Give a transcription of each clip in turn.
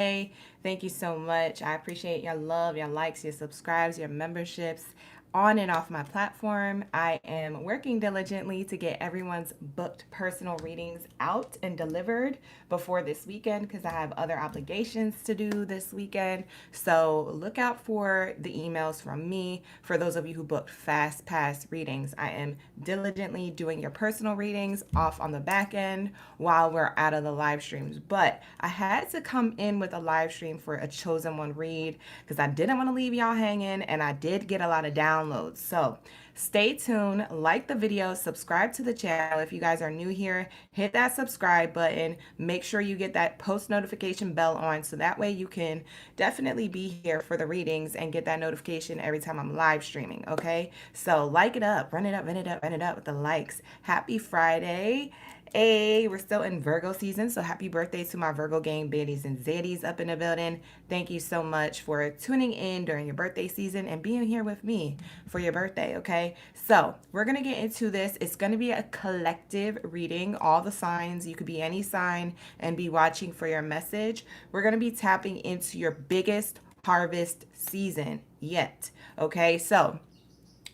Thank you so much. I appreciate your love, your likes, your subscribes, your memberships on and off my platform. I am working diligently to get everyone's booked personal readings out and delivered before this weekend because I have other obligations to do this weekend. So look out for the emails from me. For those of you who booked fast pass readings, I am diligently doing your personal readings off on the back end while we're out of the live streams. But I had to come in with a live stream for a chosen one read because I didn't want to leave y'all hanging, and I did get a lot of downloads. So stay tuned, like the video, subscribe to the channel. If you guys are new here, hit that subscribe button. Make sure you get that post notification bell on so that way you can definitely be here for the readings and get that notification every time I'm live streaming, okay? So like it up, run it up, run it up, run it up with the likes. Happy Friday. Hey, we're still in Virgo season, so happy birthday to my Virgo gang Baddies and Zadies up in the building. Thank you so much for tuning in during your birthday season and being here with me for your birthday, okay? So we're going to get into this. It's going to be a collective reading, all the signs. You could be any sign and be watching for your message. We're going to be tapping into your biggest harvest season yet, okay? So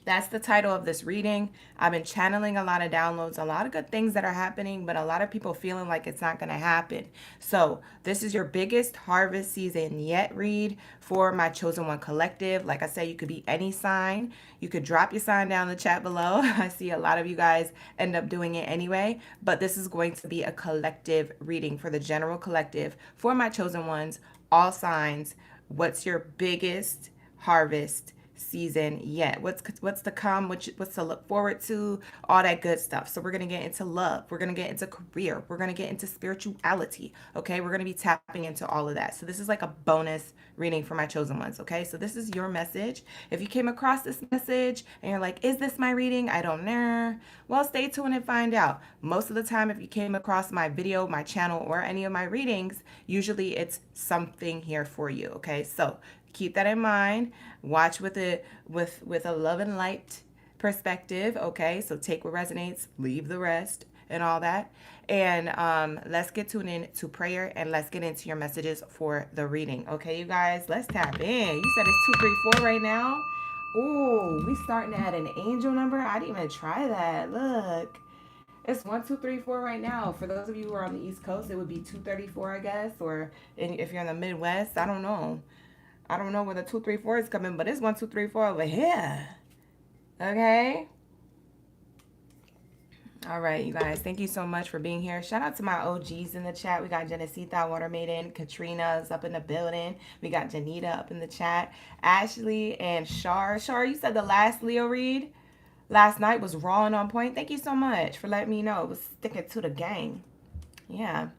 that's the title of this reading. I've been channeling a lot of downloads, a lot of good things that are happening, but a lot of people feeling like it's not going to happen. So this is your biggest harvest season yet read for my Chosen One Collective. Like I said, you could be any sign. You could drop your sign down in the chat below. I see a lot of you guys end up doing it anyway, but this is going to be a collective reading for the general collective for my Chosen Ones, all signs. What's your biggest harvest season yet? What's to come? What's to look forward to? All that good stuff. So we're gonna get into love. We're gonna get into career. We're gonna get into spirituality. Okay, we're gonna be tapping into all of that. So this is like a bonus reading for my chosen ones. Okay, so this is your message. If you came across this message and you're like, "Is this my reading? I don't know." Well, stay tuned and find out. Most of the time, if you came across my video, my channel, or any of my readings, usually it's something here for you. Okay, so keep that in mind. Watch with a love and light perspective. Okay, so take what resonates, leave the rest, and all that. And let's get tuned in to prayer and let's get into your messages for the reading. Okay, you guys, let's tap in. You said it's 234 right now. Oh, we starting at an angel number. I didn't even try that. Look. It's 1234 right now. For those of you who are on the East Coast, it would be 234, I guess. Or if you're in the Midwest, I don't know. I don't know where the 234 is coming, but it's 1234 over here. Okay. All right, you guys. Thank you so much for being here. Shout out to my OGs in the chat. We got Genesita, Water Maiden, Katrina's up in the building. We got Janita up in the chat. Ashley and Shar. Shar, you said the last Leo read last night was raw and on point. Thank you so much for letting me know. It was sticking to the gang. Yeah.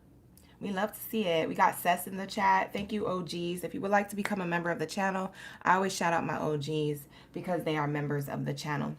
We love to see it. We got Sess in the chat. Thank you, OGs. If you would like to become a member of the channel, I always shout out my OGs because they are members of the channel.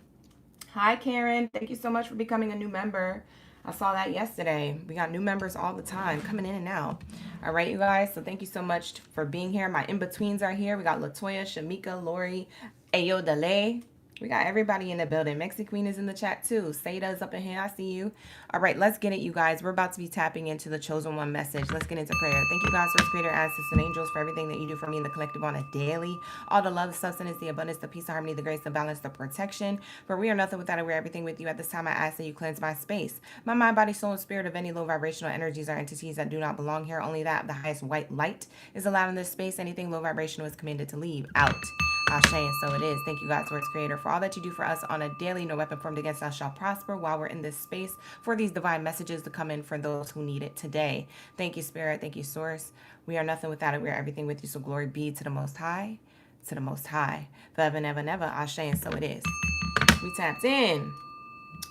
Hi, Karen. Thank you so much for becoming a new member. I saw that yesterday. We got new members all the time coming in and out. All right, you guys. So thank you so much for being here. My in-betweens are here. We got Latoya, Shamika, Lori, Ayo Dele. We got everybody in the building. Mexi Queen is in the chat too. Sada's up in here. I see you. All right, let's get it, you guys. We're about to be tapping into the Chosen One message. Let's get into prayer. Thank you, God, Source, Creator, Ancestors, and Angels for everything that you do for me in the collective on a daily. All the love, the substance, the abundance, the peace, the harmony, the grace, the balance, the protection. For we are nothing without it. We're everything with you. At this time, I ask that you cleanse my space, my mind, body, soul, and spirit of any low vibrational energies or entities that do not belong here. Only that the highest white light is allowed in this space. Anything low vibrational is commanded to leave out. Ashe, and so it is. Thank you, God, Source Creator, for all that you do for us on a daily. No weapon formed against us shall prosper while we're in this space for these divine messages to come in for those who need it today. Thank you, Spirit. Thank you, Source. We are nothing without it. We are everything with you. So glory be to the Most High, to the Most High. Forever, never, never. Ashe, and so it is. We tapped in.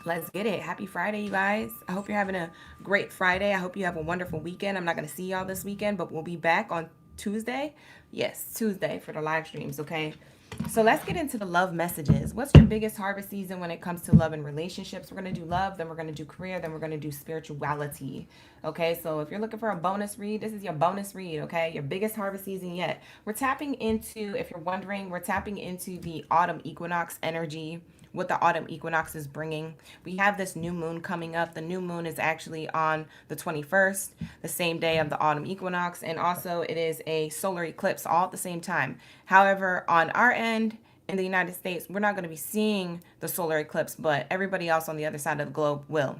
Let's get it. Happy Friday, you guys. I hope you're having a great Friday. I hope you have a wonderful weekend. I'm not going to see y'all this weekend, but we'll be back on Tuesday. Yes, Tuesday for the live streams, okay? So let's get into the love messages. What's your biggest harvest season when it comes to love and relationships? We're going to do love, then we're going to do career, then we're going to do spirituality. Okay, so if you're looking for a bonus read, this is your bonus read, okay? Your biggest harvest season yet. We're tapping into, if you're wondering, we're tapping into the autumn equinox energy what the autumn equinox is bringing. We have this new moon coming up. The new moon is actually on the 21st, the same day of the autumn equinox, and also it is a solar eclipse all at the same time. However, on our end in the United States, we're not going to be seeing the solar eclipse, but everybody else on the other side of the globe will.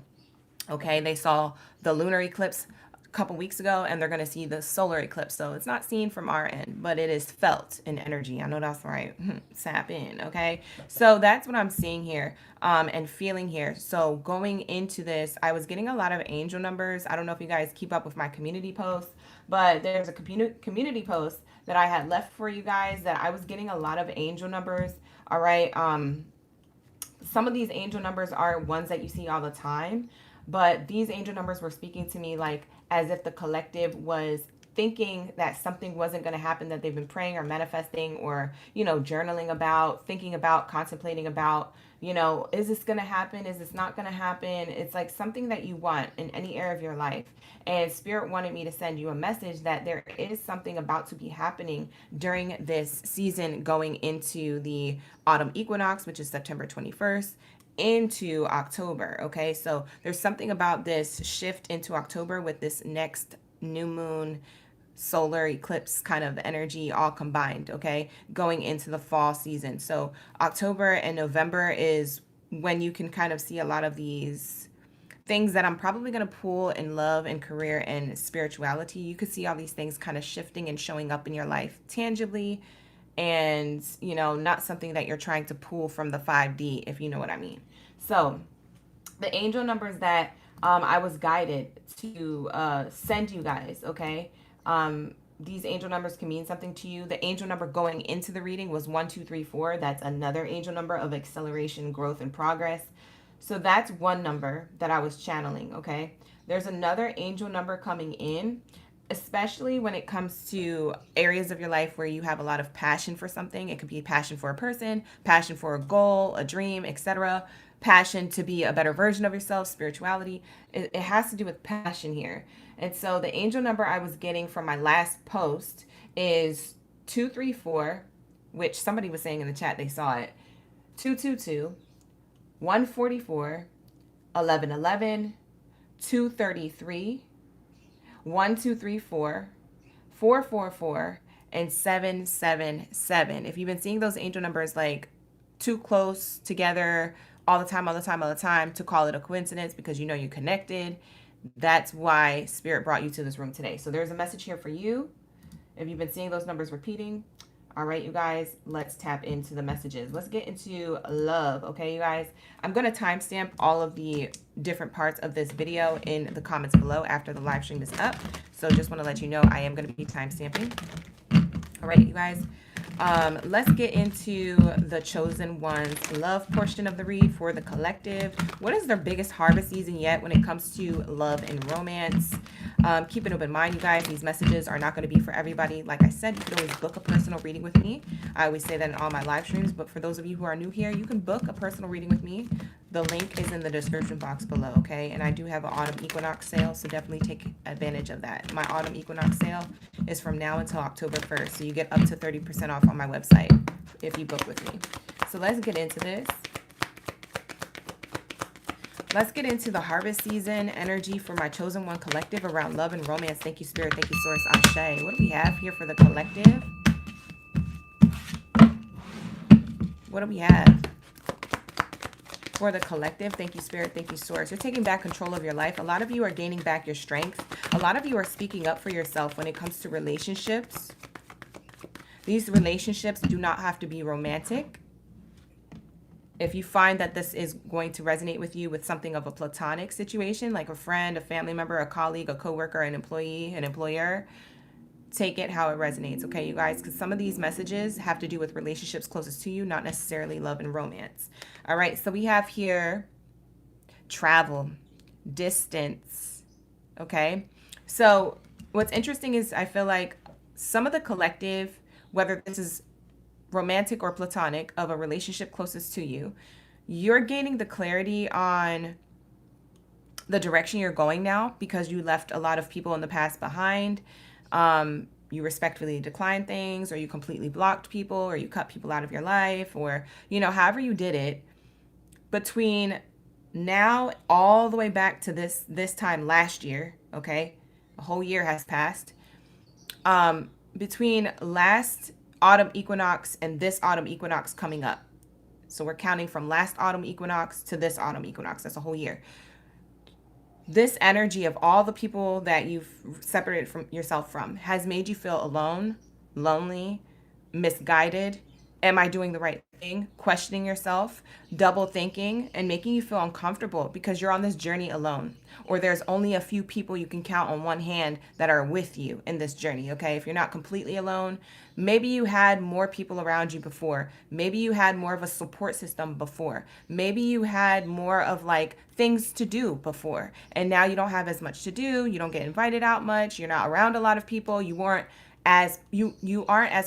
Okay, they saw the lunar eclipse a couple weeks ago, and they're going to see the solar eclipse. So it's not seen from our end, but it is felt in energy. I know that's right. Sap in. Okay, so that's what I'm seeing here and feeling here. So going into this, I was getting a lot of angel numbers. I don't know if you guys keep up with my community posts, but there's a community post that I had left for you guys that I was getting a lot of angel numbers. All right. Some of these angel numbers are ones that you see all the time, but these angel numbers were speaking to me like as if the collective was thinking that something wasn't going to happen that they've been praying or manifesting or, journaling about, thinking about, contemplating about, is this going to happen? Is this not going to happen? It's like something that you want in any area of your life. And Spirit wanted me to send you a message that there is something about to be happening during this season going into the autumn equinox, which is September 21st. Into October. Okay, so there's something about this shift into October with this next new moon solar eclipse kind of energy all combined, okay, going into the fall season. So October and November is when you can kind of see a lot of these things that I'm probably going to pull in love and career and spirituality. You could see all these things kind of shifting and showing up in your life tangibly, and not something that you're trying to pull from the 5D, if you know what I mean. So the angel numbers that I was guided to send you guys, okay, these angel numbers can mean something to you. The angel number going into the reading was 1234. That's another angel number of acceleration, growth, and progress. So that's one number that I was channeling, okay. There's another angel number coming in, especially when it comes to areas of your life where you have a lot of passion for something. It could be passion for a person, passion for a goal, a dream, etc. Passion to be a better version of yourself, spirituality. It has to do with passion here. And so the angel number I was getting from my last post is 234, which somebody was saying in the chat they saw it. 222, 144, 1111, 233, 1234, 444, and 777. If you've been seeing those angel numbers like too close together all the time to call it a coincidence because you're connected, that's why Spirit brought you to this room today. So there's a message here for you. If you've been seeing those numbers repeating, all right, you guys, let's tap into the messages. Let's get into love, okay, you guys? I'm going to timestamp all of the different parts of this video in the comments below after the live stream is up. So just want to let you know I am going to be timestamping. All right, you guys. Let's get into the chosen one's love portion of the read for the collective. What is their biggest harvest season yet when it comes to love and romance? Keep an open mind, you guys. These messages are not going to be for everybody. Like I said, you can always book a personal reading with me. I always say that in all my live streams, but for those of you who are new here, you can book a personal reading with me. The link is in the description box below, okay? And I do have an autumn equinox sale, so definitely take advantage of that. My autumn equinox sale is from now until October 1st, so you get up to 30% off on my website if you book with me. So let's get into this. Let's get into the harvest season energy for my chosen one collective around love and romance. Thank you, Spirit. Thank you, Source. Ashe. What do we have here for the collective? What do we have for the collective? Thank you, Spirit. Thank you, Source. You're taking back control of your life. A lot of you are gaining back your strength. A lot of you are speaking up for yourself when it comes to relationships. These relationships do not have to be romantic. If you find that this is going to resonate with you with something of a platonic situation, like a friend, a family member, a colleague, a coworker, an employee, an employer, take it how it resonates, okay, you guys? Because some of these messages have to do with relationships closest to you, not necessarily love and romance. All right, so we have here travel, distance, okay? So what's interesting is I feel like some of the collective, whether this is romantic or platonic, of a relationship closest to you, you're gaining the clarity on the direction you're going now because you left a lot of people in the past behind. You respectfully declined things, or you completely blocked people, or you cut people out of your life, or, however you did it. between now all the way back to this time last year, okay? A whole year has passed. Between last autumn equinox and this autumn equinox coming up. So we're counting from last autumn equinox to this autumn equinox. That's a whole year. This energy of all the people that you've separated from yourself from has made you feel alone, lonely, misguided. Am I doing the right thing? Questioning yourself, double thinking, and making you feel uncomfortable because you're on this journey alone. Or there's only a few people you can count on one hand that are with you in this journey, okay? If you're not completely alone, maybe you had more people around you before. Maybe you had more of a support system before. Maybe you had more of like things to do before. And now you don't have as much to do. You don't get invited out much. You're not around a lot of people. You aren't as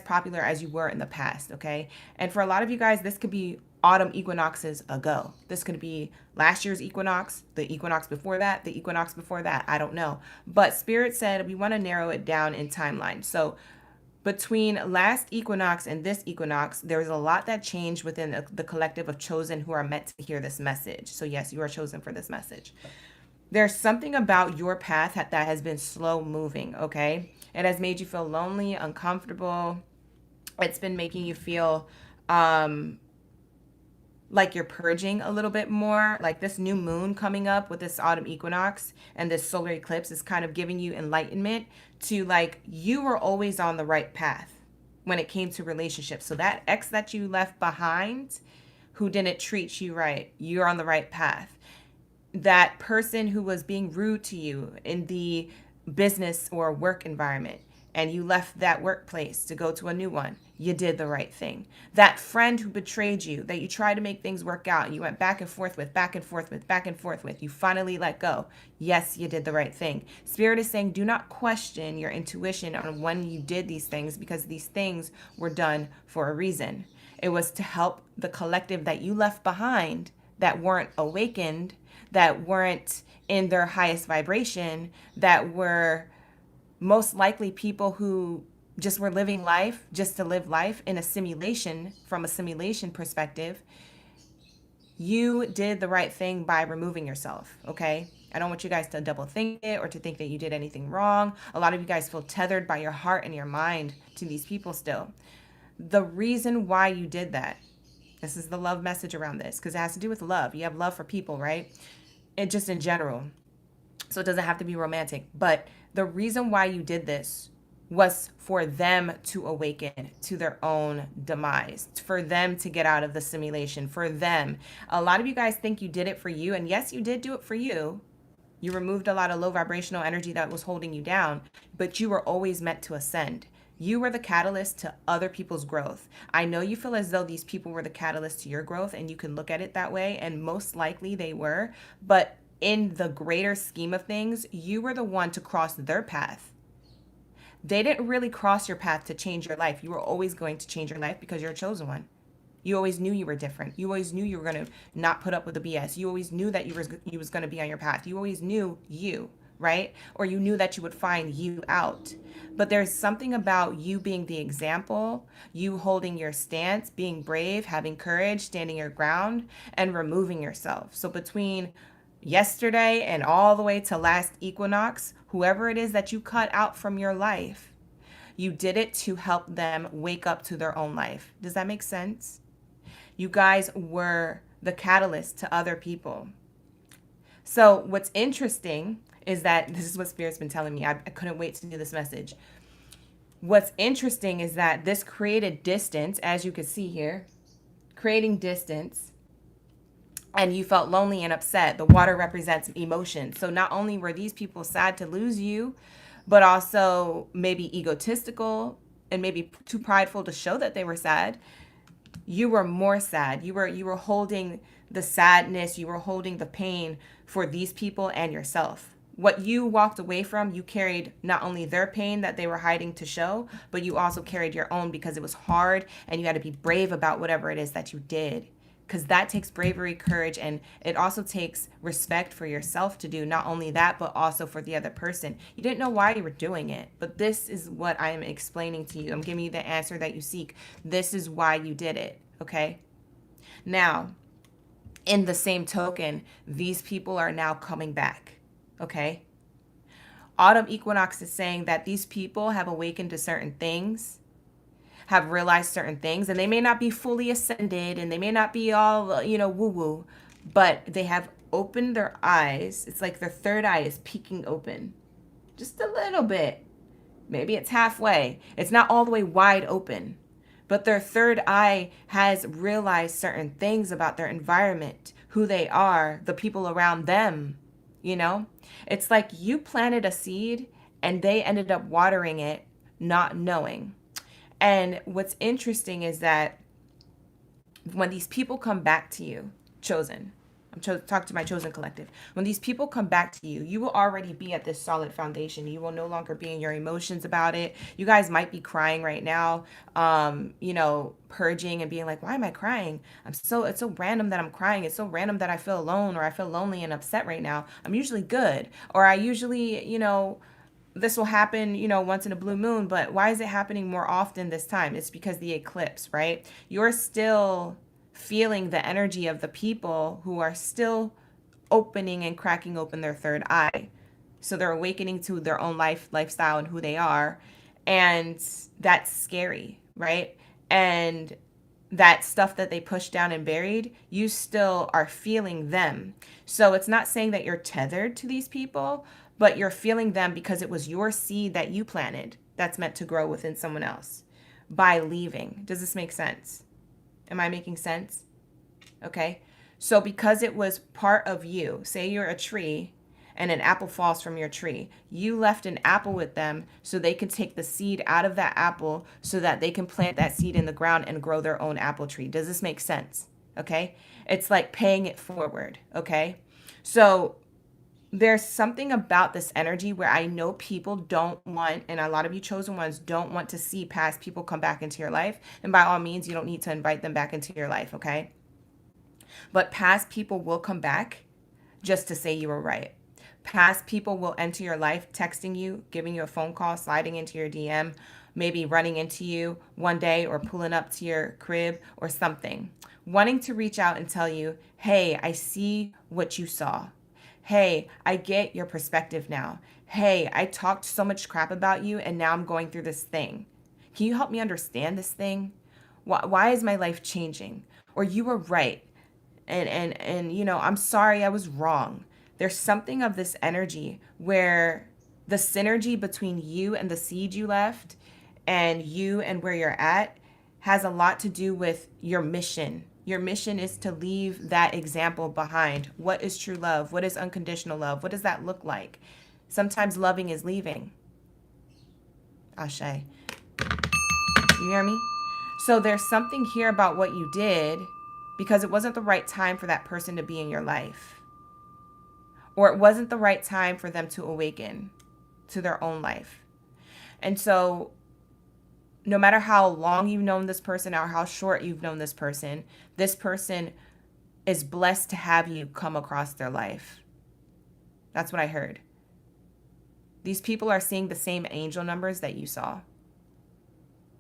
popular as you were in the past, okay? And for a lot of you guys, this could be autumn equinoxes ago. This could be last year's equinox, the equinox before that, the equinox before that. I don't know. But Spirit said we want to narrow it down in timeline. So between last equinox and this equinox, there was a lot that changed within the collective of chosen who are meant to hear this message. So yes, you are chosen for this message. There's something about your path that has been slow moving, okay? It has made you feel lonely, uncomfortable. It's been making you feel like you're purging a little bit more. Like this new moon coming up with this autumn equinox and this solar eclipse is kind of giving you enlightenment to like you were always on the right path when it came to relationships. So that ex that you left behind who didn't treat you right, you're on the right path. That person who was being rude to you in the business or work environment and you left that workplace to go to a new one, you did the right thing. That friend who betrayed you, that you tried to make things work out, and you went back and forth with, you finally let go. Yes, you did the right thing. Spirit is saying, do not question your intuition on when you did these things because these things were done for a reason. It was to help the collective that you left behind that weren't awakened, that weren't in their highest vibration, that were most likely people who just were living life just to live life in a simulation, from a simulation perspective. You did the right thing by removing yourself, okay? I don't want you guys to double think it or to think that you did anything wrong. A lot of you guys feel tethered by your heart and your mind to these people still. The reason why you did that, this is the love message around this, because it has to do with love. You have love for people, right? And just in general. So it doesn't have to be romantic. But the reason why you did this was for them to awaken to their own demise, for them to get out of the simulation, for them. A lot of you guys think you did it for you. And yes, you did do it for you. You removed a lot of low vibrational energy that was holding you down, but you were always meant to ascend. You were the catalyst to other people's growth. I know you feel as though these people were the catalyst to your growth, and you can look at it that way, and most likely they were. But in the greater scheme of things, you were the one to cross their path. They didn't really cross your path to change your life. You were always going to change your life because you're a chosen one. You always knew you were different. You always knew you were going to not put up with the BS. You always knew that you was going to be on your path. You always knew you, right? Or you knew that you would find you out. But there's something about you being the example, you holding your stance, being brave, having courage, standing your ground, and removing yourself. So between yesterday and all the way to last equinox, whoever it is that you cut out from your life, you did it to help them wake up to their own life. Does that make sense? You guys were the catalyst to other people. So what's interesting is that this is what Spirit's been telling me. I couldn't wait to do this message. What's interesting is that this created distance, as you can see here, creating distance, and you felt lonely and upset. The water represents emotion. So not only were these people sad to lose you, but also maybe egotistical and maybe too prideful to show that they were sad. You were more sad. You were holding the sadness, you were holding the pain for these people and yourself. What you walked away from, you carried not only their pain that they were hiding to show, but you also carried your own because it was hard and you had to be brave about whatever it is that you did. Because that takes bravery, courage, and it also takes respect for yourself to do not only that, but also for the other person. You didn't know why you were doing it, but this is what I am explaining to you. I'm giving you the answer that you seek. This is why you did it, okay? Now, In the same token, these people are now coming back. Okay? Autumn equinox is saying that these people have awakened to certain things, have realized certain things, and they may not be fully ascended and they may not be all, woo woo, but they have opened their eyes. It's like their third eye is peeking open just a little bit. Maybe it's halfway. It's not all the way wide open, but their third eye has realized certain things about their environment, who they are, the people around them. You know, it's like you planted a seed and they ended up watering it, not knowing. And what's interesting is that when these people come back to you, chosen, talk to my chosen collective. When these people come back to you, you will already be at this solid foundation. You will no longer be in your emotions about it. You guys might be crying right now, purging and being like, why am I crying? It's so random that I'm crying. It's so random that I feel alone or I feel lonely and upset right now. I'm usually good. Or I usually, this will happen, once in a blue moon, but why is it happening more often this time? It's because the eclipse, right? You're still feeling the energy of the people who are still opening and cracking open their third eye. So they're awakening to their own lifestyle and who they are. And that's scary, right? And that stuff that they pushed down and buried, you still are feeling them. So it's not saying that you're tethered to these people, but you're feeling them because it was your seed that you planted that's meant to grow within someone else by leaving. Does this make sense? Am I making sense? Okay. So because it was part of you, say you're a tree and an apple falls from your tree, you left an apple with them so they can take the seed out of that apple so that they can plant that seed in the ground and grow their own apple tree. Does this make sense? Okay. It's like paying it forward. Okay. So there's something about this energy where I know people don't want, and a lot of you chosen ones don't want to see past people come back into your life. And by all means, you don't need to invite them back into your life, okay? But past people will come back just to say you were right. Past people will enter your life, texting you, giving you a phone call, sliding into your DM, maybe running into you one day or pulling up to your crib or something, wanting to reach out and tell you, hey, I see what you saw. Hey, I get your perspective now. Hey, I talked so much crap about you and now I'm going through this thing. Can you help me understand this thing? Why is my life changing? Or you were right. And I'm sorry I was wrong. There's something of this energy where the synergy between you and the seed you left and you and where you're at has a lot to do with your mission. Your mission is to leave that example behind. What is true love? What is unconditional love? What does that look like? Sometimes loving is leaving. Ashe. You hear me? So there's something here about what you did because it wasn't the right time for that person to be in your life. Or it wasn't the right time for them to awaken to their own life. And so no matter how long you've known this person or how short you've known this person is blessed to have you come across their life. That's what I heard. These people are seeing the same angel numbers that you saw.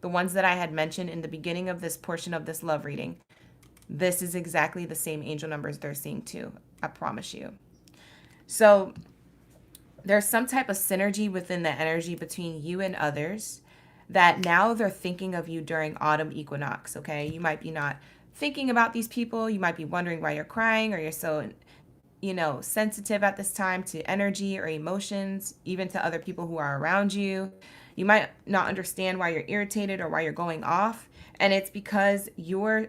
The ones that I had mentioned in the beginning of this portion of this love reading. This is exactly the same angel numbers they're seeing too. I promise you. So there's some type of synergy within the energy between you and others that now they're thinking of you during autumn equinox, okay? You might be not thinking about these people. You might be wondering why you're crying or you're so, sensitive at this time to energy or emotions, even to other people who are around you. You might not understand why you're irritated or why you're going off. And it's because your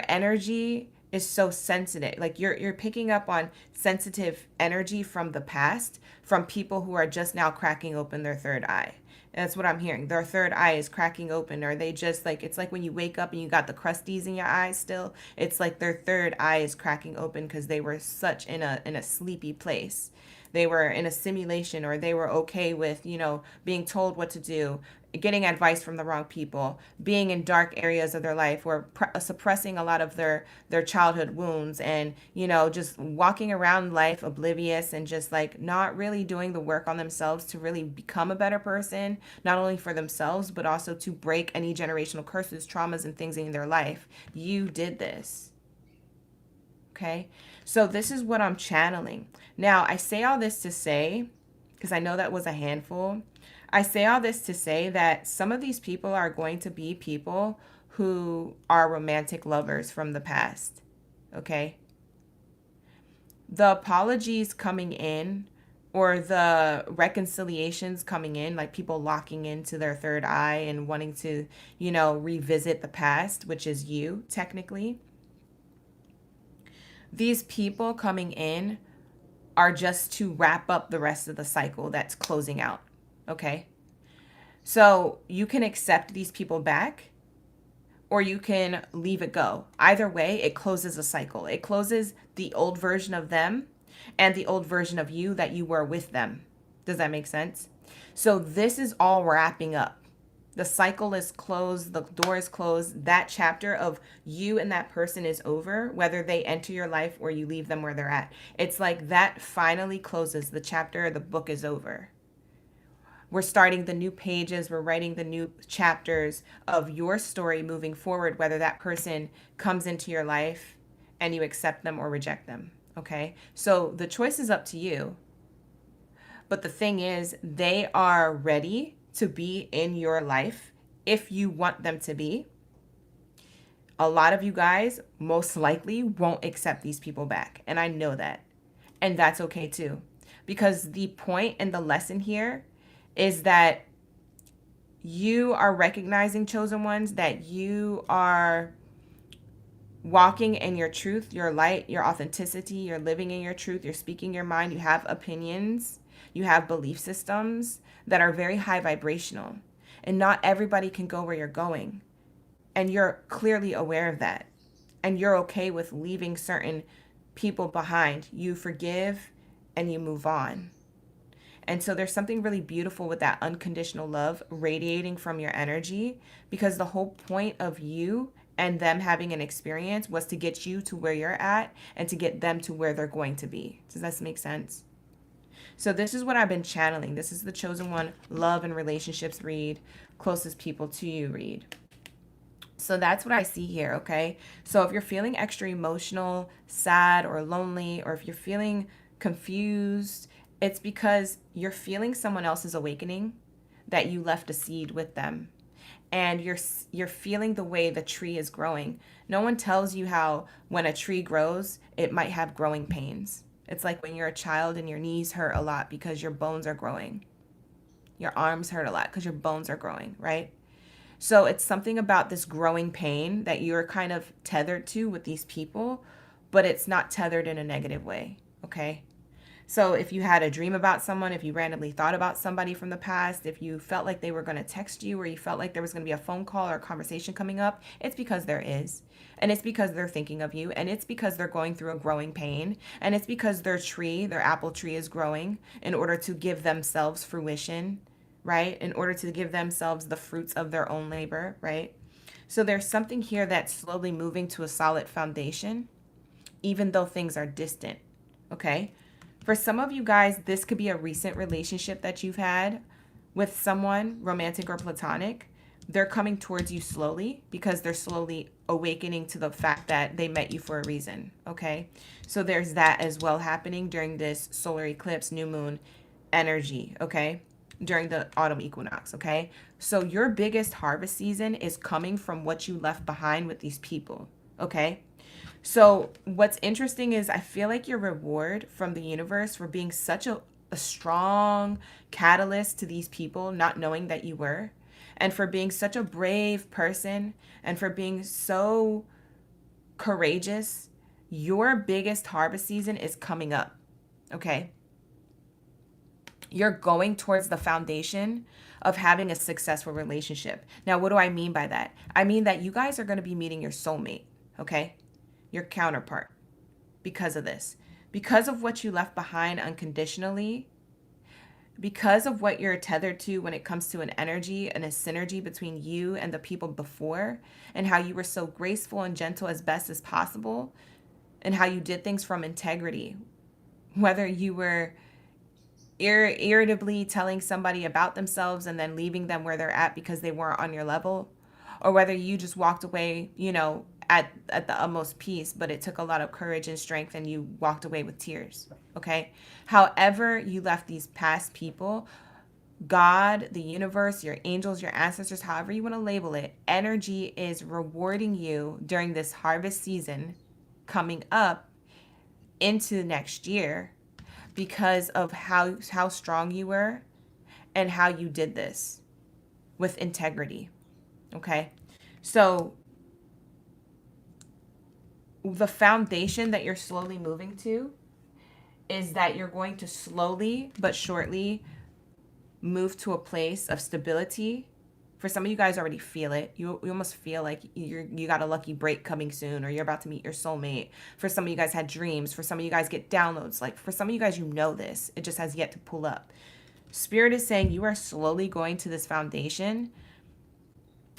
energy is so sensitive. Like you're picking up on sensitive energy from the past, from people who are just now cracking open their third eye. And that's what I'm hearing. Their third eye is cracking open. Or they just like, it's like when you wake up and you got the crusties in your eyes still. It's like their third eye is cracking open because they were such in a sleepy place. They were in a simulation, or they were okay with, being told what to do, getting advice from the wrong people, being in dark areas of their life, or suppressing a lot of their childhood wounds, and, just walking around life oblivious and just like not really doing the work on themselves to really become a better person, not only for themselves, but also to break any generational curses, traumas, and things in their life. You did this. Okay. So this is what I'm channeling. Now, I say all this to say, because I know that was a handful. I say all this to say that some of these people are going to be people who are romantic lovers from the past. Okay. The apologies coming in, or the reconciliations coming in, like people locking into their third eye and wanting to, revisit the past, which is you technically. These people coming in are just to wrap up the rest of the cycle that's closing out. Okay. So you can accept these people back, or you can leave it go. Either way, it closes a cycle. It closes the old version of them and the old version of you that you were with them. Does that make sense? So this is all wrapping up. The cycle is closed. The door is closed. That chapter of you and that person is over, whether they enter your life or you leave them where they're at. It's like that finally closes. The chapter, the book is over. We're starting the new pages. We're writing the new chapters of your story moving forward, whether that person comes into your life and you accept them or reject them. Okay. So the choice is up to you. But the thing is, they are ready to be in your life if you want them to be. A lot of you guys most likely won't accept these people back. And I know that. And that's okay too. Because the point and the lesson here is that you are recognizing, chosen ones, that you are walking in your truth, your light, your authenticity. You're living in your truth. You're speaking your mind. You have opinions. You have belief systems that are very high vibrational. And not everybody can go where you're going. And you're clearly aware of that. And you're okay with leaving certain people behind. You forgive and you move on. And so there's something really beautiful with that unconditional love radiating from your energy, because the whole point of you and them having an experience was to get you to where you're at and to get them to where they're going to be. Does that make sense? So this is what I've been channeling. This is the Chosen One Love and Relationships read, closest people to you read. So that's what I see here, okay? So if you're feeling extra emotional, sad, or lonely, or if you're feeling confused, it's because you're feeling someone else's awakening, that you left a seed with them. And you're feeling the way the tree is growing. No one tells you how when a tree grows, it might have growing pains. It's like when you're a child and your knees hurt a lot because your bones are growing. Your arms hurt a lot because your bones are growing, right? So it's something about this growing pain that you're kind of tethered to with these people, but it's not tethered in a negative way, okay? So if you had a dream about someone, if you randomly thought about somebody from the past, if you felt like they were going to text you, or you felt like there was going to be a phone call or a conversation coming up, it's because there is. And it's because they're thinking of you. And it's because they're going through a growing pain. And it's because their tree, their apple tree, is growing in order to give themselves fruition, right? In order to give themselves the fruits of their own labor, right? So there's something here that's slowly moving to a solid foundation, even though things are distant, okay? For some of you guys, this could be a recent relationship that you've had with someone, romantic or platonic. They're coming towards you slowly because they're slowly awakening to the fact that they met you for a reason, okay? So there's that as well happening during this solar eclipse, new moon energy, okay? During the autumn equinox, okay? So your biggest harvest season is coming from what you left behind with these people, okay? So what's interesting is I feel like your reward from the universe for being such a strong catalyst to these people, not knowing that you were, and for being such a brave person, and for being so courageous, your biggest harvest season is coming up, okay? You're going towards the foundation of having a successful relationship. Now, what do I mean by that? I mean that you guys are going to be meeting your soulmate, okay? Your counterpart, because of this, because of what you left behind unconditionally, because of what you're tethered to when it comes to an energy and a synergy between you and the people before, and how you were so graceful and gentle as best as possible, and how you did things from integrity, whether you were irritably telling somebody about themselves and then leaving them where they're at because they weren't on your level, or whether you just walked away, at the utmost peace, but it took a lot of courage and strength, and you walked away with tears. Okay. However, you left these past people, God, the universe, your angels, your ancestors, however you want to label it, energy is rewarding you during this harvest season coming up into next year because of how strong you were and how you did this with integrity. Okay? So the foundation that you're slowly moving to is that you're going to slowly but shortly move to a place of stability. For some of you guys already feel it. You almost feel like you got a lucky break coming soon, or you're about to meet your soulmate. For some of you guys had dreams. For some of you guys get downloads. Like for some of you guys, you know this. It just has yet to pull up. Spirit is saying you are slowly going to this foundation.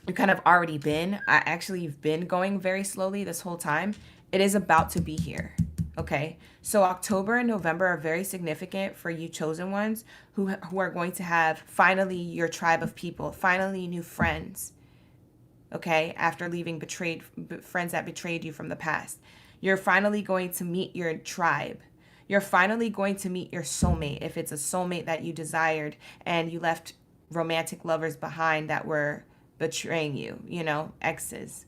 You kind of already been. You've been going very slowly this whole time. It is about to be here. Okay, so October and November are very significant for you chosen ones who are going to have finally your tribe of people, finally new friends. Okay, after leaving friends that betrayed you from the past, you're finally going to meet your tribe. You're finally going to meet your soulmate, if it's a soulmate that you desired and you left romantic lovers behind that were betraying you, exes.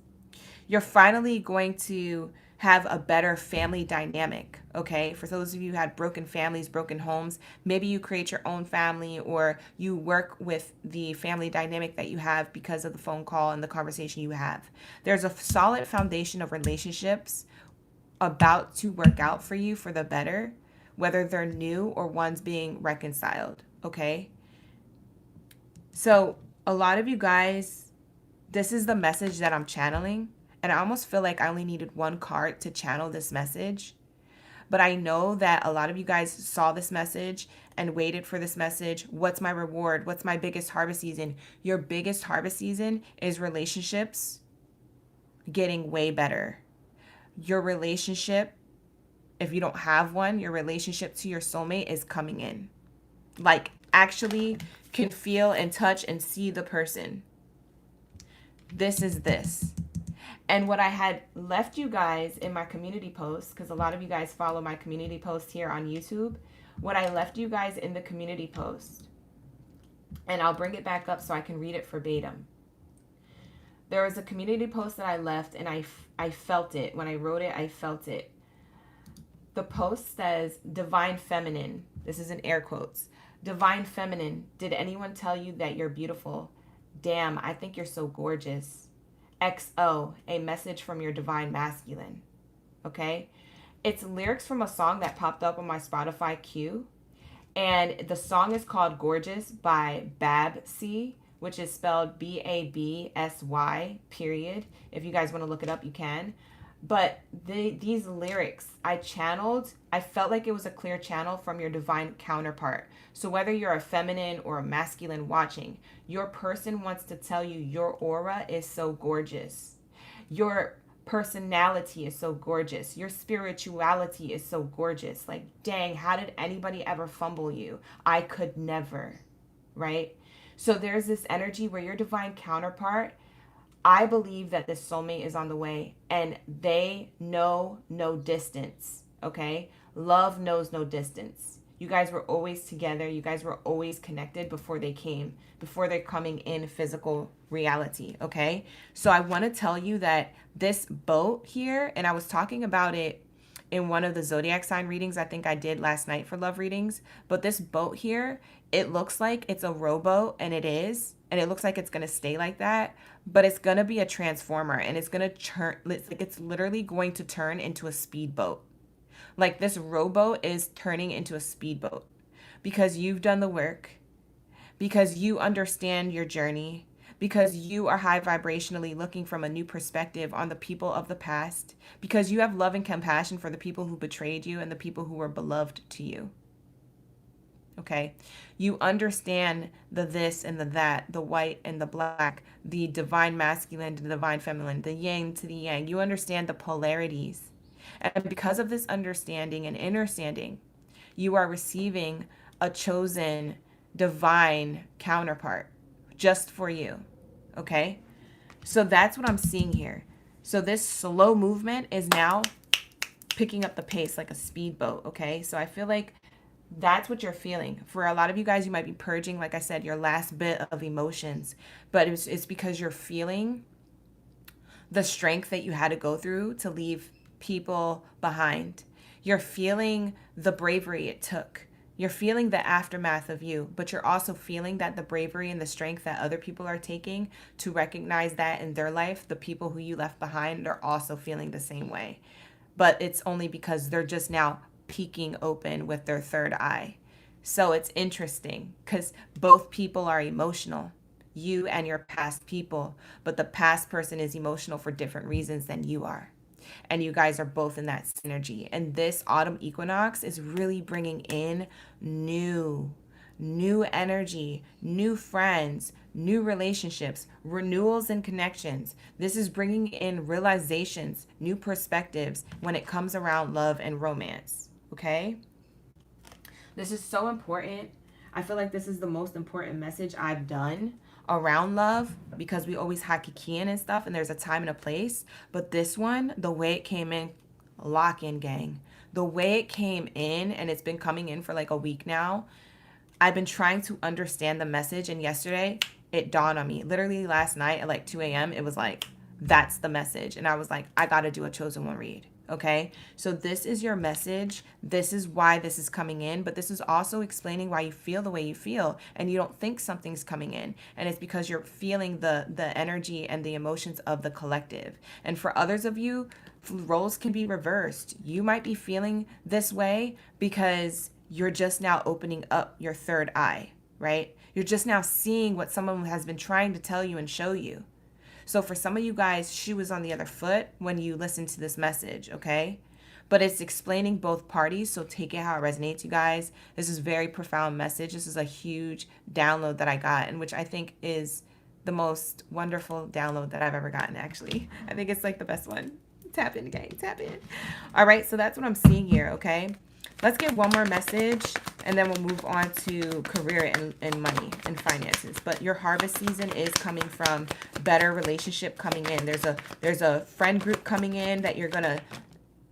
You're finally going to have a better family dynamic, okay? For those of you who had broken families, broken homes, maybe you create your own family, or you work with the family dynamic that you have because of the phone call and the conversation you have. There's a solid foundation of relationships about to work out for you for the better, whether they're new or ones being reconciled, okay? So a lot of you guys, this is the message that I'm channeling. And I almost feel like I only needed one card to channel this message. But I know that a lot of you guys saw this message and waited for this message. What's my reward? What's my biggest harvest season? Your biggest harvest season is relationships getting way better. Your relationship, if you don't have one, your relationship to your soulmate is coming in. Like actually can feel and touch and see the person. This is this. And what I had left you guys in my community post, because a lot of you guys follow my community post here on YouTube, what I left you guys in the community post, and I'll bring it back up so I can read it verbatim. There was a community post that I left, and I felt it. When I wrote it, I felt it. The post says, Divine Feminine. This is in air quotes. Divine Feminine, did anyone tell you that you're beautiful? Damn, I think you're so gorgeous. XO, a message from your divine masculine. Okay? It's lyrics from a song that popped up on my Spotify queue. And the song is called Gorgeous by Baddie, which is spelled Babsy, period. If you guys want to look it up, you can. But these lyrics, I felt like it was a clear channel from your divine counterpart. So whether you're a feminine or a masculine watching, your person wants to tell you your aura is so gorgeous. Your personality is so gorgeous. Your spirituality is so gorgeous. Like, dang, how did anybody ever fumble you? I could never, right? So there's this energy where your divine counterpart, I believe that this soulmate is on the way, and they know no distance, okay? Love knows no distance. You guys were always together. You guys were always connected before they're coming in physical reality, okay? So I want to tell you that this boat here, and I was talking about it in one of the Zodiac sign readings I think I did last night for love readings, but this boat here, it looks like it's a rowboat, and it is, and it looks like it's going to stay like that, but it's going to be a transformer, and it's going to turn, it's literally going to turn into a speedboat. Like this rowboat is turning into a speedboat because you've done the work, because you understand your journey, because you are high vibrationally looking from a new perspective on the people of the past, because you have love and compassion for the people who betrayed you and the people who were beloved to you. Okay, you understand the this and the that, the white and the black, the divine masculine to the divine feminine, the yin to the yang. You understand the polarities. And because of this understanding and understanding, you are receiving a chosen divine counterpart just for you. Okay, so that's what I'm seeing here. So this slow movement is now picking up the pace like a speedboat, okay? So I feel like that's what you're feeling. For a lot of you guys, you might be purging, like I said, your last bit of emotions, but it's because you're feeling the strength that you had to go through to leave people behind. You're feeling the bravery it took. You're feeling the aftermath of you, but you're also feeling that the bravery and the strength that other people are taking to recognize that in their life, the people who you left behind are also feeling the same way. But it's only because they're just now peeking open with their third eye. So it's interesting because both people are emotional, you and your past people, but the past person is emotional for different reasons than you are. And you guys are both in that synergy. And this autumn equinox is really bringing in new energy, new friends, new relationships, renewals and connections. This is bringing in realizations, new perspectives when it comes around love and romance. Okay? This is so important. I feel like this is the most important message I've done around love because we always hakikian and stuff, and there's a time and a place. But this one, the way it came in, lock in, gang. The way it came in, and it's been coming in for like a week now. I've been trying to understand the message, and yesterday it dawned on me. Literally last night at like 2 a.m., it was like, that's the message. And I was like, I got to do a chosen one read. Okay, so this is your message. This is why this is coming in, but this is also explaining why you feel the way you feel and you don't think something's coming in. And it's because you're feeling the energy and the emotions of the collective. And for others of you, roles can be reversed. You might be feeling this way because you're just now opening up your third eye, right? You're just now seeing what someone has been trying to tell you and show you. So for some of you guys, shoe was on the other foot when you listen to this message, okay? But it's explaining both parties, so take it how it resonates, you guys. This is a very profound message. This is a huge download that I got, and which I think is the most wonderful download that I've ever gotten, actually. I think it's like the best one. Tap in, gang, tap in. All right, so that's what I'm seeing here, okay? Let's get one more message, and then we'll move on to career and money and finances. But your harvest season is coming from better relationship coming in. There's a friend group coming in that you're going to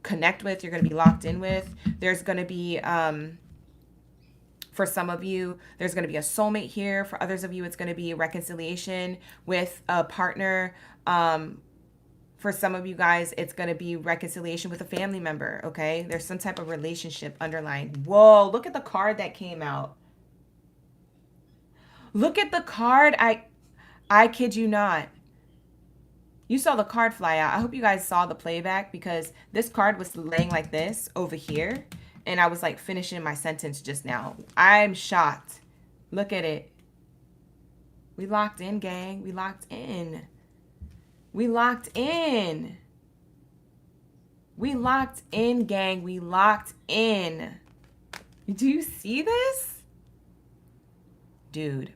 connect with, you're going to be locked in with. There's going to be, for some of you, there's going to be a soulmate here. For others of you, it's going to be a reconciliation with a partner. For some of you guys, it's going to be reconciliation with a family member, okay? There's some type of relationship underlying. Whoa, look at the card that came out. Look at the card. I kid you not. You saw the card fly out. I hope you guys saw the playback because this card was laying like this over here. And I was like finishing my sentence just now. I'm shocked. Look at it. We locked in, gang. We locked in. We locked in. We locked in, gang. We locked in. Do you see this? Dude.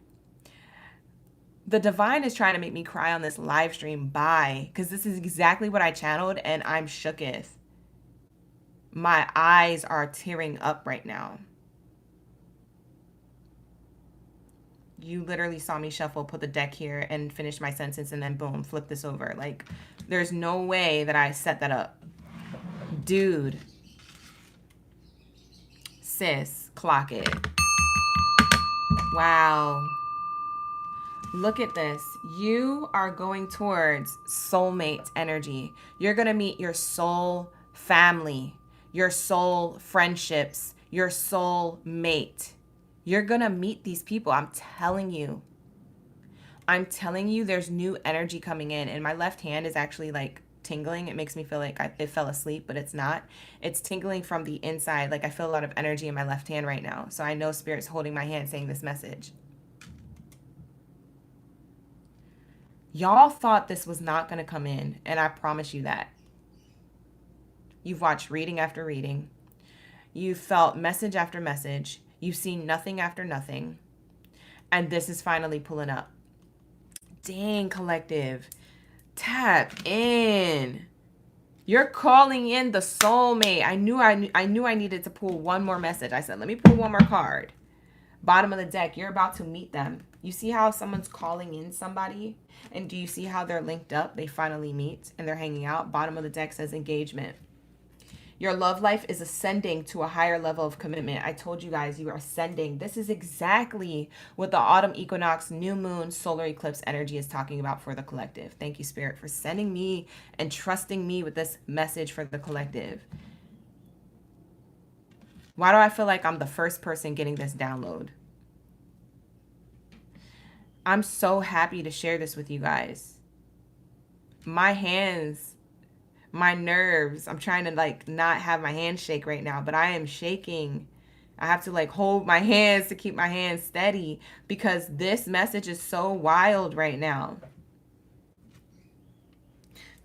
The divine is trying to make me cry on this live stream. Bye. Because this is exactly what I channeled and I'm shooketh. My eyes are tearing up right now. You literally saw me shuffle, put the deck here, and finish my sentence, and then boom, flip this over. Like, there's no way that I set that up. Dude. Sis, clock it. Wow. Look at this. You are going towards soulmate energy. You're going to meet your soul family, your soul friendships, your soul mate. You're going to meet these people. I'm telling you. I'm telling you there's new energy coming in. And my left hand is actually like tingling. It makes me feel like it fell asleep, but it's not. It's tingling from the inside. Like I feel a lot of energy in my left hand right now. So I know Spirit's holding my hand saying this message. Y'all thought this was not going to come in. And I promise you that. You've watched reading after reading. You've felt message after message. You've seen nothing after nothing. And this is finally pulling up. Dang, collective. Tap in. You're calling in the soulmate. I knew I needed to pull one more message. I said, let me pull one more card. Bottom of the deck, you're about to meet them. You see how someone's calling in somebody? And do you see how they're linked up? They finally meet and they're hanging out. Bottom of the deck says engagement. Your love life is ascending to a higher level of commitment. I told you guys, you are ascending. This is exactly what the autumn equinox, new moon, solar eclipse energy is talking about for the collective. Thank you, Spirit, for sending me and trusting me with this message for the collective. Why do I feel like I'm the first person getting this download? I'm so happy to share this with you guys. My hands, my nerves, I'm trying to like not have my hands shake right now, but I am shaking. I have to like hold my hands to keep my hands steady because this message is so wild right now.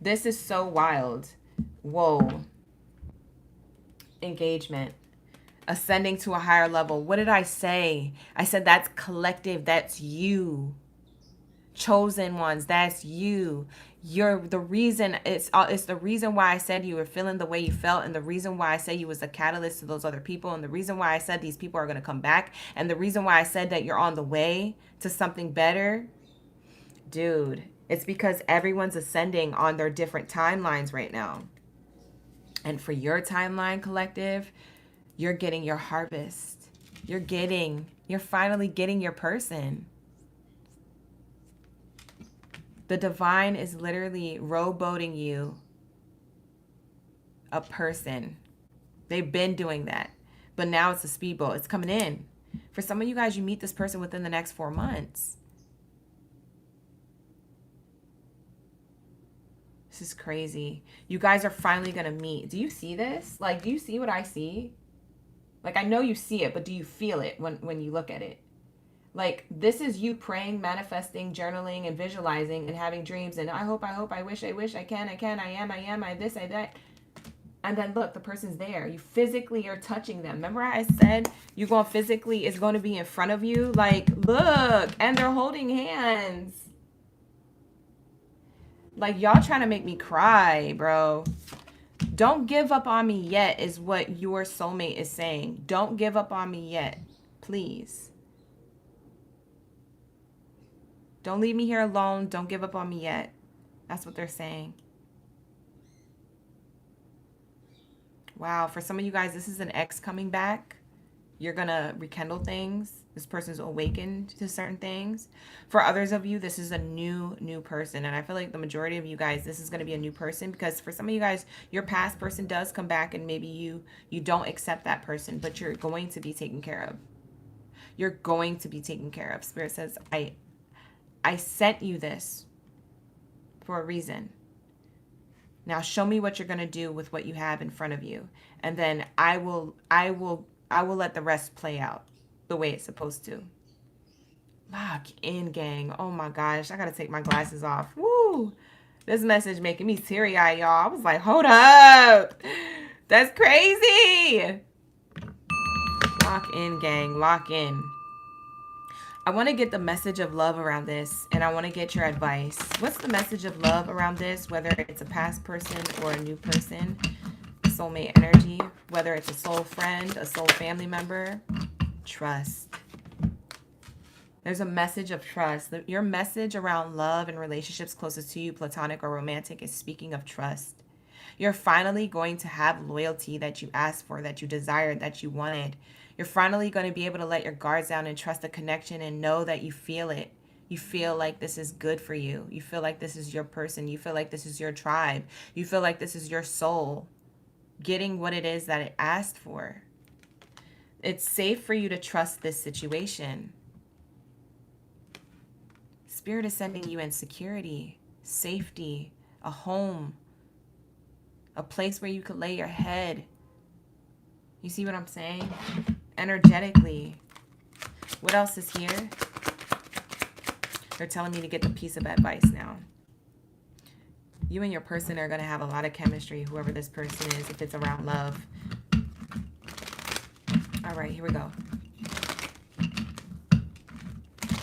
This is so wild. Whoa. Engagement. Ascending to a higher level. What did I say? I said that's collective. That's you. Chosen ones. That's you. You're the reason. It's the reason why I said you were feeling the way you felt, and the reason why I said you was a catalyst to those other people, and the reason why I said these people are going to come back, and the reason why I said that you're on the way to something better. Dude, it's because everyone's ascending on their different timelines right now. And for your timeline, collective, you're getting your harvest. You're finally getting your person. The divine is literally rowboating you a person. They've been doing that. But now it's a speedboat. It's coming in. For some of you guys, you meet this person within the next 4 months. This is crazy. You guys are finally going to meet. Do you see this? Like, do you see what I see? Like, I know you see it, but do you feel it when you look at it? Like, this is you praying, manifesting, journaling, and visualizing, and having dreams, and I hope, I wish, I can, I am, I this, I that. And then look, the person's there. You physically are touching them. Remember I said you're going physically, it's going to be in front of you? Like, look, and they're holding hands. Like, y'all trying to make me cry, bro. Don't give up on me yet is what your soulmate is saying. Don't give up on me yet, please. Don't leave me here alone. Don't give up on me yet. That's what they're saying. Wow, for some of you guys, this is an ex coming back. You're going to rekindle things. This person's awakened to certain things. For others of you, this is a new person. And I feel like the majority of you guys, this is going to be a new person, because for some of you guys, your past person does come back and maybe you don't accept that person, but you're going to be taken care of. You're going to be taken care of. Spirit says, I sent you this for a reason. Now show me what you're going to do with what you have in front of you. And then I will let the rest play out the way it's supposed to. Lock in, gang. Oh my gosh. I got to take my glasses off. Woo. This message making me teary-eyed, y'all. I was like, hold up. That's crazy. Lock in, gang. Lock in. I want to get the message of love around this, and I want to get your advice. What's the message of love around this, whether it's a past person or a new person? Soulmate energy, whether it's a soul friend, a soul family member. Trust. There's a message of trust. Your message around love and relationships closest to you, platonic or romantic, is speaking of trust. You're finally going to have loyalty that you asked for, that you desired, that you wanted. You're finally going to be able to let your guards down and trust the connection and know that you feel it. You feel like this is good for you. You feel like this is your person. You feel like this is your tribe. You feel like this is your soul getting what it is that it asked for. It's safe for you to trust this situation. Spirit is sending you in security, safety, a home, a place where you could lay your head. You see what I'm saying? Energetically. What else is here? They're telling me to get the piece of advice now. You and your person are going to have a lot of chemistry, whoever this person is, if it's around love. All right, here we go.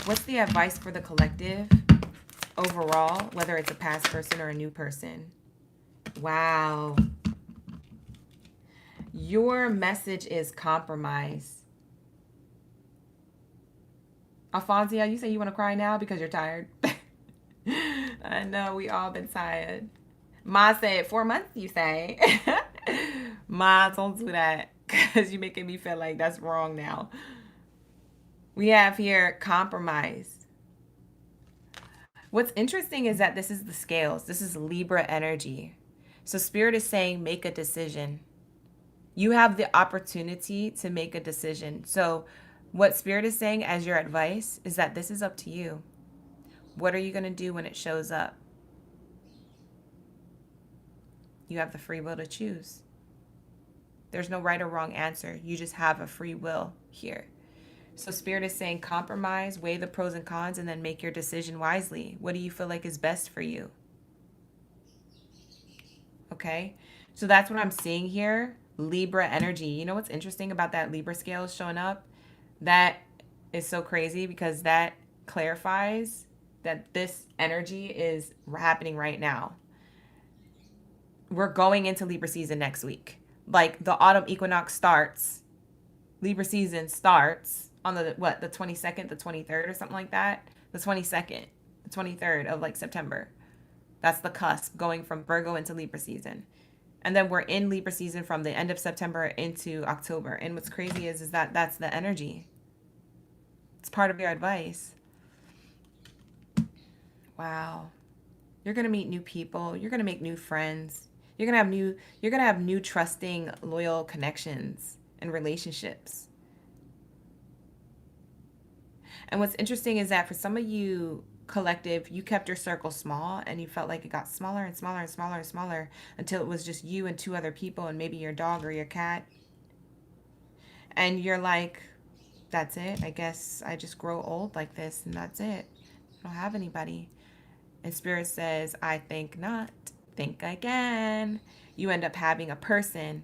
What's the advice for the collective overall, whether it's a past person or a new person? Wow. Your message is compromise. Alfonsia, you say you want to cry now because you're tired. I know we all been tired. Ma said 4 months, you say. Ma, don't do that because you're making me feel like that's wrong now. We have here compromise. What's interesting is that this is the scales. This is Libra energy. So Spirit is saying make a decision. You have the opportunity to make a decision. So what Spirit is saying as your advice is that this is up to you. What are you going to do when it shows up? You have the free will to choose. There's no right or wrong answer. You just have a free will here. So Spirit is saying compromise, weigh the pros and cons, and then make your decision wisely. What do you feel like is best for you? Okay? So that's what I'm seeing here. Libra energy. You know what's interesting about that Libra scale showing up? That is so crazy because that clarifies that this energy is happening right now. We're going into Libra season next week. Like the autumn equinox starts, Libra season starts on the 22nd, the 23rd or something like that. The 22nd, the 23rd of like September. That's the cusp going from Virgo into Libra season. And then we're in Libra season from the end of September into October. And what's crazy is that that's the energy. It's part of your advice. Wow. You're going to meet new people. You're going to make new friends. You're going to have new trusting, loyal connections and relationships. And what's interesting is that for some of you, collective, you kept your circle small and you felt like it got smaller and smaller and smaller and smaller until it was just you and two other people and maybe your dog or your cat. And you're like, that's it. I guess I just grow old like this and that's it. I don't have anybody. And Spirit says, I think not. Think again. You end up having a person,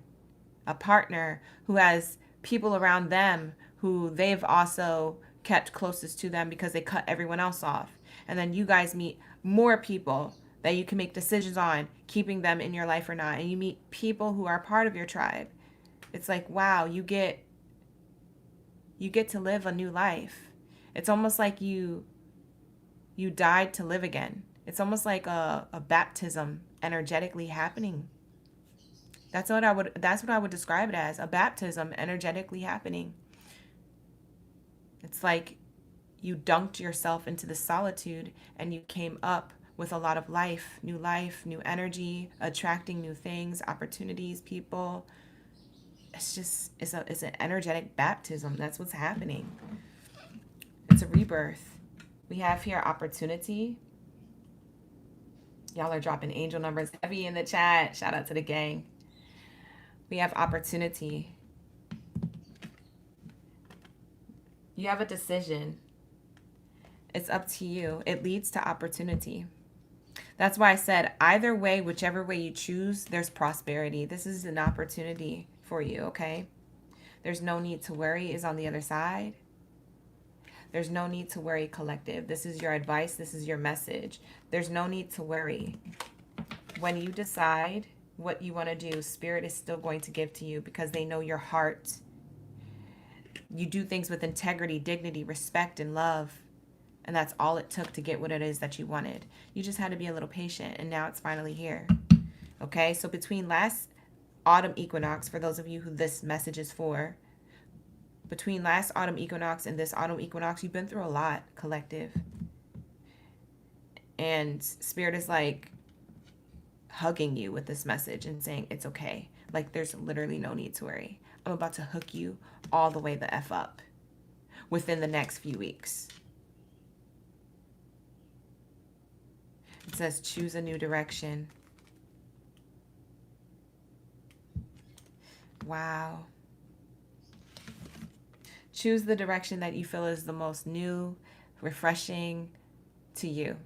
a partner who has people around them who they've also kept closest to them because they cut everyone else off. And then you guys meet more people that you can make decisions on, keeping them in your life or not. And you meet people who are part of your tribe. It's like, wow, you get to live a new life. It's almost like you died to live again. It's almost like a baptism energetically happening. That's what I would describe it as, a baptism energetically happening. It's like you dunked yourself into the solitude and you came up with a lot of life, new energy, attracting new things, opportunities, people. It's an energetic baptism. That's what's happening. It's a rebirth. We have here opportunity. Y'all are dropping angel numbers heavy in the chat. Shout out to the gang. We have opportunity. You have a decision. It's up to you. It leads to opportunity. That's why I said either way, whichever way you choose, there's prosperity. This is an opportunity for you, okay? There's no need to worry is on the other side. There's no need to worry, collective. This is your advice. This is your message. There's no need to worry. When you decide what you want to do, Spirit is still going to give to you because they know your heart. You do things with integrity, dignity, respect, and love. And that's all it took to get what it is that you wanted. You just had to be a little patient, and now it's finally here. Okay, so between last autumn equinox, for those of you who this message is for, between last autumn equinox and this autumn equinox, you've been through a lot, collective. And Spirit is like hugging you with this message and saying it's okay. Like there's literally no need to worry. I'm about to hook you all the way the F up within the next few weeks. It says choose a new direction. Wow. Choose the direction that you feel is the most new, refreshing to you.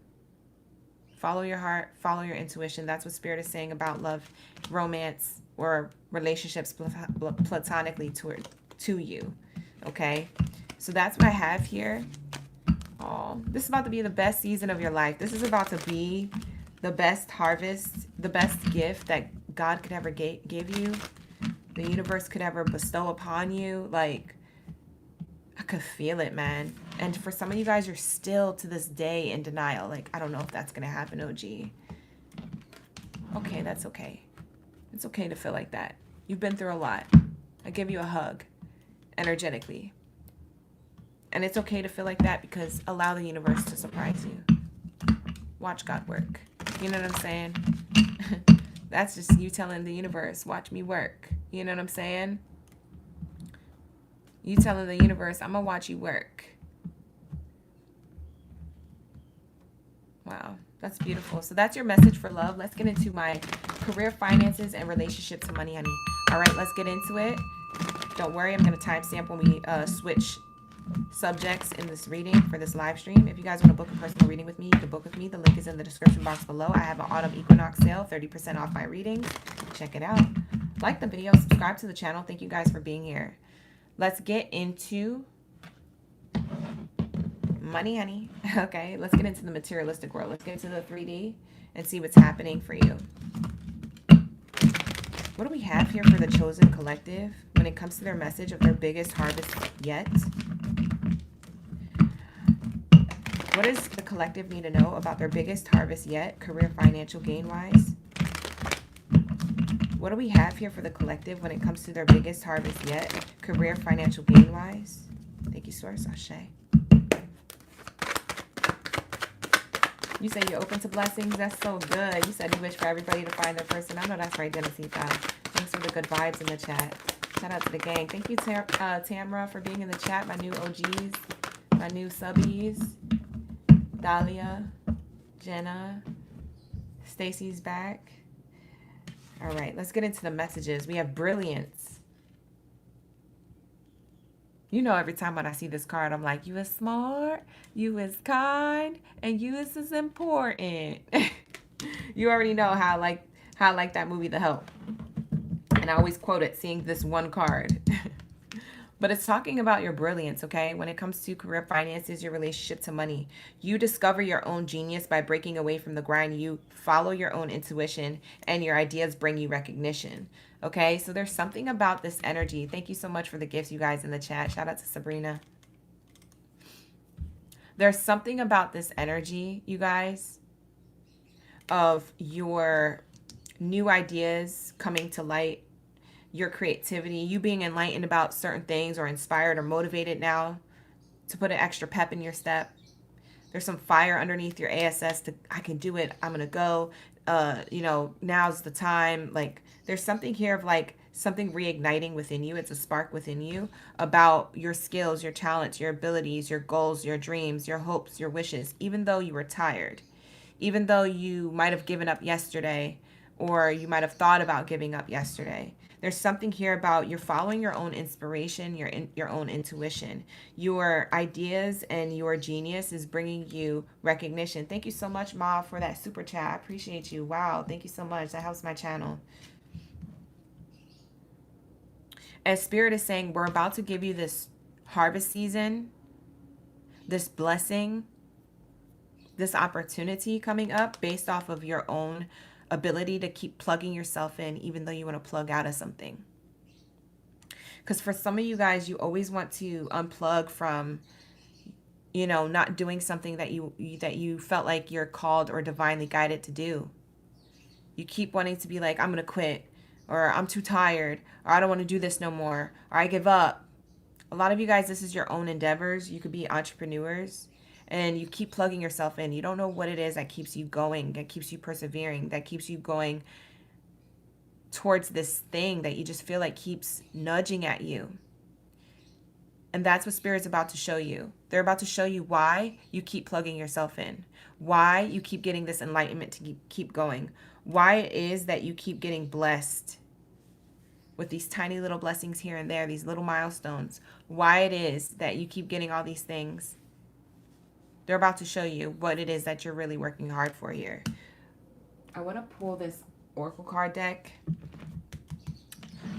Follow your heart, follow your intuition. That's what Spirit is saying about love, romance, or relationships platonically to you. Okay? So that's what I have here. Oh, this is about to be the best season of your life. This is about to be the best harvest, the best gift that God could ever give you, the universe could ever bestow upon you. Like, I could feel it, man. And for some of you guys, you're still to this day in denial. Like, I don't know if that's going to happen, OG. Okay, that's okay. It's okay to feel like that. You've been through a lot. I give you a hug, energetically. And it's okay to feel like that because allow the universe to surprise you. Watch God work. You know what I'm saying? That's just you telling the universe, watch me work. You know what I'm saying? You telling the universe, I'm going to watch you work. Wow, that's beautiful. So that's your message for love. Let's get into my career, finances, and relationship to money, honey. All right, let's get into it. Don't worry, I'm going to timestamp when we switch subjects in this reading for this live stream. If you guys want to book a personal reading with me, you can book with me. The link is in the description box below. I have an autumn equinox sale, 30% off my readings. Check it out. Like the video, subscribe to the channel. Thank you guys for being here. Let's get into money, honey. Okay, let's get into the materialistic world. Let's get into the 3D and see what's happening for you. What do we have here for the chosen collective when it comes to their message of their biggest harvest yet? What does the collective need to know about their biggest harvest yet, career, financial gain-wise? What do we have here for the collective when it comes to their biggest harvest yet, career, financial gain-wise? Thank you, Source. Ashe. You say you're open to blessings. That's so good. You said you wish for everybody to find their person. I know that's right, Dennisita. Thanks for the good vibes in the chat. Shout out to the gang. Thank you, Tamra, for being in the chat. My new OGs, my new subbies. Dahlia, Jenna, Stacy's back. All right, let's get into the messages. We have brilliance. You know, every time when I see this card, I'm like, you is smart, you is kind, and you is important. You already know how I like that movie, The Help. And I always quote it, seeing this one card. But it's talking about your brilliance, okay? When it comes to career, finances, your relationship to money. You discover your own genius by breaking away from the grind. You follow your own intuition, and your ideas bring you recognition, okay? So there's something about this energy. Thank you so much for the gifts, you guys, in the chat. Shout out to Sabrina. There's something about this energy, you guys, of your new ideas coming to light, your creativity, you being enlightened about certain things or inspired or motivated now to put an extra pep in your step. There's some fire underneath your ASS to, I can do it. I'm going to go, you know, now's the time. Like there's something here of like something reigniting within you. It's a spark within you about your skills, your talents, your abilities, your goals, your dreams, your hopes, your wishes, even though you were tired, even though you might have given up yesterday, or you might have thought about giving up yesterday. There's something here about you're following your own inspiration, your own intuition. Your ideas and your genius is bringing you recognition. Thank you so much, Ma, for that super chat. I appreciate you. Wow, thank you so much. That helps my channel. As Spirit is saying, we're about to give you this harvest season, this blessing, this opportunity coming up based off of your own ability to keep plugging yourself in even though you want to plug out of something. Because for some of you guys, you always want to unplug from, you know, not doing something that you felt like you're called or divinely guided to do. You keep wanting to be like, I'm going to quit, or I'm too tired, or I don't want to do this no more, or I give up. A lot of you guys, this is your own endeavors. You could be entrepreneurs. And you keep plugging yourself in. You don't know what it is that keeps you going, that keeps you persevering, that keeps you going towards this thing that you just feel like keeps nudging at you. And that's what Spirit's about to show you. They're about to show you why you keep plugging yourself in, why you keep getting this enlightenment to keep going, why it is that you keep getting blessed with these tiny little blessings here and there, these little milestones, why it is that you keep getting all these things. They're about to show you what it is that you're really working hard for here. I want to pull this Oracle card deck.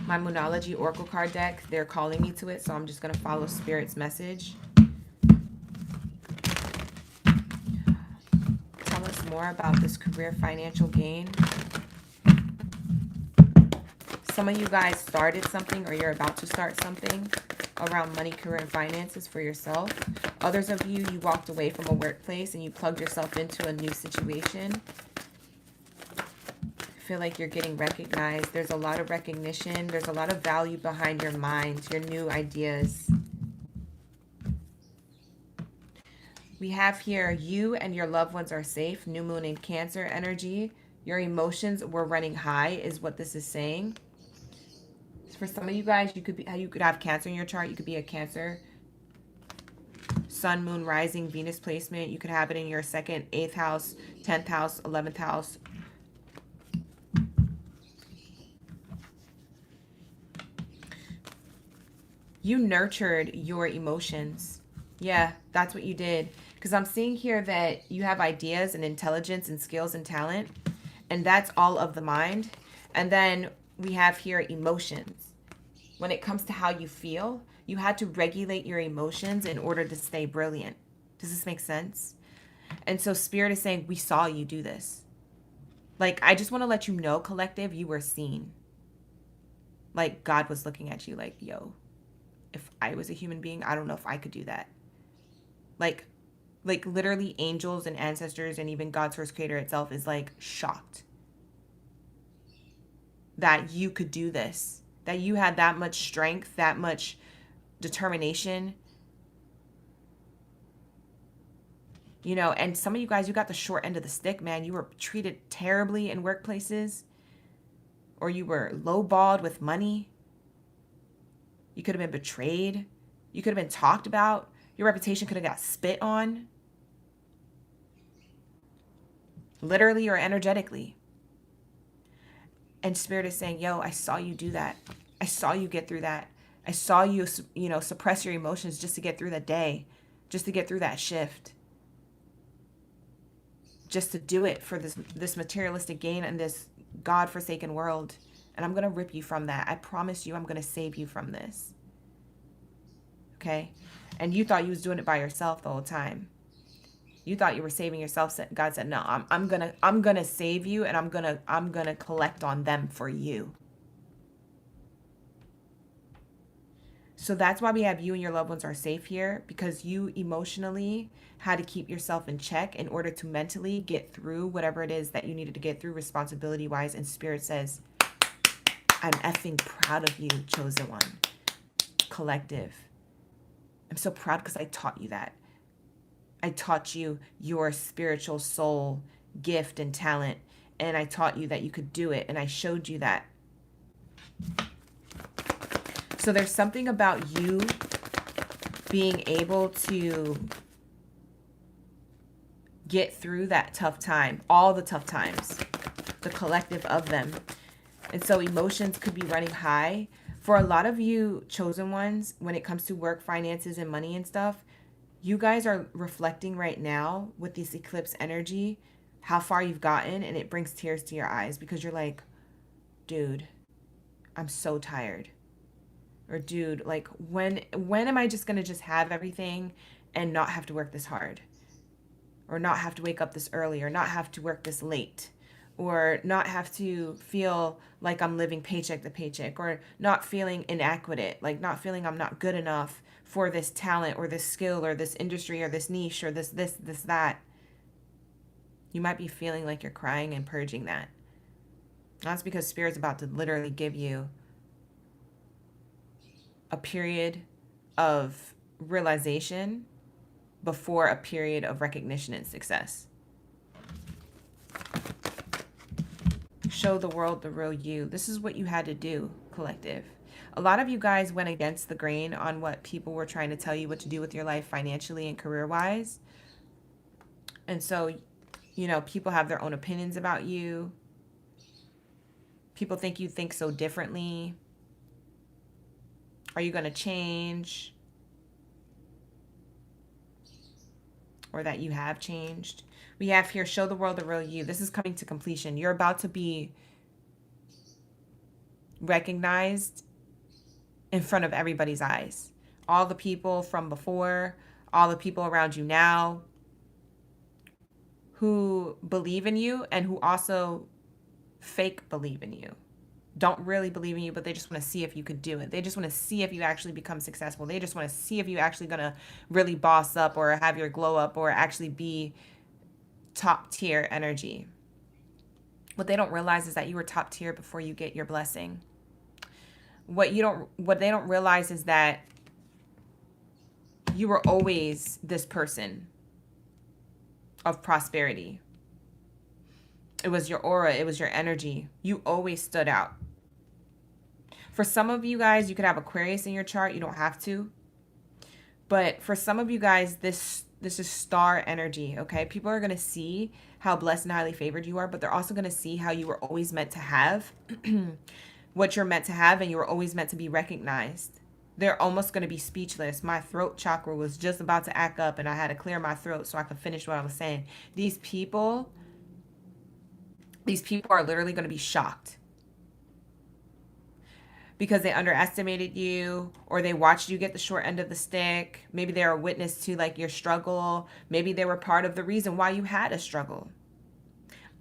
My Moonology Oracle card deck. They're calling me to it, so I'm just going to follow Spirit's message. Tell us more about this career financial gain. Some of you guys started something or you're about to start something. around money, career, and finances for yourself. Others of you, you walked away from a workplace and you plugged yourself into a new situation. I feel like you're getting recognized. There's a lot of recognition. There's a lot of value behind your mind, your new ideas. We have here, you and your loved ones are safe. New moon in Cancer energy. Your emotions were running high is what this is saying. For some of you guys, you could have Cancer in your chart. You could be a Cancer. Sun, moon, rising, Venus placement. You could have it in your 2nd, 8th house, 10th house, 11th house. You nurtured your emotions. Yeah, that's what you did. Because I'm seeing here that you have ideas and intelligence and skills and talent. And that's all of the mind. And then we have here emotions. When it comes to how you feel, you had to regulate your emotions in order to stay brilliant. Does this make sense? And so Spirit is saying, we saw you do this. Like, I just want to let you know, collective, you were seen. Like, God was looking at you like, yo, if I was a human being, I don't know if I could do that. Like literally angels and ancestors and even God's first creator itself is like shocked that you could do this, that you had that much strength, that much determination. You know, and some of you guys, you got the short end of the stick, man. You were treated terribly in workplaces, or you were lowballed with money. You could have been betrayed. You could have been talked about. Your reputation could have got spit on. Literally or energetically. And Spirit is saying, yo, I saw you do that. I saw you get through that. I saw you, suppress your emotions just to get through the day, just to get through that shift, just to do it for this materialistic gain in this God-forsaken world. And I'm going to rip you from that. I promise you I'm going to save you from this. Okay? And you thought you was doing it by yourself the whole time. You thought you were saving yourself. God said, no, I'm gonna save you, and I'm gonna collect on them for you. So that's why we have you and your loved ones are safe here, because you emotionally had to keep yourself in check in order to mentally get through whatever it is that you needed to get through responsibility wise. And Spirit says, I'm effing proud of you, chosen one, collective. I'm so proud because I taught you that. I taught you your spiritual soul gift and talent, and I taught you that you could do it, and I showed you that. So there's something about you being able to get through that tough time, all the tough times, the collective of them. And so emotions could be running high. For a lot of you chosen ones, when it comes to work, finances, and money and stuff, you guys are reflecting right now with this eclipse energy, how far you've gotten, and it brings tears to your eyes because you're like, dude, I'm so tired. Or dude, like when am I just going to just have everything and not have to work this hard? Or not have to wake up this early, or not have to work this late, or not have to feel like I'm living paycheck to paycheck, or not feeling inadequate, like not feeling I'm not good enough for this talent or this skill or this industry or this niche or this, that. You might be feeling like you're crying and purging that. That's because Spirit's about to literally give you a period of realization before a period of recognition and success. Show the world the real you. This is what you had to do, collective. A lot of you guys went against the grain on what people were trying to tell you what to do with your life financially and career-wise. And so, people have their own opinions about you. People think you think so differently. Are you going to change? Or that you have changed. We have here, show the world the real you. This is coming to completion. You're about to be recognized in front of everybody's eyes. All the people from before, all the people around you now who believe in you and who also fake believe in you. don't really believe in you, but they just want to see if you could do it. They just want to see if you actually become successful. They just want to see if you actually gonna really boss up or have your glow up or actually be top tier energy. What they don't realize is that you were top tier before you get your blessing. What they don't realize is that you were always this person of prosperity. It was your aura, it was your energy. You always stood out. For some of you guys, you could have Aquarius in your chart. You don't have to. But for some of you guys, this is star energy, okay? People are going to see how blessed and highly favored you are, but they're also going to see how you were always meant to have what you're meant to have, and you were always meant to be recognized. They're almost going to be speechless. My throat chakra was just about to act up, and I had to clear my throat so I could finish what I was saying. These people are literally going to be shocked because they underestimated you, or they watched you get the short end of the stick. Maybe they're a witness to like your struggle. Maybe they were part of the reason why you had a struggle.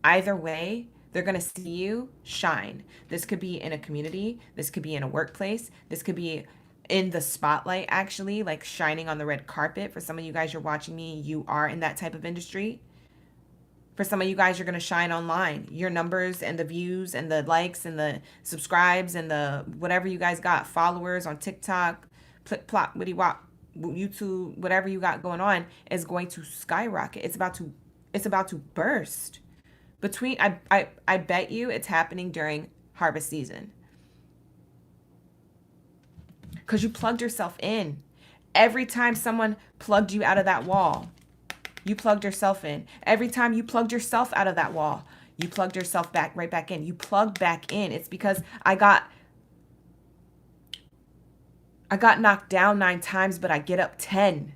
Either way, they're going to see you shine. This could be in a community. This could be in a workplace. This could be in the spotlight, actually, like shining on the red carpet. For some of you guys, you're watching me, you are in that type of industry. For some of you guys, you're going to shine online. Your numbers and the views and the likes and the subscribes and the whatever you guys got, followers on TikTok, plop, witty wop, YouTube, whatever you got going on is going to skyrocket. It's about to burst. I bet you it's happening during harvest season. Because you plugged yourself in. Every time someone plugged you out of that wall, you plugged yourself in. Every time you plugged yourself out of that wall, you plugged yourself right back in. You plugged back in. It's because I got knocked down 9 times, but I get up 10.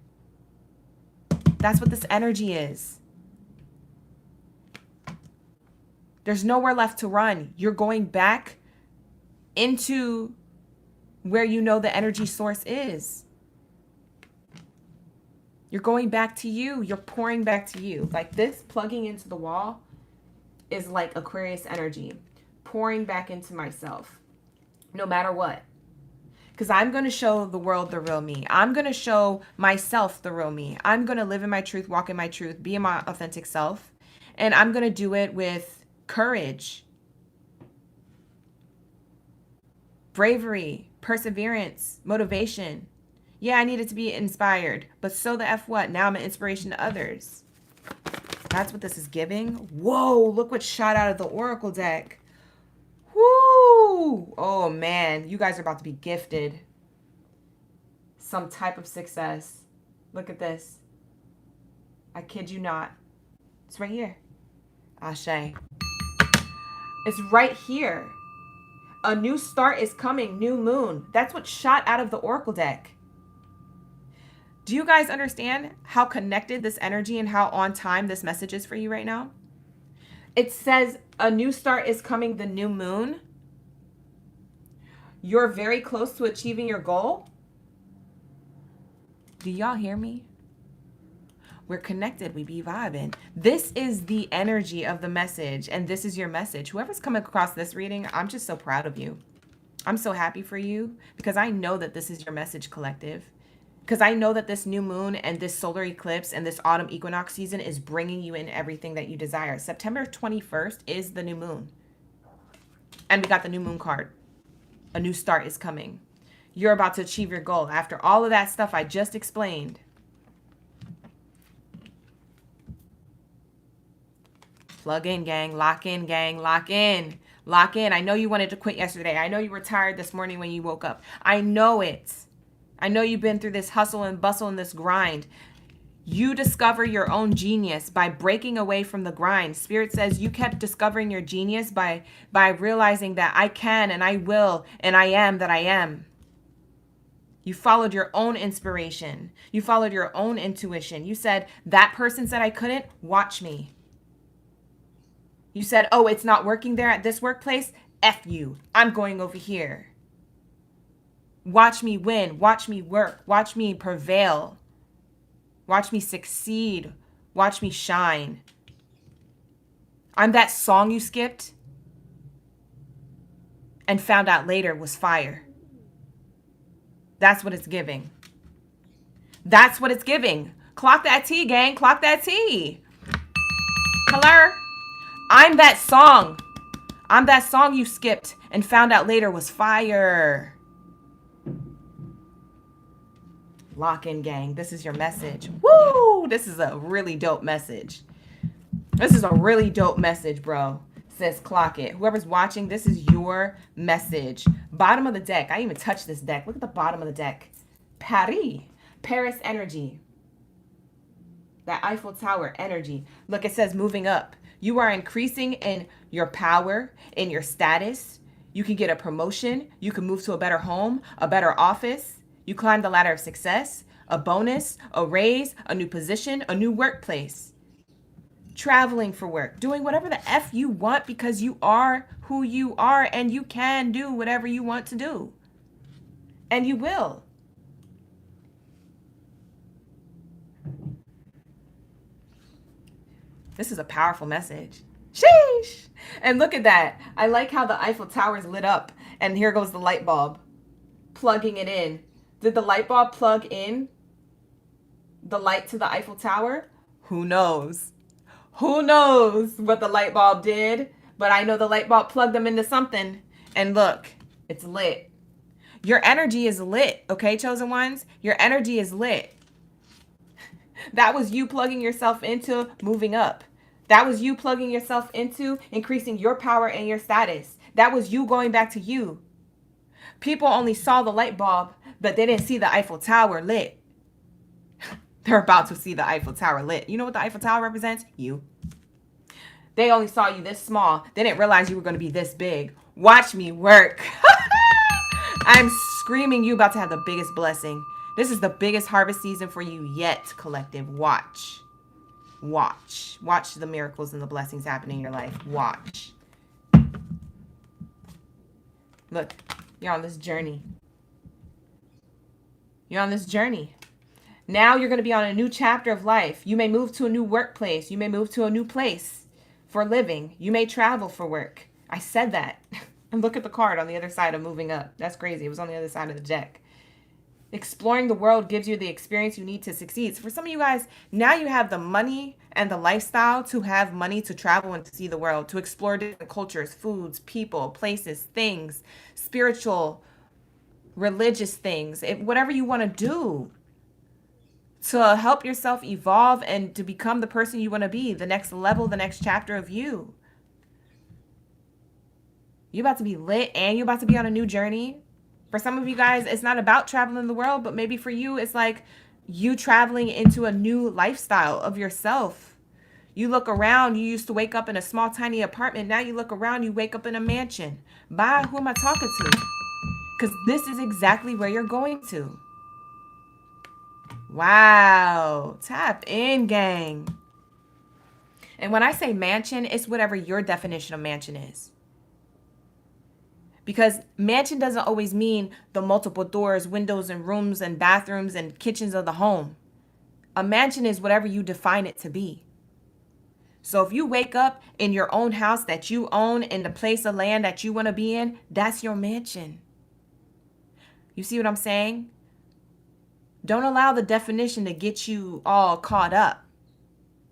That's what this energy is. There's nowhere left to run. You're going back into where you know the energy source is. You're going back to you. You're pouring back to you. Like this plugging into the wall is like Aquarius energy. Pouring back into myself. No matter what. Because I'm going to show the world the real me. I'm going to show myself the real me. I'm going to live in my truth, walk in my truth, be my authentic self. And I'm going to do it with courage, bravery, perseverance, motivation. Yeah, I needed to be inspired, but so the F what? Now I'm an inspiration to others. That's what this is giving. Whoa, look what shot out of the Oracle deck. Woo! Oh man, you guys are about to be gifted some type of success. Look at this. I kid you not. It's right here. Ashe. It's right here. A new start is coming, new moon. That's what shot out of the Oracle deck. Do you guys understand how connected this energy and how on time this message is for you right now? It says a new start is coming, the new moon. You're very close to achieving your goal. Do y'all hear me? We're connected. We be vibing. This is the energy of the message, and this is your message. Whoever's coming across this reading, I'm just so proud of you. I'm so happy for you because I know that this is your message, collective. Because I know that this new moon and this solar eclipse and this autumn equinox season is bringing you in everything that you desire. September 21st is the new moon. And we got the new moon card. A new start is coming. You're about to achieve your goal. After all of that stuff I just explained. Plug in, gang. Lock in, gang. Lock in. Lock in. I know you wanted to quit yesterday. I know you were tired this morning when you woke up. I know it. I know you've been through this hustle and bustle and this grind. You discover your own genius by breaking away from the grind. Spirit says you kept discovering your genius by realizing that I can and I will and I am that I am. You followed your own inspiration. You followed your own intuition. You said, that person said I couldn't, watch me. You said, oh, it's not working there at this workplace? F you. I'm going over here. Watch me win. Watch me work. Watch me prevail. Watch me succeed. Watch me shine. I'm that song you skipped. and found out later was fire. That's what it's giving. That's what it's giving. Clock that T, gang. Clock that T. Color. I'm that song. I'm that song you skipped and found out later was fire. Lock in, gang. This is your message. Woo! This is a really dope message. This is a really dope message, bro. Says clock it. Whoever's watching, this is your message. Bottom of the deck. I didn't even touch this deck. Look at the bottom of the deck. Paris energy. That Eiffel Tower energy. Look, it says moving up. You are increasing in your power, in your status. You can get a promotion. You can move to a better home, a better office. You climb the ladder of success, a bonus, a raise, a new position, a new workplace. Traveling for work, doing whatever the F you want because you are who you are and you can do whatever you want to do. And you will. This is a powerful message. Sheesh. And look at that. I like how the Eiffel Tower is lit up. And here goes the light bulb. Plugging it in. Did the light bulb plug in the light to the Eiffel Tower? Who knows? Who knows what the light bulb did? But I know the light bulb plugged them into something. And look, it's lit. Your energy is lit, okay, chosen ones? Your energy is lit. That was you plugging yourself into moving up. That was you plugging yourself into increasing your power and your status. That was you going back to you. People only saw the light bulb, but they didn't see the Eiffel Tower lit. They're about to see the Eiffel Tower lit. You know what the Eiffel Tower represents? You. They only saw you this small. They didn't realize you were going to be this big. Watch me work. I'm screaming you about to have the biggest blessing. This is the biggest harvest season for you yet, collective. Watch. Watch. Watch the miracles and the blessings happen in your life. Watch. Look, you're on this journey. You're on this journey. Now you're going to be on a new chapter of life. You may move to a new workplace. You may move to a new place for living. You may travel for work. I said that. And look at the card on the other side of moving up. That's crazy. It was on the other side of the deck. Exploring the world gives you the experience you need to succeed. So for some of you guys, now you have the money and the lifestyle to have money to travel and to see the world, to explore different cultures, foods, people, places, things, spiritual, religious things, whatever you want to do to help yourself evolve and to become the person you want to be, the next level, the next chapter of you. You're about to be lit and you're about to be on a new journey. For some of you guys, it's not about traveling the world, but maybe for you, it's like you traveling into a new lifestyle of yourself. You look around, you used to wake up in a small, tiny apartment. Now you look around, you wake up in a mansion. Bye, who am I talking to? Because this is exactly where you're going to. Wow. Tap in, gang. And when I say mansion, it's whatever your definition of mansion is. Because mansion doesn't always mean the multiple doors, windows, and rooms, and bathrooms, and kitchens of the home. A mansion is whatever you define it to be. So if you wake up in your own house that you own, in the place of land that you want to be in, that's your mansion. You see what I'm saying? Don't allow the definition to get you all caught up.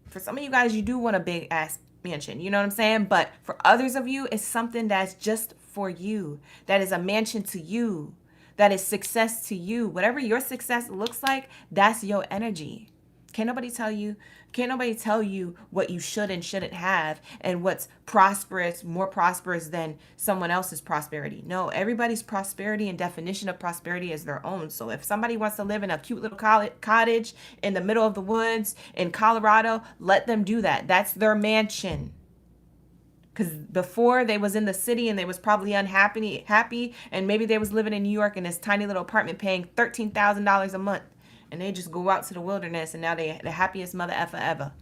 For some of you guys, you do want a big ass mansion. You know what I'm saying? But for others of you, it's something that's just for you. That is a mansion to you. That is success to you. Whatever your success looks like, that's your energy. Can't nobody tell you what you should and shouldn't have and what's prosperous, more prosperous than someone else's prosperity. No, everybody's prosperity and definition of prosperity is their own. So if somebody wants to live in a cute little cottage in the middle of the woods in Colorado, let them do that. That's their mansion. Because before they was in the city and they was probably happy, and maybe they was living in New York in this tiny little apartment paying $13,000 a month. And they just go out to the wilderness and now they're the happiest mother effer ever.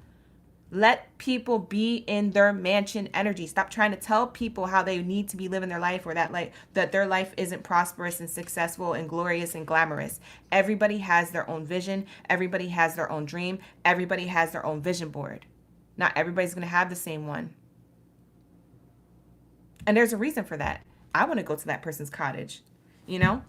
Let people be in their mansion energy. Stop trying to tell people how they need to be living their life or that their life isn't prosperous and successful and glorious and glamorous. Everybody has their own vision. Everybody has their own dream. Everybody has their own vision board. Not everybody's going to have the same one. And there's a reason for that. I want to go to that person's cottage, you know?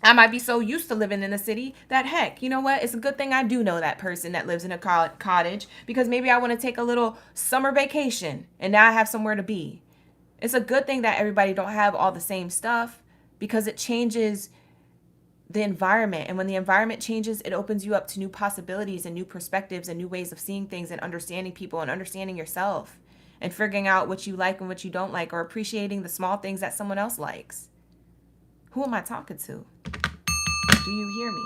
I might be so used to living in the city that, heck, you know what? It's a good thing I do know that person that lives in a cottage, because maybe I want to take a little summer vacation and now I have somewhere to be. It's a good thing that everybody don't have all the same stuff, because it changes the environment. And when the environment changes, it opens you up to new possibilities and new perspectives and new ways of seeing things and understanding people and understanding yourself and figuring out what you like and what you don't like, or appreciating the small things that someone else likes. Who am I talking to? Do you hear me?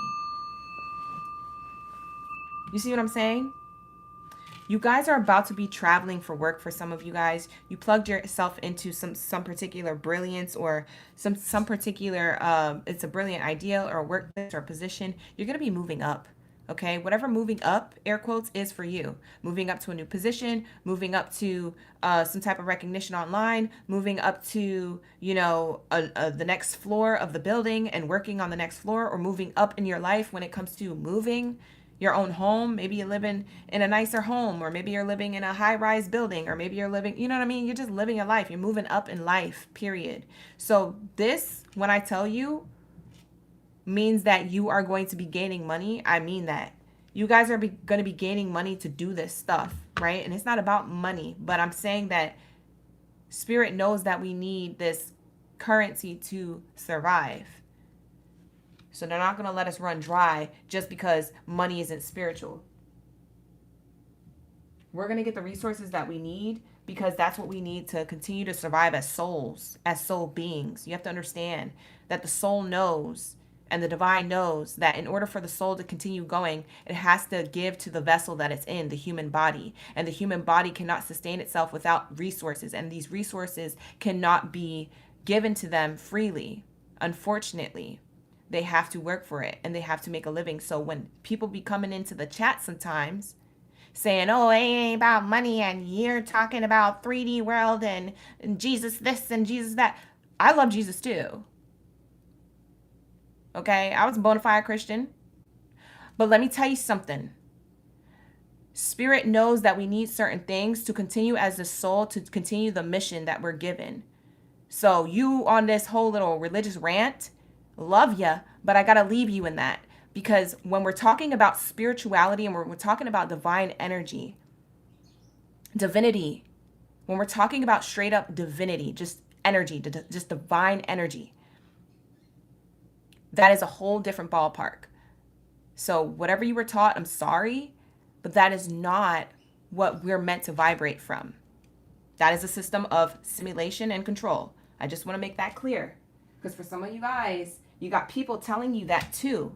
You see what I'm saying? You guys are about to be traveling for work. For some of you guys, you plugged yourself into some particular brilliance, or some particular it's a brilliant idea or a workplace or a position. You're going to be moving up. Okay, whatever moving up, air quotes, is for you. Moving up to a new position, moving up to some type of recognition online, moving up to, the next floor of the building and working on the next floor, or moving up in your life when it comes to moving your own home. Maybe you're living in a nicer home, or maybe you're living in a high-rise building, or maybe you're living, you know what I mean? You're just living your life. You're moving up in life, period. So this, when I tell you, means that you are going to be gaining money. I mean that. You guys are going to be gaining money to do this stuff, right? And it's not about money, but I'm saying that Spirit knows that we need this currency to survive. So they're not going to let us run dry just because money isn't spiritual. We're going to get the resources that we need, because that's what we need to continue to survive as souls, as soul beings. You have to understand that the soul knows, and the divine knows, that in order for the soul to continue going, it has to give to the vessel that it's in, the human body. And the human body cannot sustain itself without resources. And these resources cannot be given to them freely. Unfortunately, they have to work for it, and they have to make a living. So when people be coming into the chat sometimes saying, oh, it ain't about money, and you're talking about 3D world and Jesus this and Jesus that. I love Jesus too. Okay, I was a bona fide Christian. But let me tell you something. Spirit knows that we need certain things to continue as the soul, to continue the mission that we're given. So you on this whole little religious rant, love ya, but I got to leave you in that. Because when we're talking about spirituality and we're talking about divine energy, divinity, when we're talking about straight up divinity, just energy, just divine energy, that is a whole different ballpark. So whatever you were taught, I'm sorry, but that is not what we're meant to vibrate from. That is a system of simulation and control. I just want to make that clear. Because for some of you guys, you got people telling you that too.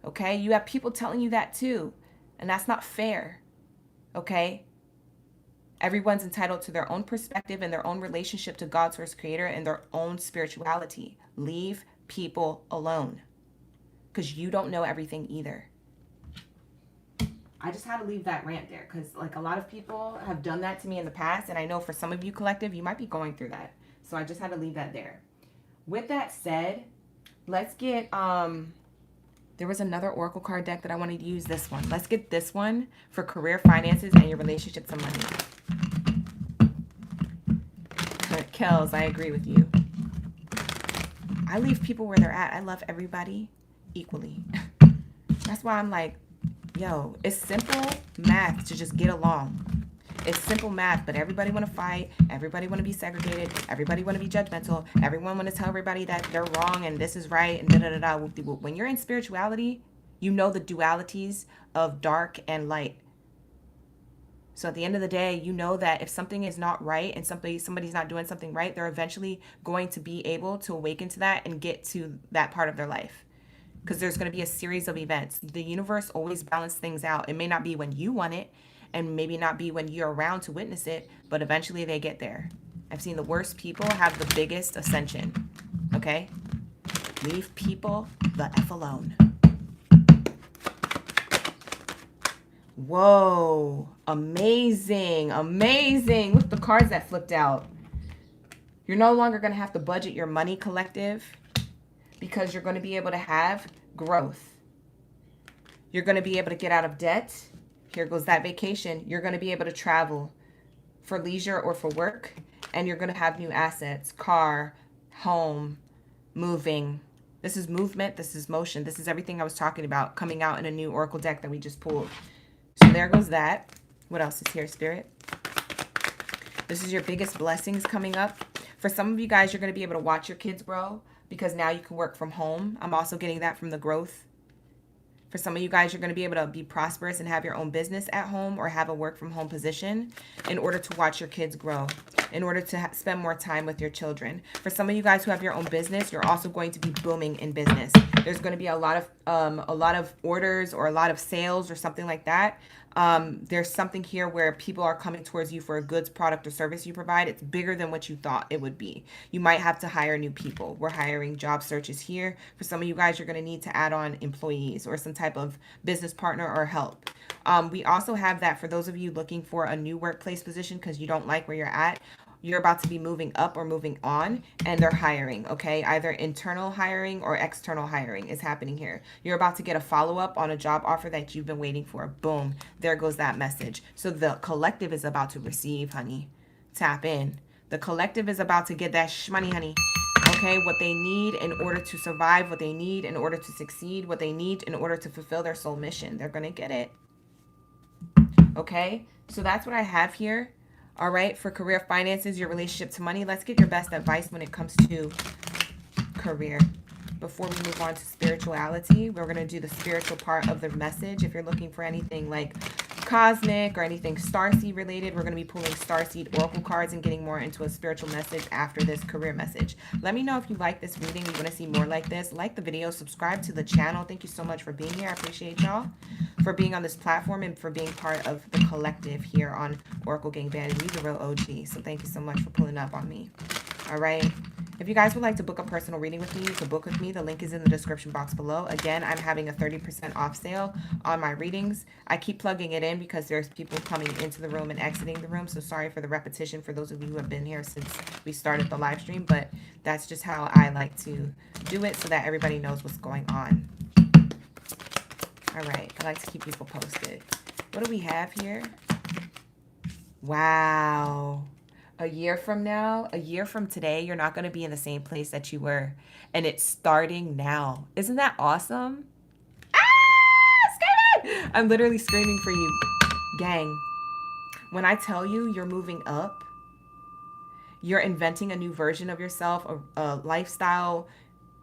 Okay? You have people telling you that too. And that's not fair. Okay? Everyone's entitled to their own perspective and their own relationship to God, Source Creator, and their own spirituality. Leave people alone, because you don't know everything either. I just had to leave that rant there, because like a lot of people have done that to me in the past, and I know for some of you collective, you might be going through that. So I just had to leave that there. With that said, let's get there was another oracle card deck that I wanted to use. This one. Let's get this one for career, finances, and your relationships and money. Kels, I agree with you. I leave people where they're at. I love everybody equally. That's why I'm like, yo, it's simple math to just get along. It's simple math, but everybody want to fight. Everybody want to be segregated. Everybody want to be judgmental. Everyone want to tell everybody that they're wrong and this is right and da-da-da-da. When you're in spirituality, you know the dualities of dark and light. So at the end of the day, you know that if something is not right and somebody's not doing something right, they're eventually going to be able to awaken to that and get to that part of their life. Because there's going to be a series of events. The universe always balances things out. It may not be when you want it, and maybe not be when you're around to witness it, but eventually they get there. I've seen the worst people have the biggest ascension. Okay? Leave people the F alone. Whoa, amazing, amazing. Look at the cards that flipped out. You're no longer going to have to budget your money, collective, because you're going to be able to have growth. You're going to be able to get out of debt. Here goes that vacation. You're going to be able to travel for leisure or for work. and you're going to have new assets, car, home, moving. This is movement. This is motion. This is everything I was talking about coming out in a new oracle deck that we just pulled. So there goes that. What else is here, Spirit? This is your biggest blessings coming up. For some of you guys, you're going to be able to watch your kids grow because now you can work from home. I'm also getting that from the growth. For some of you guys, you're going to be able to be prosperous and have your own business at home or have a work from home position in order to watch your kids grow, in order to spend more time with your children. For some of you guys who have your own business, you're also going to be booming in business. There's going to be a lot of orders or a lot of sales or something like that. There's something here where people are coming towards you for a goods, product, or service you provide. It's bigger than what you thought it would be. You might have to hire new people. We're hiring job searches here. For some of you guys, you're going to need to add on employees or some type of business partner or help. We also have that for those of you looking for a new workplace position because you don't like where you're at. You're about to be moving up or moving on, and they're hiring, okay? Either internal hiring or external hiring is happening here. You're about to get a follow-up on a job offer that you've been waiting for. Boom, there goes that message. So the collective is about to receive, honey. Tap in. The collective is about to get that money, honey. Okay, what they need in order to survive, what they need in order to succeed, what they need in order to fulfill their soul mission. They're going to get it. Okay, so that's what I have here. All right, for career, finances, your relationship to money. Let's get your best advice when it comes to career. Before we move on to spirituality, we're going to do the spiritual part of the message. If you're looking for anything like cosmic or anything starseed related, we're going to be pulling starseed oracle cards and getting more into a spiritual message after this career message. Let me know if you like this reading. You want to see more like this. Like the video, subscribe to the channel. Thank you so much for being here. I appreciate y'all for being on this platform and for being part of the collective here on Oracle Gang Baddie. You're the real OG, so thank you so much for pulling up on me. All right. If you guys would like to book a personal reading with me, you can book with me. The link is in the description box below. Again, I'm having a 30% off sale on my readings. I keep plugging it in because there's people coming into the room and exiting the room. So sorry for the repetition for those of you who have been here since we started the live stream. But that's just how I like to do it so that everybody knows what's going on. All right. I like to keep people posted. What do we have here? Wow. A year from now, a year from today, you're not going to be in the same place that you were. And it's starting now. Isn't that awesome? Ah, screaming! I'm literally screaming for you, gang. When I tell you you're moving up, you're inventing a new version of yourself, a lifestyle.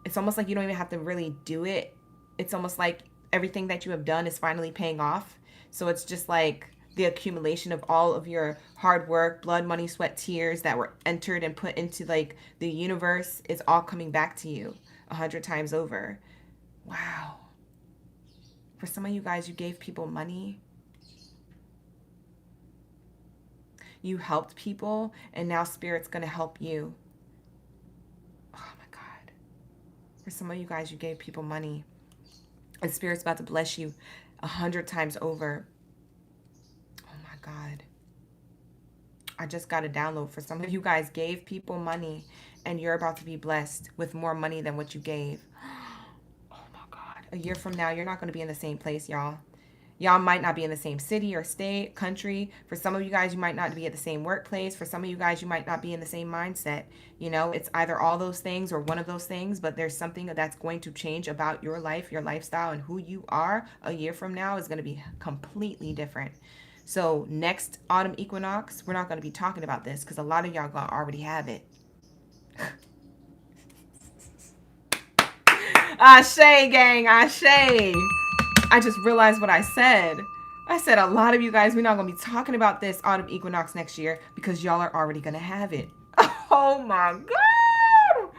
It's almost like you don't even have to really do it. It's almost like everything that you have done is finally paying off. So it's just like the accumulation of all of your hard work, blood, money, sweat, tears that were entered and put into like the universe is all coming back to you 100 times over. Wow. For some of you guys, you gave people money. You helped people, and now Spirit's going to help you. Oh my God. For some of you guys, you gave people money, and Spirit's about to bless you 100 times over. God, I just got a download. For some of you guys gave people money and you're about to be blessed with more money than what you gave. Oh my God. A year from now, you're not going to be in the same place, y'all. Y'all might not be in the same city or state, country. For some of you guys, you might not be at the same workplace. For some of you guys, you might not be in the same mindset. You know, it's either all those things or one of those things, but there's something that's going to change about your life, your lifestyle, and who you are a year from now is going to be completely different. So next autumn equinox, we're not going to be talking about this because a lot of y'all gonna already have it. Ashe, gang, ashe. I just realized what I said. I said a lot of you guys, we're not going to be talking about this autumn equinox next year because y'all are already going to have it. Oh my God.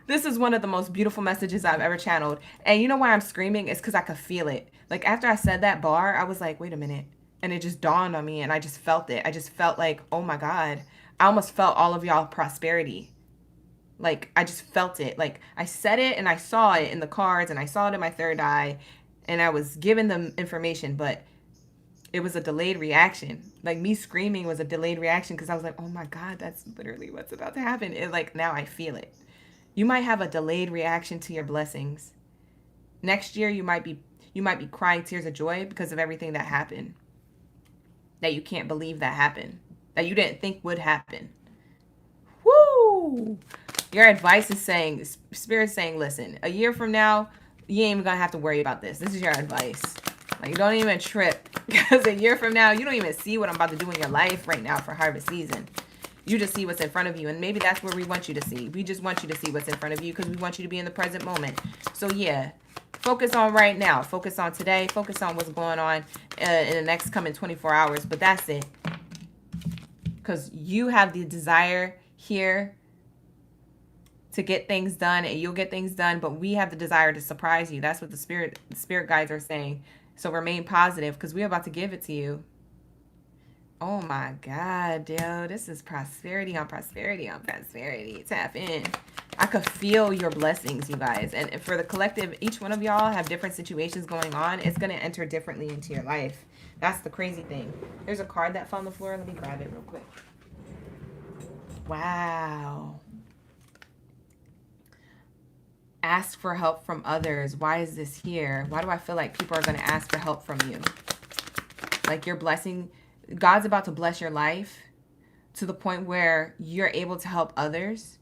This is one of the most beautiful messages I've ever channeled. And you know why I'm screaming? It's because I could feel it. Like after I said that bar, I was like, wait a minute. And it just dawned on me and I just felt it. I just felt like, oh my God. I almost felt all of y'all prosperity. Like I just felt it. Like I said it and I saw it in the cards and I saw it in my third eye and I was given them information, but it was a delayed reaction. Like me screaming was a delayed reaction because I was like, oh my God, that's literally what's about to happen. It, like now I feel it. You might have a delayed reaction to your blessings. Next year you might be crying tears of joy because of everything that happened. That you can't believe that happened. That you didn't think would happen. Woo! Your advice is saying, Spirit's saying, listen, a year from now, you ain't even gonna have to worry about this. This is your advice. Like, don't even trip. Because a year from now, you don't even see what I'm about to do in your life right now for harvest season. You just see what's in front of you. And maybe that's where we want you to see. We just want you to see what's in front of you because we want you to be in the present moment. So yeah, focus on right now. Focus on today. Focus on what's going on in the next coming 24 hours. But that's it. Because you have the desire here to get things done, and you'll get things done, but we have the desire to surprise you. That's what the spirit guides are saying. So remain positive because we're about to give it to you. Oh my God, dude. This is prosperity on prosperity on prosperity. Tap in. I could feel your blessings, you guys. And for the collective, each one of y'all have different situations going on. It's going to enter differently into your life. That's the crazy thing. There's a card that fell on the floor. Let me grab it real quick. Wow. Ask for help from others. Why is this here? Why do I feel like people are going to ask for help from you? Like your blessing, God's about to bless your life to the point where you're able to help others.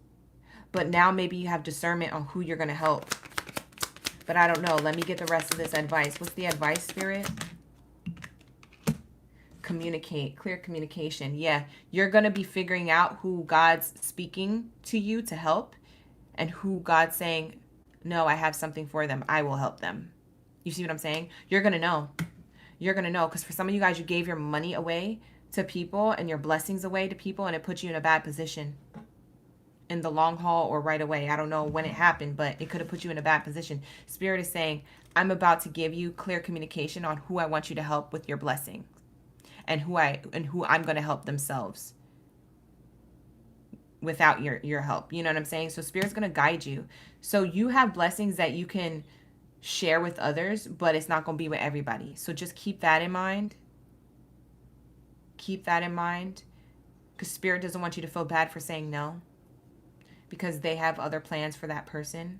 But now maybe you have discernment on who you're going to help. But I don't know. Let me get the rest of this advice. What's the advice, Spirit? Communicate. Clear communication. Yeah. You're going to be figuring out who God's speaking to you to help and who God's saying, no, I have something for them. I will help them. You see what I'm saying? You're going to know. You're going to know. Because for some of you guys, you gave your money away to people and your blessings away to people, and it put you in a bad position in the long haul or right away. I don't know when it happened, but it could have put you in a bad position. Spirit is saying, I'm about to give you clear communication on who I want you to help with your blessing and who I'm going to help themselves without your help. You know what I'm saying? So Spirit's going to guide you. So you have blessings that you can share with others, but it's not going to be with everybody. So just keep that in mind. Keep that in mind. Because Spirit doesn't want you to feel bad for saying no. Because they have other plans for that person.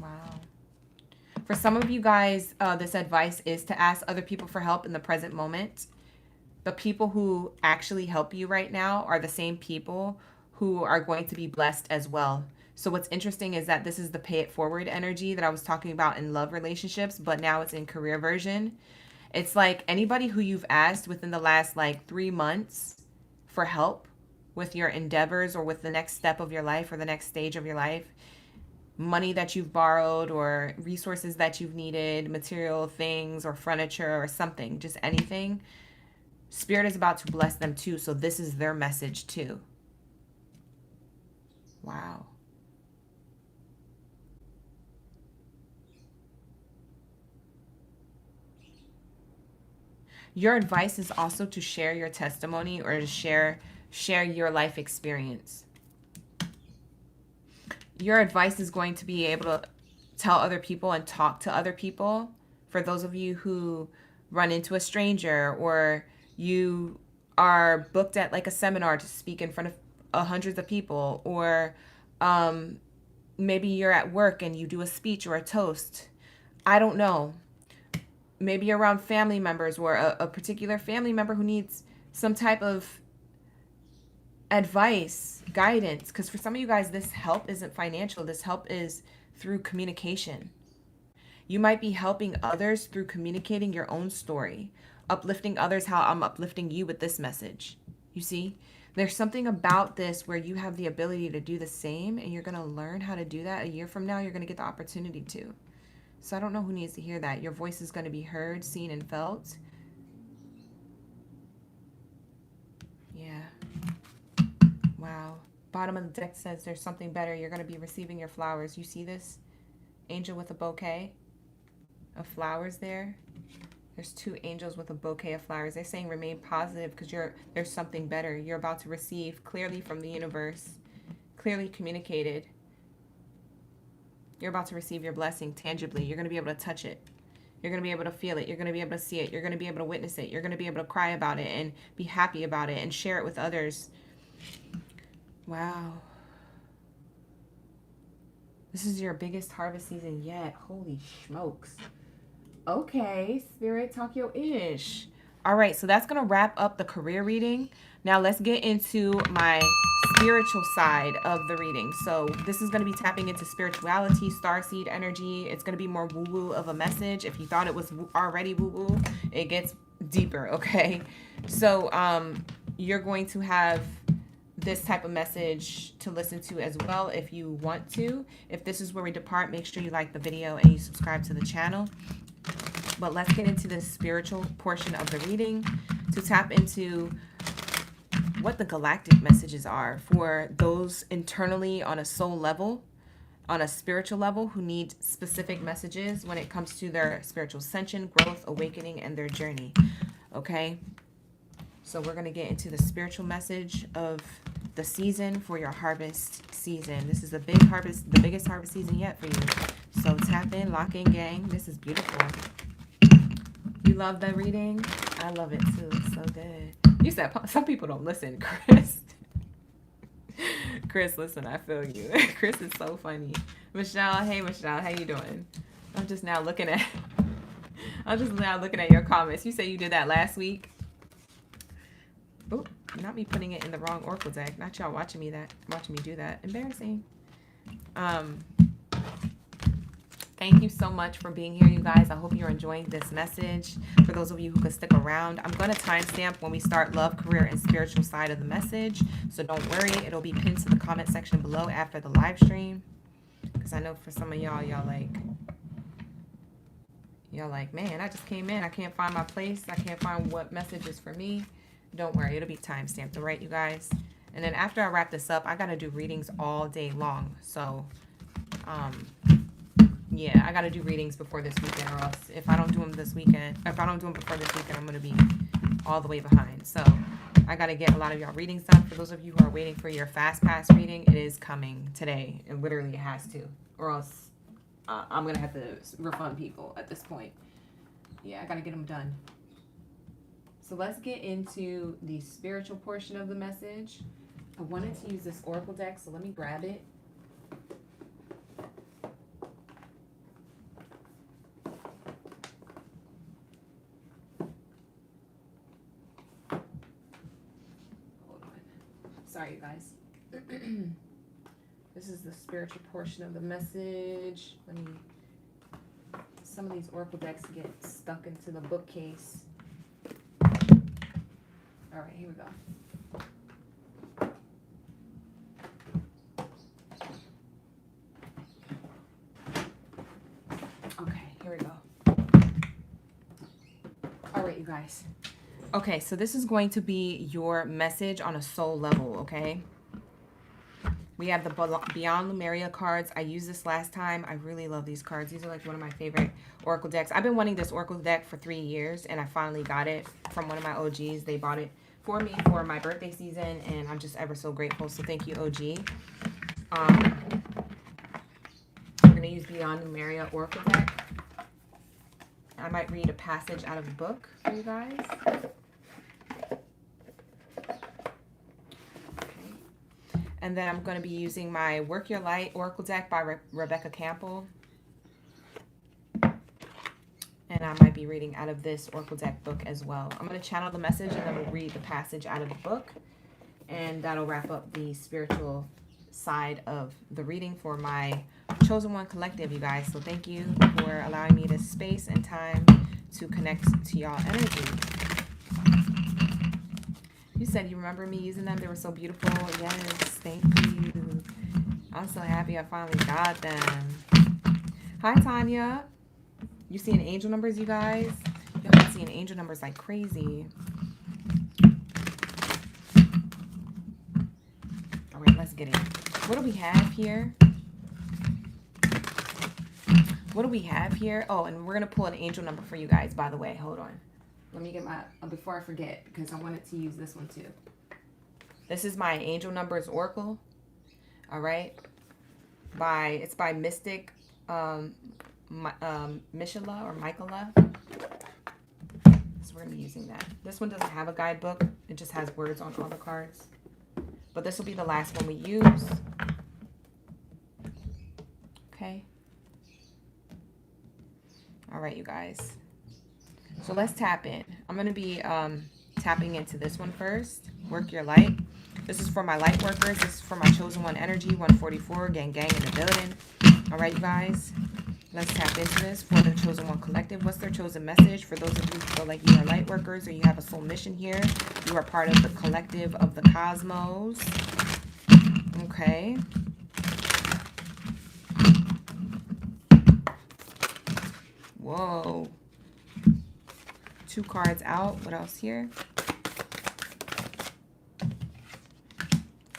Wow. For some of you guys, this advice is to ask other people for help in the present moment. The people who actually help you right now are the same people who are going to be blessed as well. So what's interesting is that this is the pay it forward energy that I was talking about in love relationships, but now it's in career version. It's like anybody who you've asked within the last like 3 months for help with your endeavors or with the next step of your life or the next stage of your life, money that you've borrowed or resources that you've needed, material things or furniture or something, just anything, Spirit is about to bless them too. So this is their message too. Wow. Your advice is also to share your testimony or to share your life experience. Your advice is going to be able to tell other people and talk to other people. For those of you who run into a stranger or you are booked at like a seminar to speak in front of hundreds of people, or maybe you're at work and you do a speech or a toast. I don't know. Maybe you're around family members or a particular family member who needs some type of advice, guidance. Because for some of you guys, this help isn't financial. This help is through communication. You might be helping others through communicating your own story, uplifting others how I'm uplifting you with this message. You see, there's something about this where you have the ability to do the same, and you're going to learn how to do that. A year from now, you're going to get the opportunity to. So I don't know who needs to hear that. Your voice is going to be heard, seen, and felt. Yeah. Wow. Bottom of the deck says there's something better. You're going to be receiving your flowers. You see this? Angel with a bouquet of flowers there. There's 2 angels with a bouquet of flowers. They're saying remain positive because there's something better. You're about to receive clearly from the universe. Clearly communicated. You're about to receive your blessing tangibly. You're going to be able to touch it. You're going to be able to feel it. You're going to be able to see it. You're going to be able to witness it. You're going to be able to cry about it and be happy about it and share it with others. Wow. This is your biggest harvest season yet. Holy smokes. Okay, Spirit, talk your ish. All right, so that's going to wrap up the career reading. Now let's get into my spiritual side of the reading. So this is going to be tapping into spirituality, starseed energy. It's going to be more woo-woo of a message. If you thought it was already woo-woo, it gets deeper, okay? So you're going to have this type of message to listen to as well if you want to. If this is where we depart, make sure you like the video and you subscribe to the channel. But let's get into the spiritual portion of the reading to tap into what the galactic messages are for those internally on a soul level, on a spiritual level, who need specific messages when it comes to their spiritual ascension, growth, awakening, and their journey. Okay? So we're going to get into the spiritual message of the season for your harvest season. This is a big harvest, the biggest harvest season yet for you. So tap in, lock in, gang. This is beautiful. You love the reading? I love it too. It's so good. You said some people don't listen, Chris. Chris, listen, I feel you. Chris is so funny. Michelle, hey Michelle, how you doing? I'm just now looking at your comments. You said you did that last week. Oh, not me putting it in the wrong oracle deck. Not y'all watching me do that. Embarrassing. Thank you so much for being here, you guys. I hope you're enjoying this message. For those of you who could stick around, I'm going to timestamp when we start love, career, and spiritual side of the message. So don't worry. It'll be pinned to the comment section below after the live stream. Because I know for some of y'all, y'all like, man, I just came in. I can't find my place. I can't find what message is for me. Don't worry. It'll be timestamped, all right, you guys? And then after I wrap this up, I got to do readings all day long. So, yeah, I got to do readings before this weekend, or else if I don't do them this weekend, if I don't do them before this weekend, I'm going to be all the way behind. So I got to get a lot of y'all readings done. For those of you who are waiting for your fast pass reading, it is coming today. And literally it has to, or else I'm going to have to refund people at this point. Yeah, I got to get them done. So let's get into the spiritual portion of the message. I wanted to use this oracle deck, so let me grab it. Sorry, you guys. This is the spiritual portion of the message. Some of these oracle decks get stuck into the bookcase. All right, here we go. Okay, here we go. All right, you guys. Okay, so this is going to be your message on a soul level, okay? We have the Beyond Lemuria cards. I used this last time. I really love these cards. These are like one of my favorite oracle decks. I've been wanting this oracle deck for 3 years, and I finally got it from one of my OGs. They bought it for me for my birthday season, and I'm just ever so grateful. So thank you, OG. We're going to use Beyond Lemuria oracle deck. I might read a passage out of the book for you guys. And then I'm going to be using my Work Your Light Oracle deck by Rebecca Campbell. And I might be reading out of this Oracle deck book as well. I'm going to channel the message and then we'll read the passage out of the book. And that'll wrap up the spiritual side of the reading for my Chosen One Collective, you guys. So thank you for allowing me this space and time to connect to y'all energy. You said you remember me using them. They were so beautiful. Yes, thank you. I'm so happy I finally got them. Hi, Tanya. You seeing angel numbers, you guys? Y'all been seeing angel numbers like crazy. All right, let's get it. What do we have here? What do we have here? Oh, and we're going to pull an angel number for you guys, by the way. Hold on. Let me get my, before I forget, because I wanted to use this one too. This is my Angel Numbers Oracle. All right. It's by Mystic Michaela or Michaela. So we're going to be using that. This one doesn't have a guidebook. It just has words on all the cards. But this will be the last one we use. Okay. All right, you guys. So let's tap in. I'm going to be tapping into this one first. Work your light. This is for my light workers. This is for my chosen one energy, 144, gang gang in the building. All right, you guys. Let's tap into this for the chosen one collective. What's their chosen message? For those of you who feel like you are light workers or you have a soul mission here, you are part of the collective of the cosmos. Okay. Whoa. 2 cards out. What else here?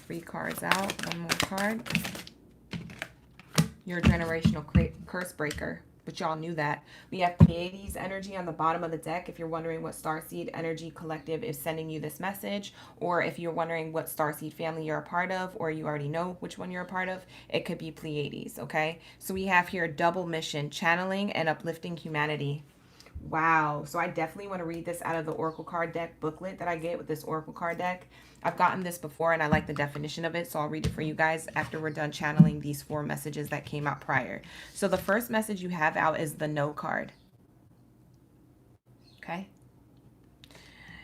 3 cards out. 1 more card. You're a generational curse breaker, but y'all knew that. We have Pleiades energy on the bottom of the deck. If you're wondering what Starseed Energy Collective is sending you this message, or if you're wondering what Starseed family you're a part of, or you already know which one you're a part of, it could be Pleiades, okay? So we have here double mission, channeling and uplifting humanity. Wow. So I definitely want to read this out of the Oracle card deck booklet that I get with this Oracle card deck. I've gotten this before and I like the definition of it, so I'll read it for you guys after we're done channeling these 4 messages that came out prior. So the first message you have out is the no card. Okay.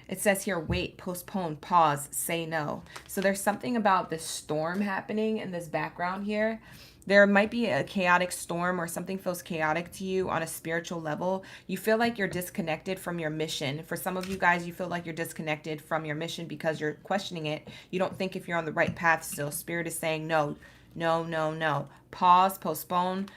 It says here, wait, postpone, pause, say no. So there's something about this storm happening in this background here. There might be a chaotic storm or something feels chaotic to you on a spiritual level. You feel like you're disconnected from your mission. For some of you guys, you feel like you're disconnected from your mission because you're questioning it. You don't think if you're on the right path still. Spirit is saying no, no, no, no. Pause, postpone.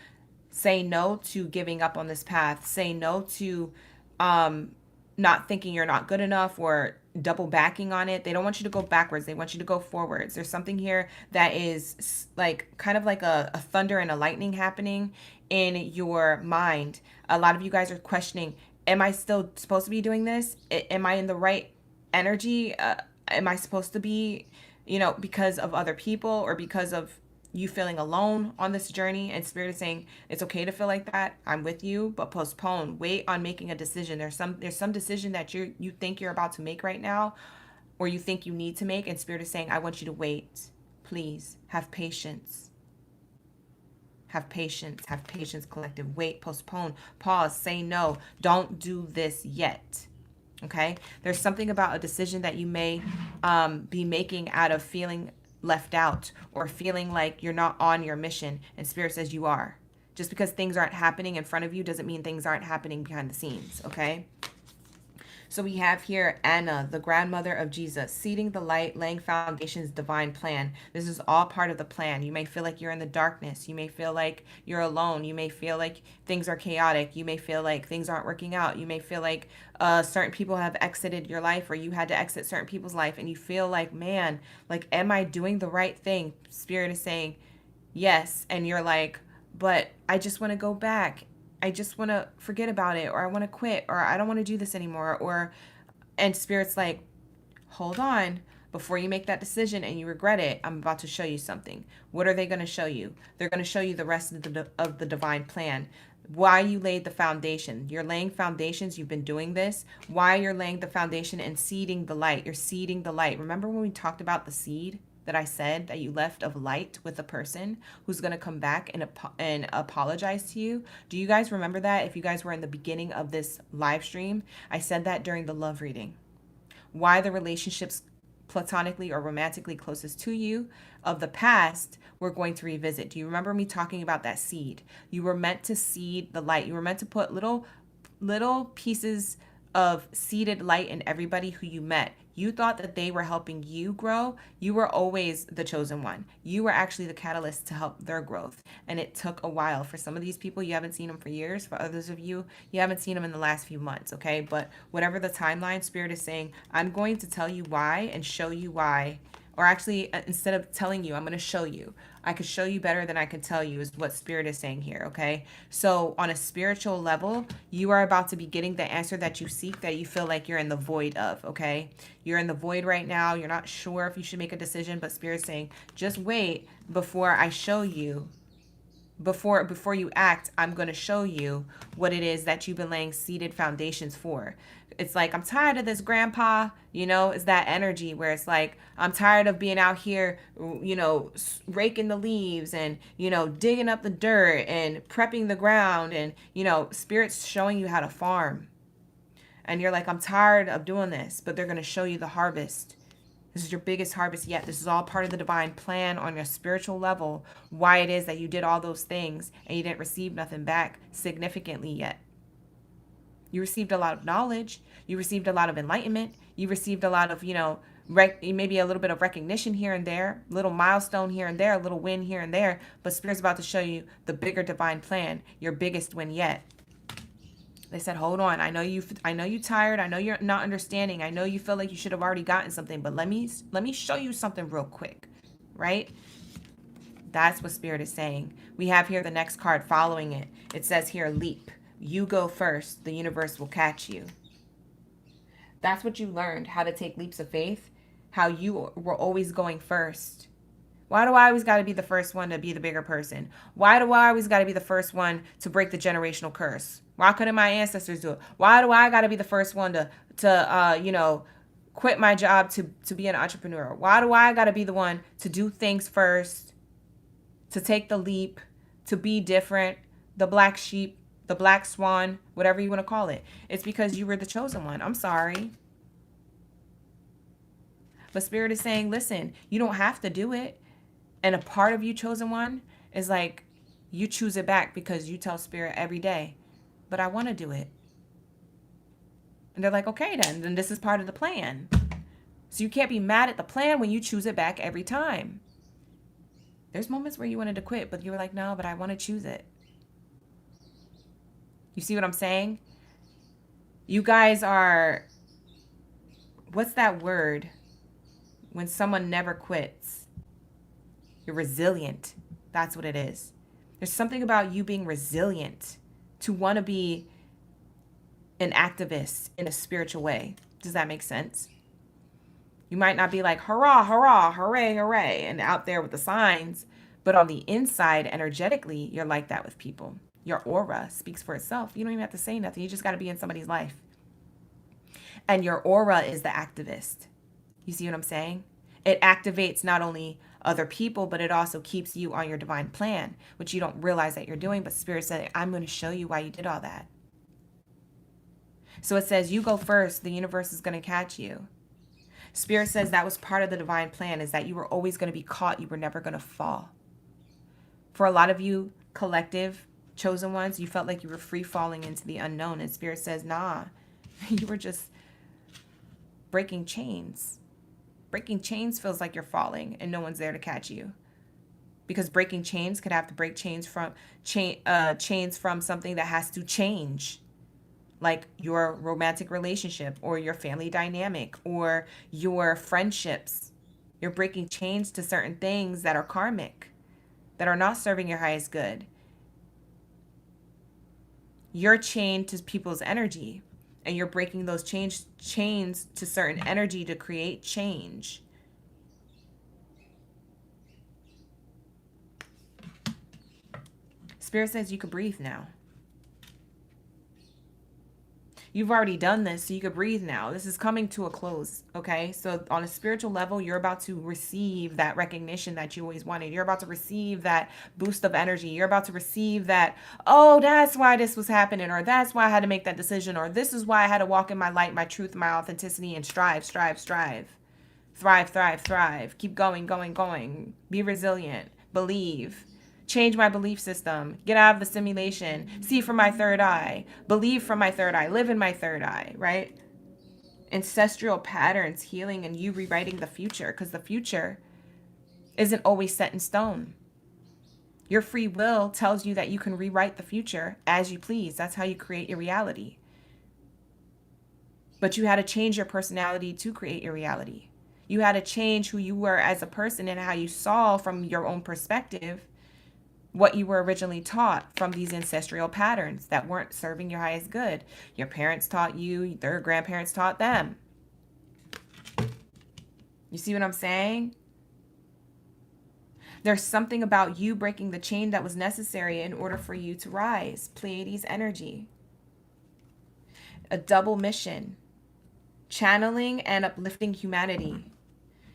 Say no to giving up on this path. Say no to not thinking you're not good enough or double backing on it. They don't want you to go backwards. They want you to go forwards. There's something here that is like kind of like a thunder and a lightning happening in your mind. A lot of you guys are questioning, am I still supposed to be doing this? Am I in the right energy? Am I supposed to be, because of other people or because of you feeling alone on this journey? And Spirit is saying it's okay to feel like that. I'm with you, but postpone. Wait on making a decision. There's some decision that you think you're about to make right now, or you think you need to make, and Spirit is saying, I want you to wait. Please have patience. Have patience. Have patience, collective. Wait, postpone, pause, say no. Don't do this yet. Okay? There's something about a decision that you may be making out of feeling left out or feeling like you're not on your mission, and Spirit says you are. Just because things aren't happening in front of you doesn't mean things aren't happening behind the scenes. Okay, so we have here Anna, the grandmother of Jesus, seeding the light, laying foundations, divine plan. This is all part of the plan. You may feel like you're in the darkness. You may feel like you're alone. You may feel like things are chaotic. You may feel like things aren't working out. You may feel like certain people have exited your life, or you had to exit certain people's life, and you feel like, man, like, am I doing the right thing? Spirit is saying yes, and you're like, but I just want to go back. I just want to forget about it, or I want to quit, or I don't want to do this anymore, and Spirit's like, hold on, before you make that decision and you regret it, I'm about to show you something. What are they going to show you? They're going to show you the rest of the divine plan. Why you laid the foundation. You're laying foundations. You've been doing this. Why you're laying the foundation and seeding the light. You're seeding the light. Remember when we talked about the seed that I said that you left of light with a person who's going to come back and apologize to you? Do you guys remember that? If you guys were in the beginning of this live stream, I said that during the love reading. Why the relationships platonically or romantically closest to you of the past we're going to revisit. Do you remember me talking about that seed? You were meant to seed the light. You were meant to put little pieces of seeded light in everybody who you met. You thought that they were helping you grow. You were always the chosen one. You were actually the catalyst to help their growth. And it took a while. For some of these people, you haven't seen them for years. For others of you, you haven't seen them in the last few months, okay? But whatever the timeline, Spirit is saying, I'm going to tell you why and show you why. Or actually, instead of telling you, I'm going to show you. I could show you better than I could tell you is what Spirit is saying here, okay? So on a spiritual level, you are about to be getting the answer that you seek, that you feel like you're in the void of, okay? You're in the void right now. You're not sure if you should make a decision, but Spirit's saying, just wait before I show you. Before you act, I'm going to show you what it is that you've been laying seeded foundations for. It's like, I'm tired of this, grandpa, it's that energy where it's like, I'm tired of being out here, raking the leaves and, digging up the dirt and prepping the ground and, Spirit's showing you how to farm. And you're like, I'm tired of doing this, but they're going to show you the harvest. This is your biggest harvest yet. This is all part of the divine plan on your spiritual level, why it is that you did all those things and you didn't receive nothing back significantly yet. You received a lot of knowledge. You received a lot of enlightenment. You received a lot of, maybe a little bit of recognition here and there, little milestone here and there, a little win here and there. But Spirit's about to show you the bigger divine plan, your biggest win yet. They said, hold on. I know you're tired. I know you're not understanding. I know you feel like you should have already gotten something, but let me show you something real quick, right? That's what Spirit is saying. We have here the next card following it. It says here, leap. You go first. The universe will catch you. That's what you learned, how to take leaps of faith, how you were always going first. Why do I always got to be the first one to be the bigger person? Why do I always got to be the first one to break the generational curse? Why couldn't my ancestors do it? Why do I got to be the first one to quit my job to be an entrepreneur? Why do I got to be the one to do things first, to take the leap, to be different, the black sheep, the black swan, whatever you want to call it? It's because you were the chosen one. I'm sorry. But Spirit is saying, listen, you don't have to do it. And a part of you, chosen one, is like you choose it back because you tell Spirit every day, but I want to do it. And they're like, okay, then this is part of the plan. So you can't be mad at the plan when you choose it back every time. There's moments where you wanted to quit, but you were like, no, but I want to choose it. You see what I'm saying? You guys are, what's that word? When someone never quits. You're resilient. That's what it is. There's something about you being resilient to want to be an activist in a spiritual way. Does that make sense? You might not be like, hurrah, hurrah, hooray, hooray, and out there with the signs, but on the inside, energetically, you're like that with people. Your aura speaks for itself. You don't even have to say nothing. You just got to be in somebody's life. And your aura is the activist. You see what I'm saying? It activates not only other people, but it also keeps you on your divine plan, which you don't realize that you're doing. But Spirit said, I'm going to show you why you did all that. So it says, you go first. The universe is going to catch you. Spirit says that was part of the divine plan, is that you were always going to be caught. You were never going to fall. For a lot of you collective chosen ones, you felt like you were free falling into the unknown. And Spirit says, nah, you were just breaking chains. Breaking chains feels like you're falling and no one's there to catch you. Because breaking chains could have to break chains from something that has to change. Like your romantic relationship or your family dynamic or your friendships. You're breaking chains to certain things that are karmic, that are not serving your highest good. You're chained to people's energy. And you're breaking those chains to certain energy to create change. Spirit says you can breathe now. You've already done this, so you can breathe now. This is coming to a close, okay? So on a spiritual level, you're about to receive that recognition that you always wanted. You're about to receive that boost of energy. You're about to receive that, oh, that's why this was happening, or that's why I had to make that decision, or this is why I had to walk in my light, my truth, my authenticity, and strive, strive, strive. Thrive, thrive, thrive. Keep going, going, going. Be resilient. Believe. Change my belief system. Get out of the simulation. See from my third eye. Believe from my third eye. Live in my third eye, right? Ancestral patterns, healing, and you rewriting the future, because the future isn't always set in stone. Your free will tells you that you can rewrite the future as you please. That's how you create your reality. But you had to change your personality to create your reality. You had to change who you were as a person and how you saw from your own perspective what you were originally taught from these ancestral patterns that weren't serving your highest good. Your parents taught you, their grandparents taught them. You see what I'm saying? There's something about you breaking the chain that was necessary in order for you to rise. Pleiades energy. A double mission. Channeling and uplifting humanity.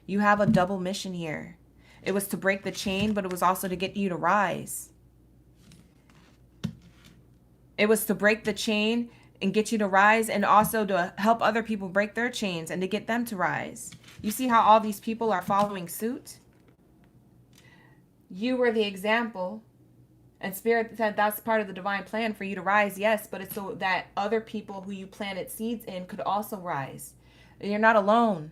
You have a double mission here. It was to break the chain, but it was also to get you to rise. It was to break the chain and get you to rise, and also to help other people break their chains and to get them to rise. You see how all these people are following suit? You were the example, and Spirit said that's part of the divine plan for you to rise, yes, but it's so that other people who you planted seeds in could also rise. And you're not alone,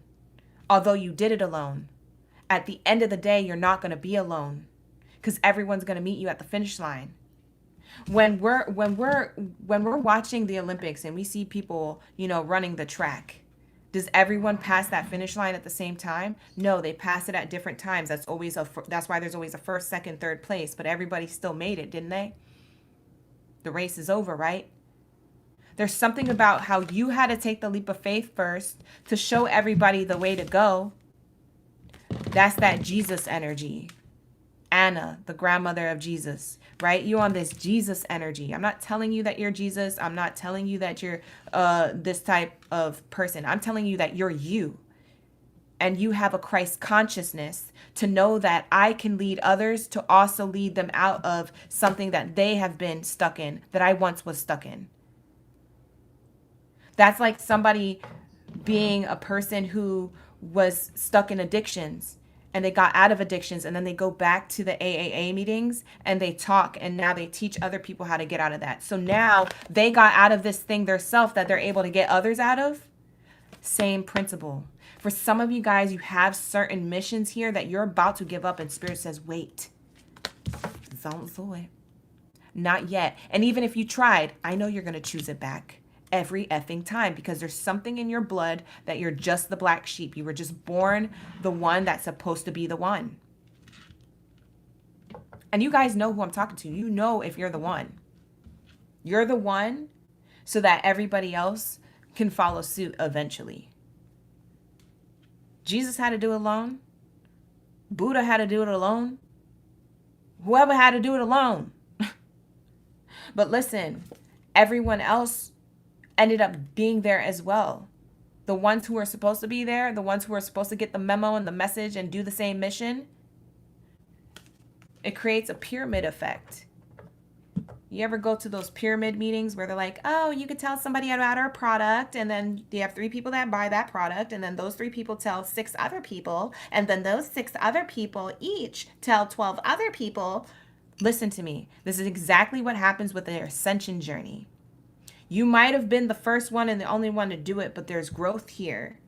although you did it alone. At the end of the day, you're not going to be alone, because everyone's going to meet you at the finish line. When we're watching the Olympics and we see people, running the track, does everyone pass that finish line at the same time? No, they pass it at different times. That's why there's always a first, second, third place, but everybody still made it, didn't they? The race is over, right? There's something about how you had to take the leap of faith first to show everybody the way to go. That's that Jesus energy. Anna, the grandmother of Jesus, right? You on this Jesus energy. I'm not telling you that you're Jesus. I'm not telling you that you're this type of person. I'm telling you that you're you. And you have a Christ consciousness to know that I can lead others to also lead them out of something that they have been stuck in, that I once was stuck in. That's like somebody being a person who was stuck in addictions, and they got out of addictions, and then they go back to the AAA meetings and they talk, and now they teach other people how to get out of that. So now they got out of this thing themselves that they're able to get others out of. Same principle. For some of you guys, you have certain missions here that you're about to give up, and Spirit says, wait, don't do it. Not yet. And even if you tried, I know you're going to choose it back every effing time, because there's something in your blood that you're just the black sheep. You were just born the one that's supposed to be the one. And you guys know who I'm talking to. You know if you're the one. You're the one so that everybody else can follow suit eventually. Jesus had to do it alone. Buddha had to do it alone. Whoever had to do it alone. But listen, everyone else ended up being there as well. The ones who were supposed to be there, the ones who were supposed to get the memo and the message and do the same mission, it creates a pyramid effect. You ever go to those pyramid meetings where they're like, oh, you could tell somebody about our product, and then you have 3 people that buy that product, and then those 3 people tell 6 other people, and then those 6 other people each tell 12 other people. Listen to me. This is exactly what happens with their ascension journey. You might have been the first one and the only one to do it, but there's growth here.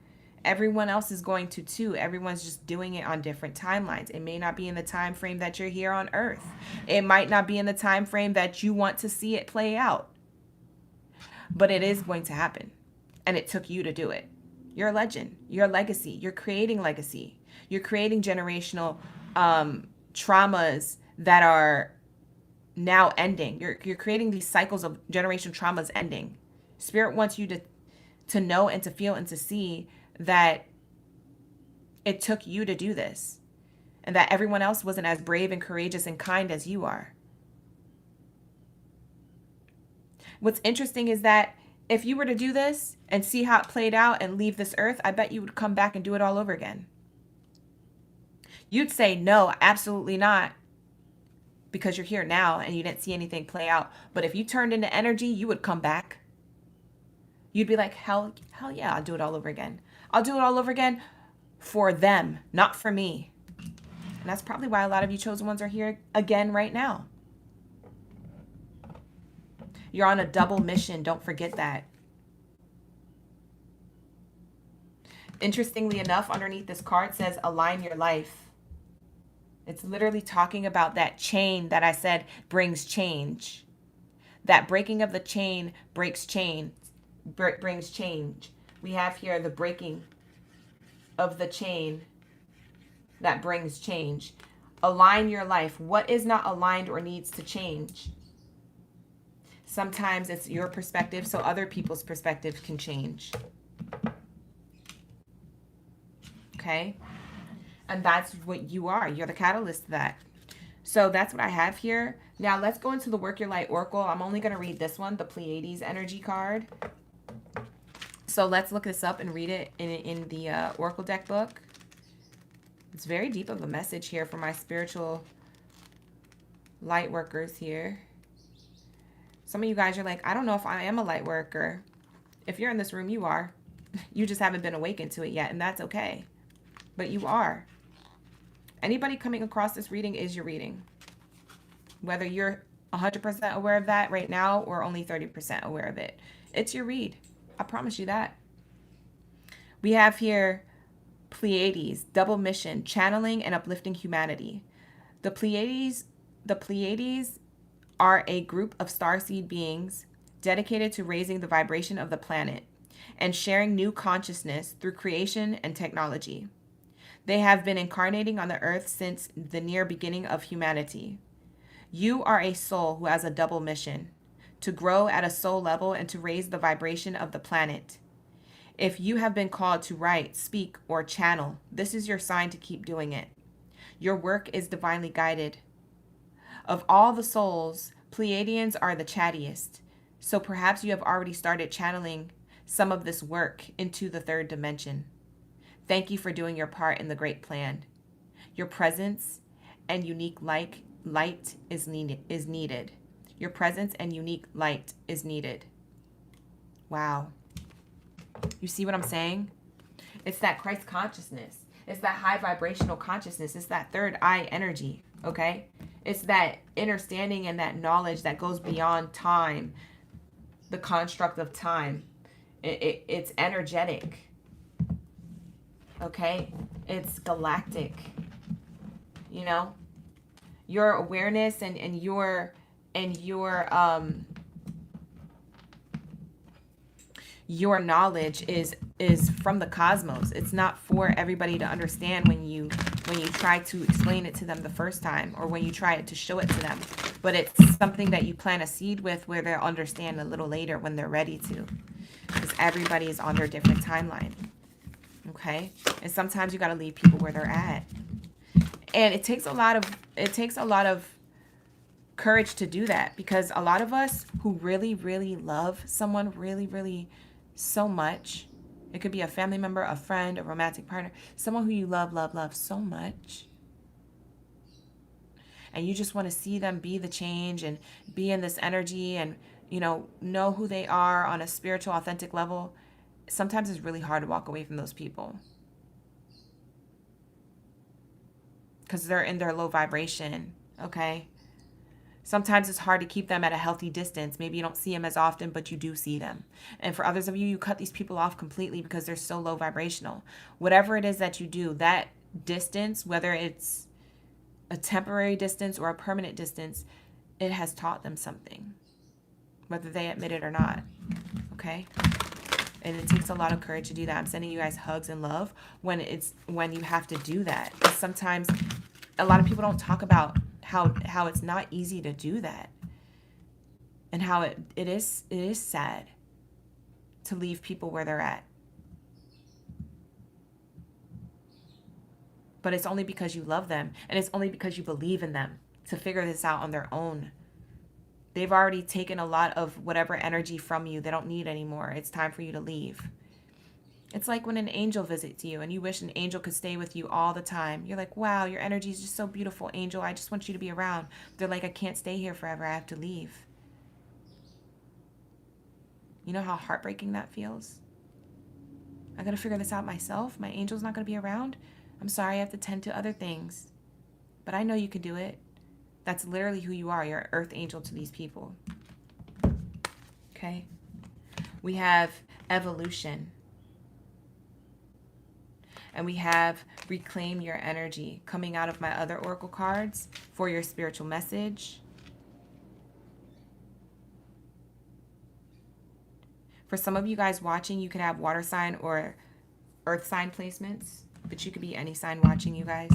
Everyone else is going to too. Everyone's just doing it on different timelines. It may not be in the time frame that you're here on Earth. It might not be in the time frame that you want to see it play out. But it is going to happen. And it took you to do it. You're a legend. You're a legacy. You're creating legacy. You're creating generational traumas that are now ending. You're creating these cycles of generation traumas ending. Spirit wants you to know and to feel and to see that it took you to do this, and that everyone else wasn't as brave and courageous and kind as you are. What's interesting is that if you were to do this and see how it played out and leave this earth, I bet you would come back and do it all over again. You'd say, no, absolutely not, because you're here now and you didn't see anything play out. But if you turned into energy, you would come back. You'd be like, hell yeah, I'll do it all over again. I'll do it all over again for them, not for me. And that's probably why a lot of you chosen ones are here again right now. You're on a double mission. Don't forget that. Interestingly enough, underneath this card says align your life. It's literally talking about that chain that I said brings change. That breaking of the chain brings change. We have here the breaking of the chain that brings change. Align your life. What is not aligned or needs to change? Sometimes it's your perspective, so other people's perspective can change. Okay? And that's what you are. You're the catalyst to that. So that's what I have here. Now let's go into the Work Your Light Oracle. I'm only going to read this one, the Pleiades energy card. So let's look this up and read it in the Oracle deck book. It's very deep of a message here for my spiritual light workers here. Some of you guys are like, I don't know if I am a light worker. If you're in this room, you are. You just haven't been awakened to it yet, and that's okay. But you are. Anybody coming across this reading is your reading. Whether you're 100% aware of that right now or only 30% aware of it. It's your read. I promise you that. We have here Pleiades, double mission, channeling and uplifting humanity. The Pleiades are a group of starseed beings dedicated to raising the vibration of the planet and sharing new consciousness through creation and technology. They have been incarnating on the earth since the near beginning of humanity. You are a soul who has a double mission, to grow at a soul level and to raise the vibration of the planet. If you have been called to write, speak, or channel, this is your sign to keep doing it. Your work is divinely guided. Of all the souls, Pleiadians are the chattiest, so perhaps you have already started channeling some of this work into the third dimension. Thank you for doing your part in the great plan. Your presence and unique light is needed. Your presence and unique light is needed. Wow. You see what I'm saying? It's that Christ consciousness. It's that high vibrational consciousness. It's that third eye energy, okay? It's that understanding and that knowledge that goes beyond time, the construct of time. It's energetic, okay? It's galactic, you know? Your awareness and your knowledge is from the cosmos. It's not for everybody to understand when you try to explain it to them the first time or when you try to show it to them. But it's something that you plant a seed with where they'll understand a little later when they're ready to. Because everybody is on their different timeline. Okay? And sometimes you got to leave people where they're at. And it takes a lot of courage to do that, because a lot of us who really, really love someone really, really so much, it could be a family member, a friend, a romantic partner, someone who you love so much, and you just want to see them be the change and be in this energy and, you know who they are on a spiritual, authentic level. Sometimes it's really hard to walk away from those people because they're in their low vibration, okay? Sometimes it's hard to keep them at a healthy distance. Maybe you don't see them as often, but you do see them. And for others of you, you cut these people off completely because they're so low vibrational. Whatever it is that you do, that distance, whether it's a temporary distance or a permanent distance, it has taught them something, whether they admit it or not, okay? And it takes a lot of courage to do that. I'm sending you guys hugs and love when you have to do that. Sometimes a lot of people don't talk about how it's not easy to do that, and how it is sad to leave people where they're at. But it's only because you love them, and it's only because you believe in them to figure this out on their own. They've already taken a lot of whatever energy from you they don't need anymore. It's time for you to leave. It's like when an angel visits you and you wish an angel could stay with you all the time. You're like, wow, your energy is just so beautiful, angel. I just want you to be around. They're like, I can't stay here forever. I have to leave. You know how heartbreaking that feels? I got to figure this out myself. My angel's not going to be around. I'm sorry, I have to tend to other things. But I know you can do it. That's literally who you are. You're an earth angel to these people. Okay? We have evolution. And we have reclaim your energy coming out of my other oracle cards for your spiritual message. For some of you guys watching, you could have water sign or earth sign placements, but you could be any sign watching, you guys.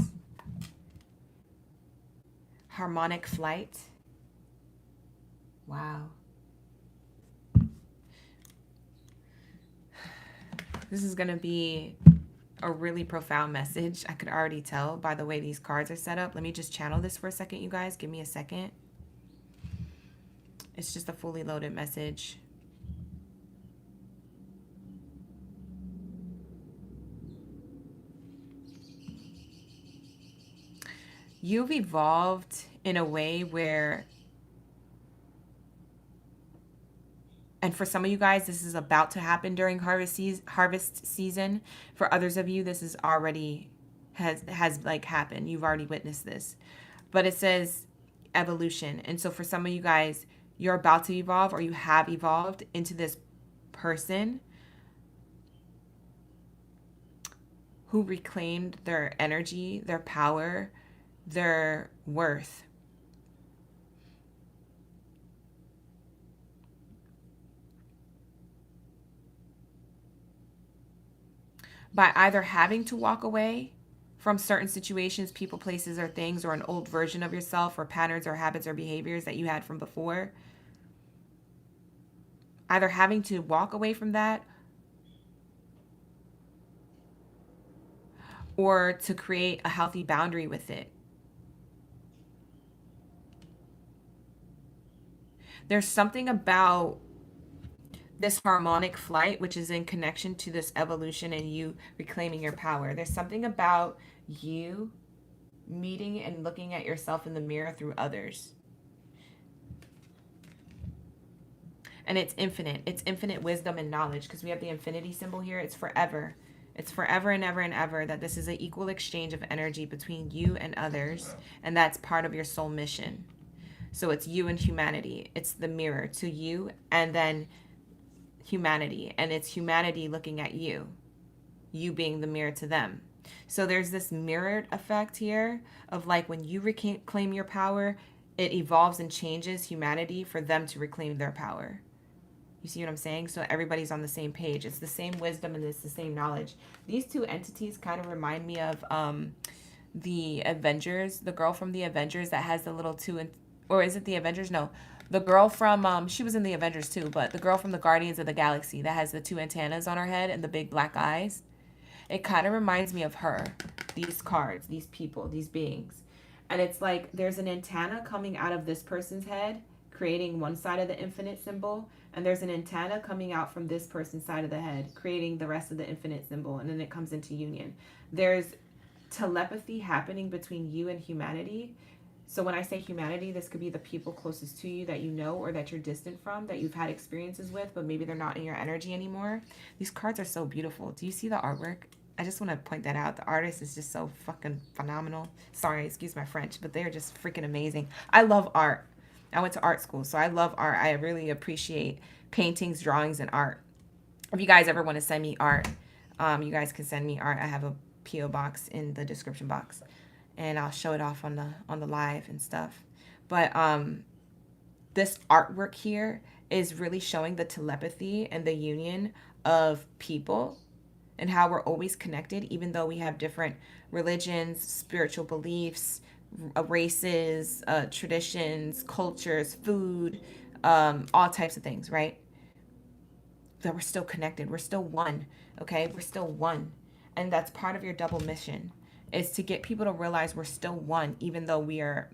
Harmonic flight. Wow. This is going to be a really profound message. I could already tell by the way these cards are set up. Let me just channel this for a second, you guys. Give me a second. It's just a fully loaded message. You've evolved in a way where And for some of you guys, this is about to happen during harvest season. For others of you, this is already has like happened. You've already witnessed this. But it says evolution. And so for some of you guys, you're about to evolve, or you have evolved into this person who reclaimed their energy, their power, their worth. By either having to walk away from certain situations, people, places, or things, or an old version of yourself, or patterns or habits or behaviors that you had from before. Either having to walk away from that, or to create a healthy boundary with it. There's something about this harmonic flight, which is in connection to this evolution and you reclaiming your power. There's something about you meeting and looking at yourself in the mirror through others. And it's infinite. It's infinite wisdom and knowledge, because we have the infinity symbol here. It's forever. It's forever and ever and ever that this is an equal exchange of energy between you and others. And that's part of your soul mission. So it's you and humanity. It's the mirror to you and then humanity. And it's humanity looking at you. You being the mirror to them. So there's this mirrored effect here of like when you reclaim your power, it evolves and changes humanity for them to reclaim their power. You see what I'm saying? So everybody's on the same page. It's the same wisdom and it's the same knowledge. These two entities kind of remind me of the Avengers, the girl from the Avengers that has the little two, or is it the Avengers? No, the girl from, she was in the Avengers too, but the girl from the Guardians of the Galaxy that has the two antennas on her head and the big black eyes. It kind of reminds me of her, these cards, these people, these beings. And it's like there's an antenna coming out of this person's head, creating one side of the infinite symbol. And there's an antenna coming out from this person's side of the head, creating the rest of the infinite symbol. And then it comes into union. There's telepathy happening between you and humanity. So when I say humanity, this could be the people closest to you that you know or that you're distant from, that you've had experiences with, but maybe they're not in your energy anymore. These cards are so beautiful. Do you see the artwork? I just want to point that out. The artist is just so fucking phenomenal. Sorry, excuse my French, but they're just freaking amazing. I love art. I went to art school, so I love art. I really appreciate paintings, drawings, and art. If you guys ever want to send me art, you guys can send me art. I have a P.O. box in the description box, and I'll show it off on the live and stuff. But this artwork here is really showing the telepathy and the union of people and how we're always connected, even though we have different religions, spiritual beliefs, races, traditions, cultures, food, all types of things, right? That we're still connected. We're still one, okay? We're still one. And that's part of your double mission, is to get people to realize we're still one, even though we are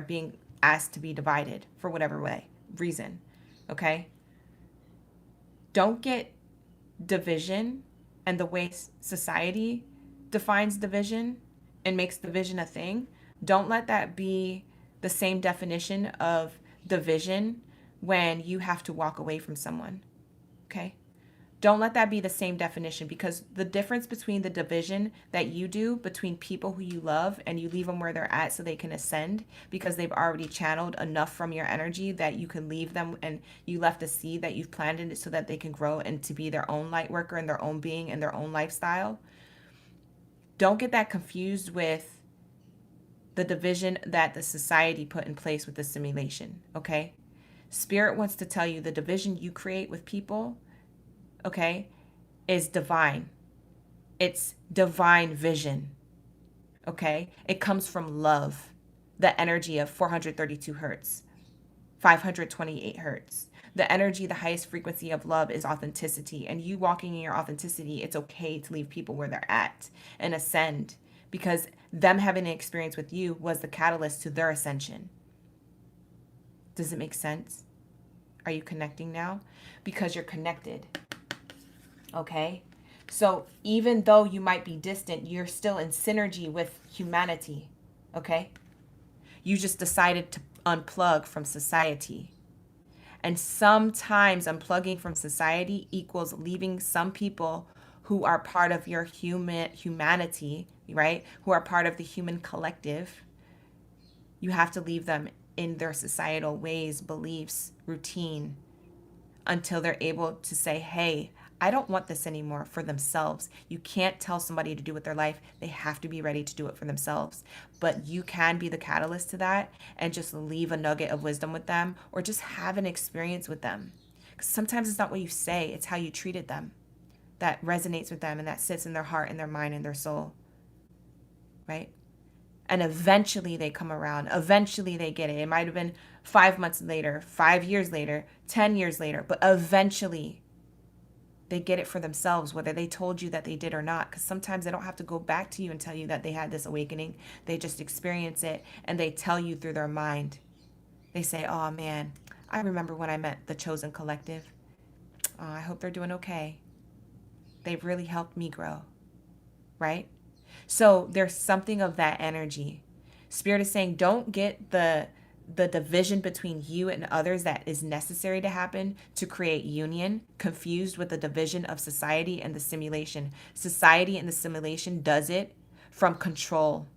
being asked to be divided for whatever reason, okay? Don't get division and the way society defines division and makes division a thing. Don't let that be the same definition of division when you have to walk away from someone, okay? Don't let that be the same definition, because the difference between the division that you do between people who you love and you leave them where they're at so they can ascend because they've already channeled enough from your energy that you can leave them, and you left a seed that you've planted so that they can grow and to be their own light worker and their own being and their own lifestyle. Don't get that confused with the division that the society put in place with the simulation, okay? Spirit wants to tell you the division you create with people, okay, is divine. It's divine vision, okay? It comes from love, the energy of 432 hertz, 528 hertz. The energy, the highest frequency of love is authenticity. And you walking in your authenticity, it's okay to leave people where they're at and ascend, because them having an experience with you was the catalyst to their ascension. Does it make sense? Are you connecting now? Because you're connected. Okay? So even though you might be distant, you're still in synergy with humanity. Okay? You just decided to unplug from society. And sometimes unplugging from society equals leaving some people who are part of your humanity, right? Who are part of the human collective. You have to leave them in their societal ways, beliefs, routine, until they're able to say, hey, I don't want this anymore, for themselves. You can't tell somebody to do with their life. They have to be ready to do it for themselves. But you can be the catalyst to that and just leave a nugget of wisdom with them, or just have an experience with them. Because sometimes it's not what you say, it's how you treated them that resonates with them and that sits in their heart and their mind and their soul, right? And eventually they come around. Eventually they get it. It might have been 5 months later, 5 years later, 10 years later, but eventually they get it for themselves, whether they told you that they did or not. Because sometimes they don't have to go back to you and tell you that they had this awakening. They just experience it and they tell you through their mind. They say, oh man, I remember when I met the Chosen Collective. Oh, I hope they're doing okay. They've really helped me grow, right? So there's something of that energy. Spirit is saying, don't get the division between you and others that is necessary to happen to create union confused with the division of society and the simulation. Society and the simulation does it from control,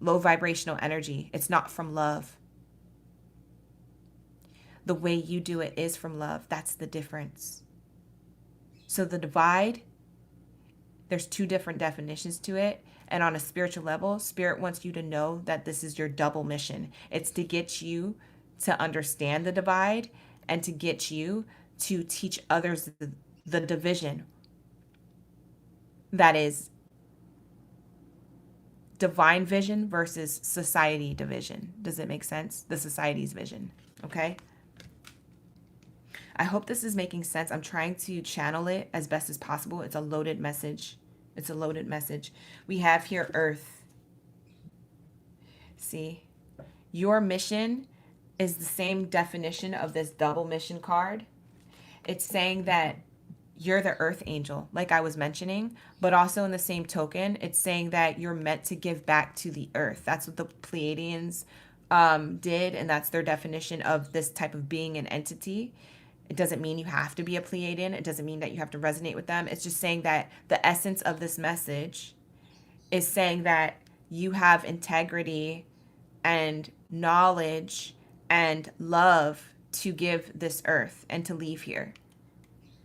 low vibrational energy. It's not from love. The way you do it is from love. That's the difference. So the divide, there's two different definitions to it. And on a spiritual level, Spirit wants you to know that this is your double mission. It's to get you to understand the divide and to get you to teach others the division. That is divine vision versus society division. Does it make sense? The society's vision. Okay? I hope this is making sense. I'm trying to channel it as best as possible. It's a loaded message. It's a loaded message. We have here Earth. See, your mission is the same definition of this double mission card. It's saying that you're the Earth angel, like I was mentioning, but also in the same token, it's saying that you're meant to give back to the Earth. That's what the Pleiadians did, and that's their definition of this type of being and entity. It doesn't mean you have to be a Pleiadian. It doesn't mean that you have to resonate with them. It's just saying that the essence of this message is saying that you have integrity and knowledge and love to give this earth and to leave here.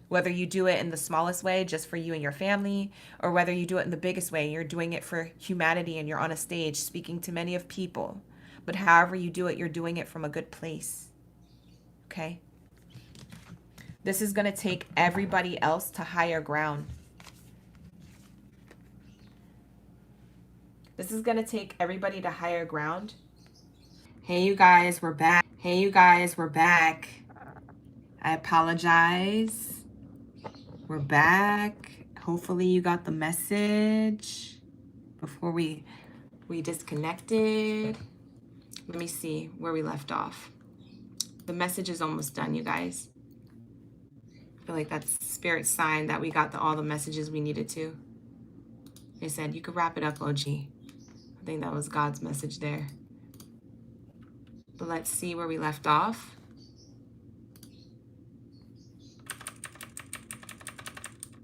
Whether you do it in the smallest way, just for you and your family, or whether you do it in the biggest way, you're doing it for humanity and you're on a stage speaking to many of people. But however you do it, you're doing it from a good place. Okay? This is going to take everybody else to higher ground. This is going to take everybody to higher ground. Hey, you guys, we're back. Hey, you guys, we're back. I apologize. We're back. Hopefully you got the message before we disconnected. Let me see where we left off. The message is almost done, you guys. I feel like that's Spirit sign that we got all the messages we needed to. They said, you could wrap it up, OG. I think that was God's message there. But let's see where we left off.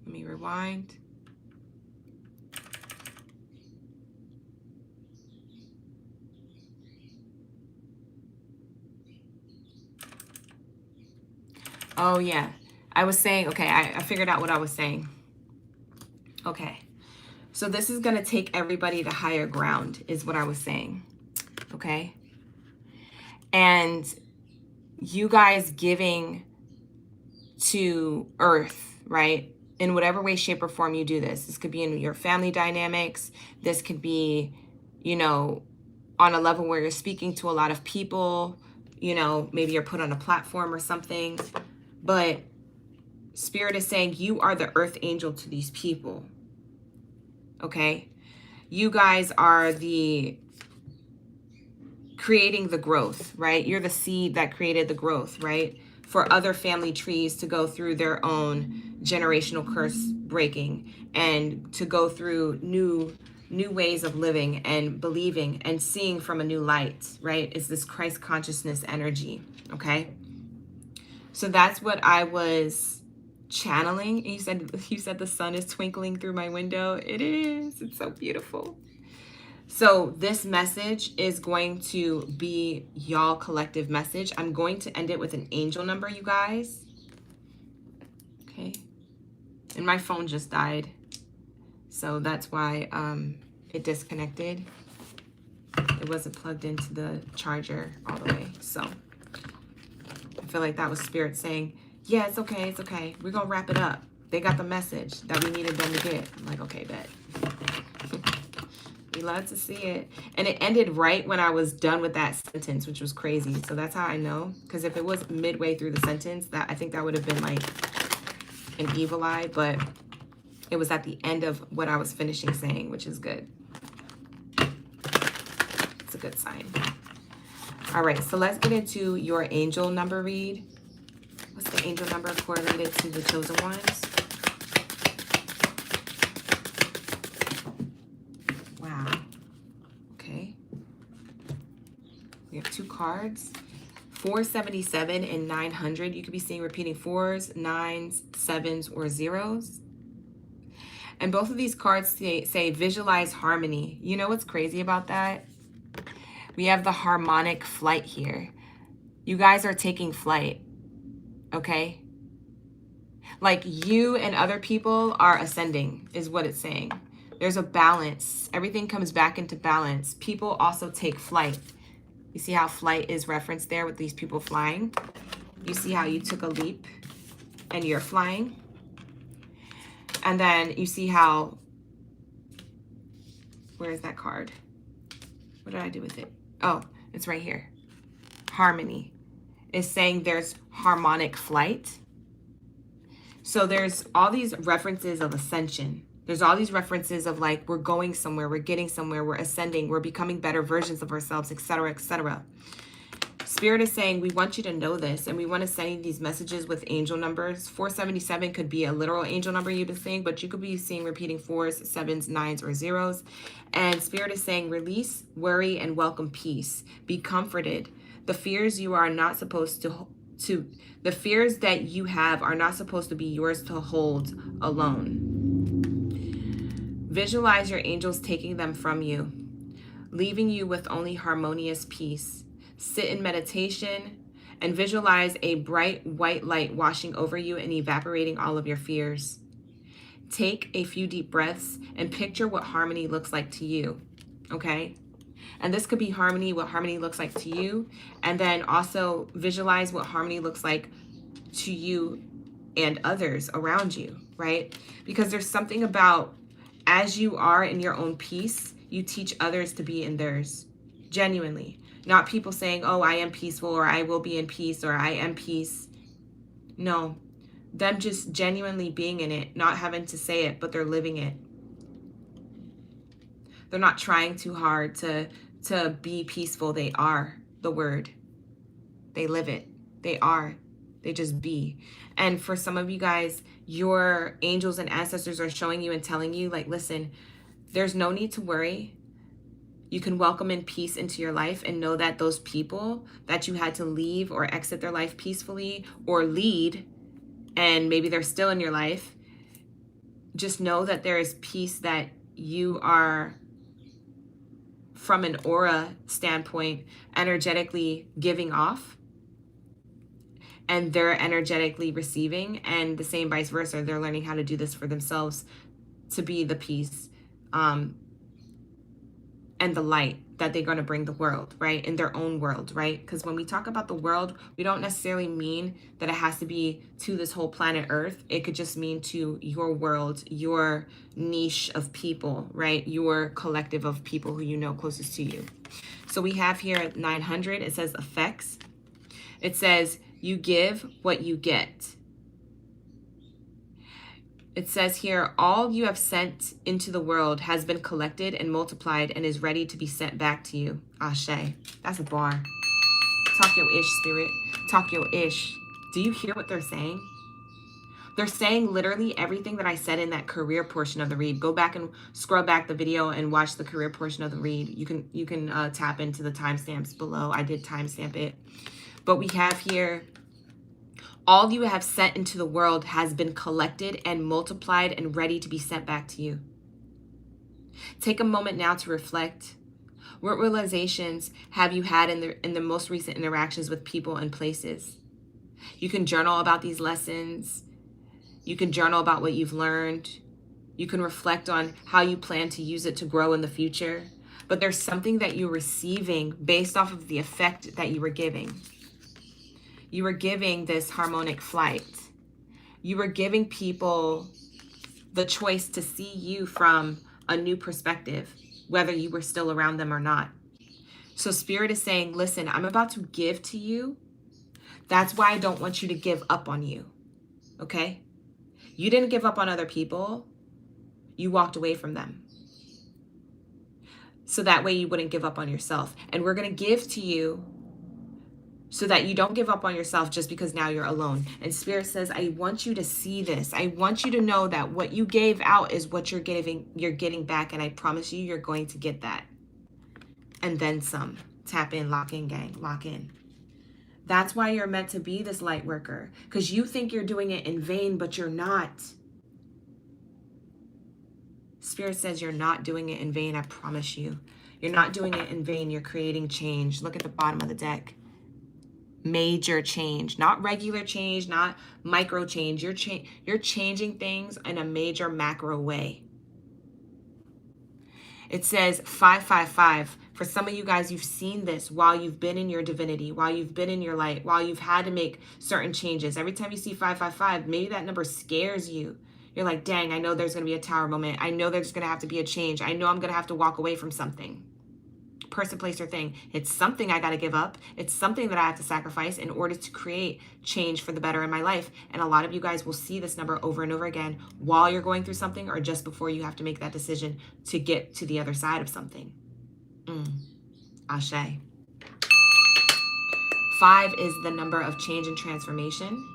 Let me rewind. Oh, yeah. I was saying, okay, I figured out what I was saying. Okay. So this is going to take everybody to higher ground is what I was saying. Okay. And you guys giving to Earth, right? In whatever way, shape, or form you do this. This could be in your family dynamics. This could be, you know, on a level where you're speaking to a lot of people. You know, maybe you're put on a platform or something. But Spirit is saying you are the earth angel to these people. Okay? You guys are the creating the growth, right? You're the seed that created the growth, right? For other family trees to go through their own generational curse breaking and to go through new ways of living and believing and seeing from a new light, right? It's this Christ consciousness energy, okay? So that's what I was channeling. And you said the sun is twinkling through my window. It is. It's so beautiful. So this message is going to be y'all collective message. I'm going to end it with an angel number, you guys. Okay. And my phone just died. So that's why it disconnected. It wasn't plugged into the charger all the way. So I feel like that was Spirit saying, yeah, it's okay, it's okay. We're going to wrap it up. They got the message that we needed them to get. I'm like, okay, bet. We love to see it. And it ended right when I was done with that sentence, which was crazy. So that's how I know. Because if it was midway through the sentence, I think that would have been like an evil eye. But it was at the end of what I was finishing saying, which is good. It's a good sign. All right, so let's get into your angel number read. What's the angel number correlated to the chosen ones? Wow. Okay. We have 2 cards. 477 and 900. You could be seeing repeating 4s, 9s, 7s, or 0s. And both of these cards say visualize harmony. You know what's crazy about that? We have the harmonic flight here. You guys are taking flight, okay? Like you and other people are ascending is what it's saying. There's a balance. Everything comes back into balance. People also take flight. You see how flight is referenced there with these people flying? You see how you took a leap and you're flying? And then you see how, where is that card? What did I do with it? Oh, it's right here. Harmony is saying there's harmonic flight. So there's all these references of ascension. There's all these references of like, we're going somewhere, we're getting somewhere, we're ascending, we're becoming better versions of ourselves, etc., etc. Spirit is saying, we want you to know this, and we want to send you these messages with angel numbers. 477 could be a literal angel number you've been seeing, but you could be seeing repeating 4s, 7s, 9s, or 0s. And Spirit is saying, release worry and welcome peace. Be comforted. The fears you are not supposed the fears that you have are not supposed to be yours to hold alone. Visualize your angels taking them from you, leaving you with only harmonious peace. Sit in meditation and visualize a bright white light washing over you and evaporating all of your fears. Take a few deep breaths and picture what harmony looks like to you, okay? And this could be harmony, what harmony looks like to you. And then also visualize what harmony looks like to you and others around you, right? Because there's something about as you are in your own peace, you teach others to be in theirs, genuinely. Not people saying, oh, I am peaceful, or I will be in peace, or I am peace. No, them just genuinely being in it, not having to say it, but they're living it. They're not trying too hard to be peaceful. They are the word. They live it. They are. They just be. And for some of you guys, your angels and ancestors are showing you and telling you, like, listen, there's no need to worry. You can welcome in peace into your life and know that those people that you had to leave or exit their life peacefully or lead, and maybe they're still in your life, just know that there is peace that you are, from an aura standpoint, energetically giving off, and they're energetically receiving, and the same vice versa. They're learning how to do this for themselves to be the peace and the light that they're going to bring the world, right? In their own world, right? Because when we talk about the world, we don't necessarily mean that it has to be to this whole planet Earth. It could just mean to your world, your niche of people, right? Your collective of people who you know closest to you. So we have here at 900, it says effects. It says you give what you get. It says here, all you have sent into the world has been collected and multiplied and is ready to be sent back to you. Ashe. That's a bar. Talk your ish, spirit. Talk your ish. Do you hear what they're saying? They're saying literally everything that I said in that career portion of the read. Go back and scroll back the video and watch the career portion of the read. You can tap into the timestamps below. I did timestamp it. But we have here, All you have sent into the world has been collected and multiplied and ready to be sent back to you. Take a moment now to reflect. What realizations have you had in the most recent interactions with people and places? You can journal about these lessons. You can journal about what you've learned. You can reflect on how you plan to use it to grow in the future. But there's something that you're receiving based off of the effect that you were giving. You were giving this harmonic flight. You were giving people the choice to see you from a new perspective, whether you were still around them or not. So Spirit is saying, listen, I'm about to give to you. That's why I don't want you to give up on you. Okay? You didn't give up on other people. You walked away from them. So that way you wouldn't give up on yourself. And we're going to give to you so that you don't give up on yourself just because now you're alone. And Spirit says, I want you to see this. I want you to know that what you gave out is what you're getting back. And I promise you, you're going to get that. And then some. Tap in, lock in, gang, lock in. That's why you're meant to be this light worker. Because you think you're doing it in vain, but you're not. Spirit says you're not doing it in vain, I promise you. You're not doing it in vain. You're creating change. Look at the bottom of the deck. Major change, not regular change, not micro change. You're changing things in a major macro way. It says 555. For some of you guys, you've seen this while you've been in your divinity, while you've been in your light, while you've had to make certain changes. Every time you see 555, maybe that number scares you. You're like, dang, I know there's going to be a tower moment. I know there's going to have to be a change. I know I'm going to have to walk away from something. Person, place, or thing. It's something I got to give up. It's something that I have to sacrifice in order to create change for the better in my life. And a lot of you guys will see this number over and over again while you're going through something or just before you have to make that decision to get to the other side of something. Ashe. 5 is the number of change and transformation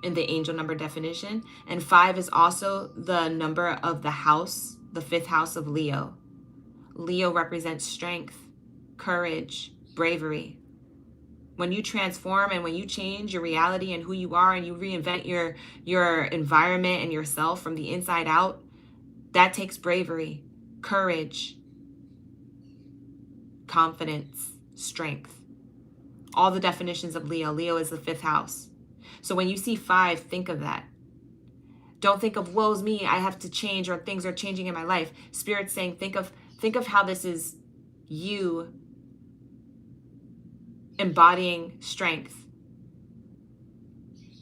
in the angel number definition. And 5 is also the number of the house, the 5th house of Leo. Leo represents strength, courage, bravery. When you transform and when you change your reality and who you are and you reinvent your environment and yourself from the inside out, that takes bravery, courage, confidence, strength. All the definitions of Leo. Leo is the 5th house. So when you see 5, think of that. Don't think of woe's me, I have to change or things are changing in my life. Spirit's saying think of how this is you embodying strength.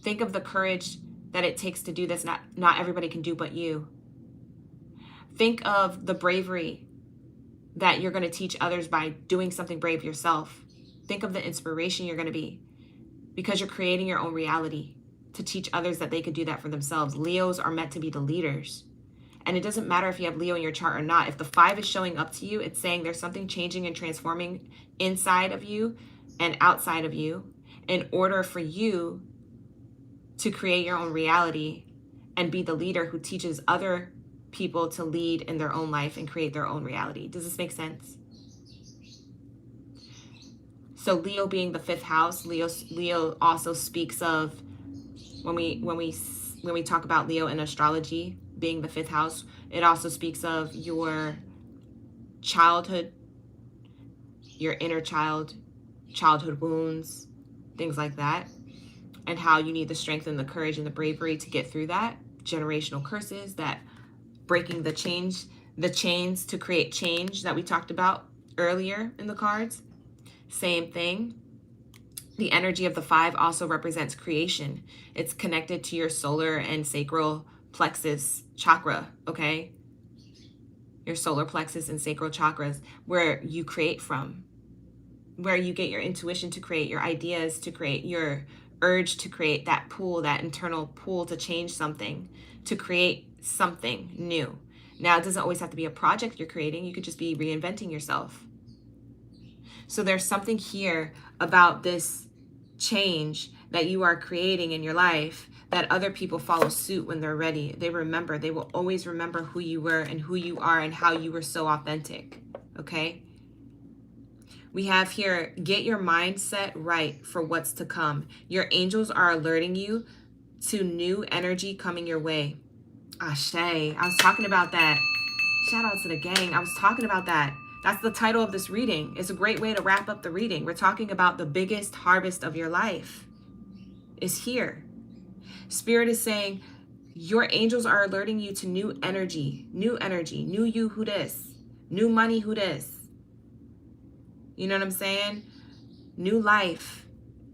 Think of the courage that it takes to do this. Not everybody can do but you. Think of the bravery that you're going to teach others by doing something brave yourself. Think of the inspiration you're going to be because you're creating your own reality to teach others that they could do that for themselves. Leos are meant to be the leaders. And it doesn't matter if you have Leo in your chart or not. If the 5 is showing up to you, it's saying there's something changing and transforming inside of you and outside of you in order for you to create your own reality and be the leader who teaches other people to lead in their own life and create their own reality. Does this make sense? So Leo being the 5th house, Leo also speaks of, when we talk about Leo in astrology being the 5th house, it also speaks of your childhood, your inner child, childhood wounds, things like that, and how you need the strength and the courage and the bravery to get through that. Generational curses, that breaking the chains to create change that we talked about earlier in the cards. Same thing. The energy of the 5 also represents creation. It's connected to your solar and sacral plexus chakra, okay? Your solar plexus and sacral chakras, where you create from, where you get your intuition to create, your ideas to create, your urge to create, that pull, that internal pull to change something, to create something new. Now, it doesn't always have to be a project you're creating. You could just be reinventing yourself. So there's something here about this change that you are creating in your life that other people follow suit when they're ready. They remember. They will always remember who you were and who you are and how you were so authentic. Okay? We have here, get your mindset right for what's to come. Your angels are alerting you to new energy coming your way. Ashe, I was talking about that. Shout out to the gang. I was talking about that. That's the title of this reading. It's a great way to wrap up the reading. We're talking about the biggest harvest of your life is here. Spirit is saying your angels are alerting you to new energy, new you who this, new money who this. You know what I'm saying? New life,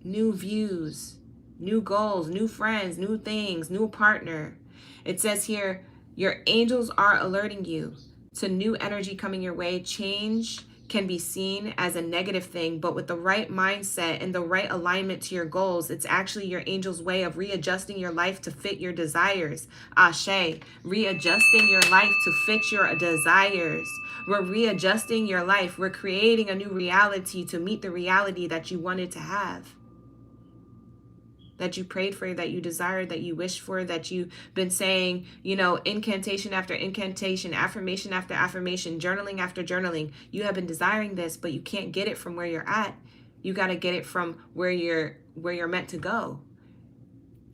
new views, new goals, new friends, new things, new partner. It says here, your angels are alerting you to new energy coming your way. Change can be seen as a negative thing, but with the right mindset and the right alignment to your goals, it's actually your angel's way of readjusting your life to fit your desires. Ashe, readjusting your life to fit your desires. We're readjusting your life. We're creating a new reality to meet the reality that you wanted to have, that you prayed for, that you desired, that you wished for, that you've been saying, you know, incantation after incantation, affirmation after affirmation, journaling after journaling. You have been desiring this, but you can't get it from where you're at. You got to get it from where you're meant to go.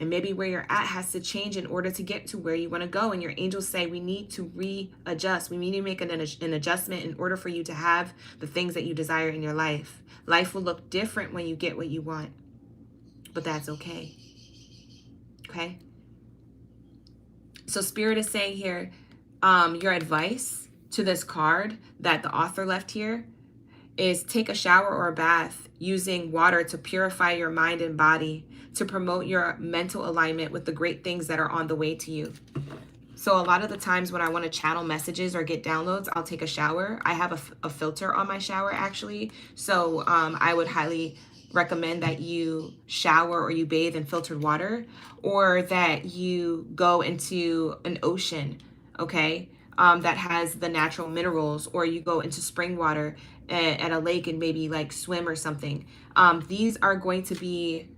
And maybe where you're at has to change in order to get to where you want to go. And your angels say we need to readjust. We need to make an adjustment in order for you to have the things that you desire in your life. Life will look different when you get what you want. But that's okay. Okay? So Spirit is saying here, your advice to this card that the author left here is take a shower or a bath using water to purify your mind and body, to promote your mental alignment with the great things that are on the way to you. So a lot of the times when I want to channel messages or get downloads, I'll take a shower. I have a filter on my shower actually. So I would highly recommend that you shower or you bathe in filtered water, or that you go into an ocean, okay, that has the natural minerals, or you go into spring water at a lake and maybe like swim or something. These are going to be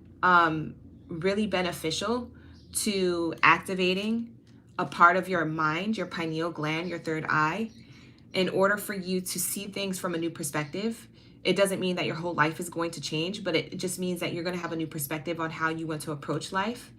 really beneficial to activating a part of your mind, your pineal gland, your third eye, in order for you to see things from a new perspective. It doesn't mean that your whole life is going to change, but it just means that you're going to have a new perspective on how you want to approach life.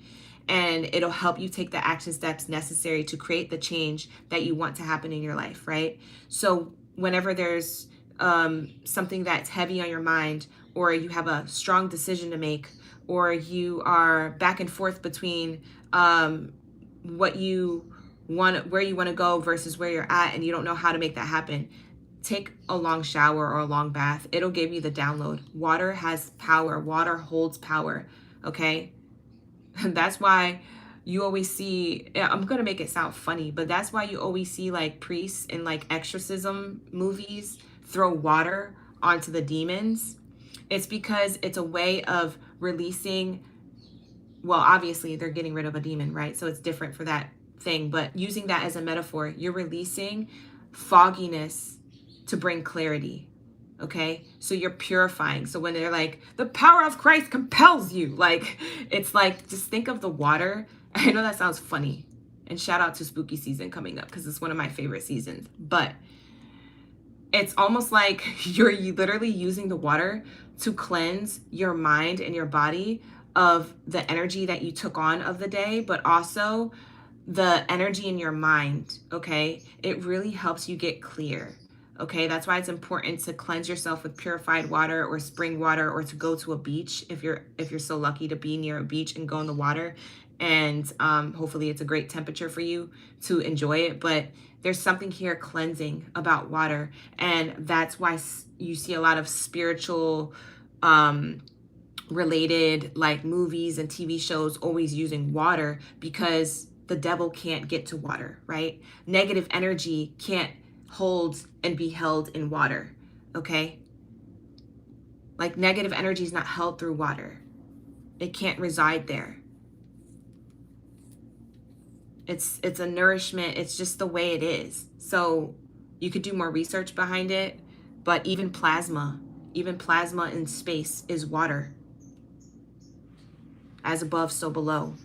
And it'll help you take the action steps necessary to create the change that you want to happen in your life, right? So whenever there's something that's heavy on your mind, or you have a strong decision to make, or you are back and forth between what you want, where you want to go versus where you're at, and you don't know how to make that happen, take a long shower or a long bath. It'll give you the download. Water has power. Water holds power. Okay. That's why you always see, I'm going to make it sound funny, but that's why you always see like priests in like exorcism movies throw water onto the demons. It's because it's a way of releasing, well, obviously they're getting rid of a demon, right? So it's different for that thing, but using that as a metaphor, you're releasing fogginess to bring clarity. Okay, so you're purifying. So when they're like, the power of Christ compels you, like, it's like, just think of the water. I know that sounds funny, and shout out to spooky season coming up because it's one of my favorite seasons, but it's almost like you're literally using the water to cleanse your mind and your body of the energy that you took on of the day, but also the energy in your mind. Okay, it really helps you get clear. Okay, that's why it's important to cleanse yourself with purified water or spring water, or to go to a beach if you're so lucky to be near a beach and go in the water. And hopefully it's a great temperature for you to enjoy it. But there's something here cleansing about water. And that's why you see a lot of spiritual related like movies and TV shows always using water, because the devil can't get to water, right? Negative energy can't hold and be held in water, okay? Like negative energy is not held through water. It can't reside there. It's a nourishment. It's just the way it is. So you could do more research behind it, but even plasma in space is water. As above, so below.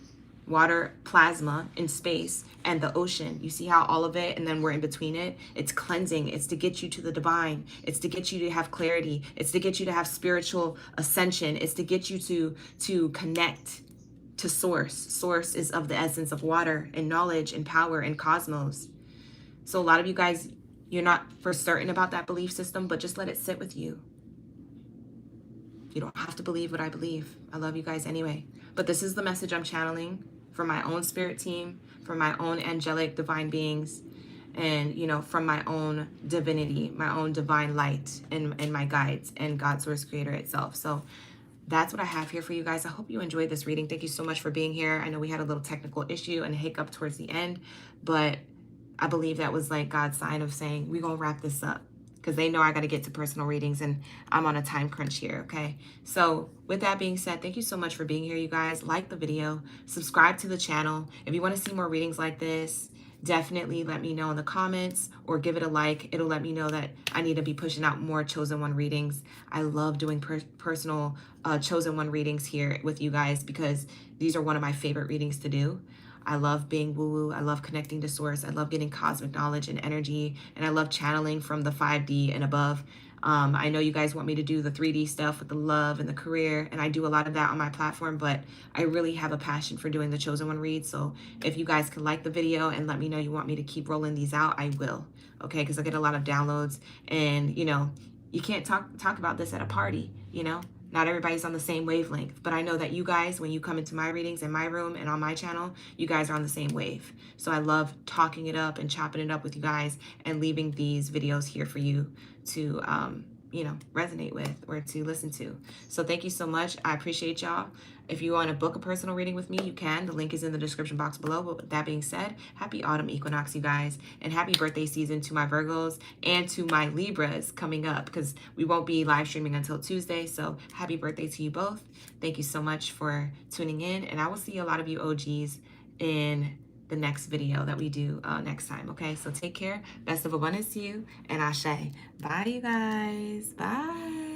water, plasma in space, and the ocean. You see how all of it, and then we're in between it? It's cleansing. It's to get you to the divine. It's to get you to have clarity. It's to get you to have spiritual ascension. It's to get you to connect to source. Source is of the essence of water and knowledge and power and cosmos. So a lot of you guys, you're not for certain about that belief system, but just let it sit with you. You don't have to believe what I believe. I love you guys anyway. But this is the message I'm channeling from my own spirit team, from my own angelic divine beings, and, you know, from my own divinity, my own divine light, and my guides, and God Source Creator itself. So that's what I have here for you guys. I hope you enjoyed this reading. Thank you so much for being here. I know we had a little technical issue and a hiccup towards the end, but I believe that was like God's sign of saying, we're going to wrap this up, because they know I got to get to personal readings and I'm on a time crunch here, okay? So with that being said, thank you so much for being here, you guys. Like the video, subscribe to the channel. If you want to see more readings like this, definitely let me know in the comments or give it a like. It'll let me know that I need to be pushing out more Chosen One readings. I love doing personal Chosen One readings here with you guys, because these are one of my favorite readings to do. I love being woo-woo. I love connecting to source. I love getting cosmic knowledge and energy. And I love channeling from the 5D and above. I know you guys want me to do the 3D stuff with the love and the career. And I do a lot of that on my platform. But I really have a passion for doing the Chosen One read. So if you guys can like the video and let me know you want me to keep rolling these out, I will. Okay? Because I get a lot of downloads. And, you know, you can't talk about this at a party, you know? Not everybody's on the same wavelength, but I know that you guys, when you come into my readings in my room and on my channel, you guys are on the same wave. So I love talking it up and chopping it up with you guys and leaving these videos here for you to, you know, resonate with or to listen to. So thank you so much. I appreciate y'all. If you want to book a personal reading with me, you can. The link is in the description box below. But with that being said, happy autumn equinox, you guys. And happy birthday season to my Virgos and to my Libras coming up, because we won't be live streaming until Tuesday. So happy birthday to you both. Thank you so much for tuning in. And I will see a lot of you OGs in the next video that we do next time. Okay, so take care. Best of abundance to you. And Ashe. Bye, you guys. Bye.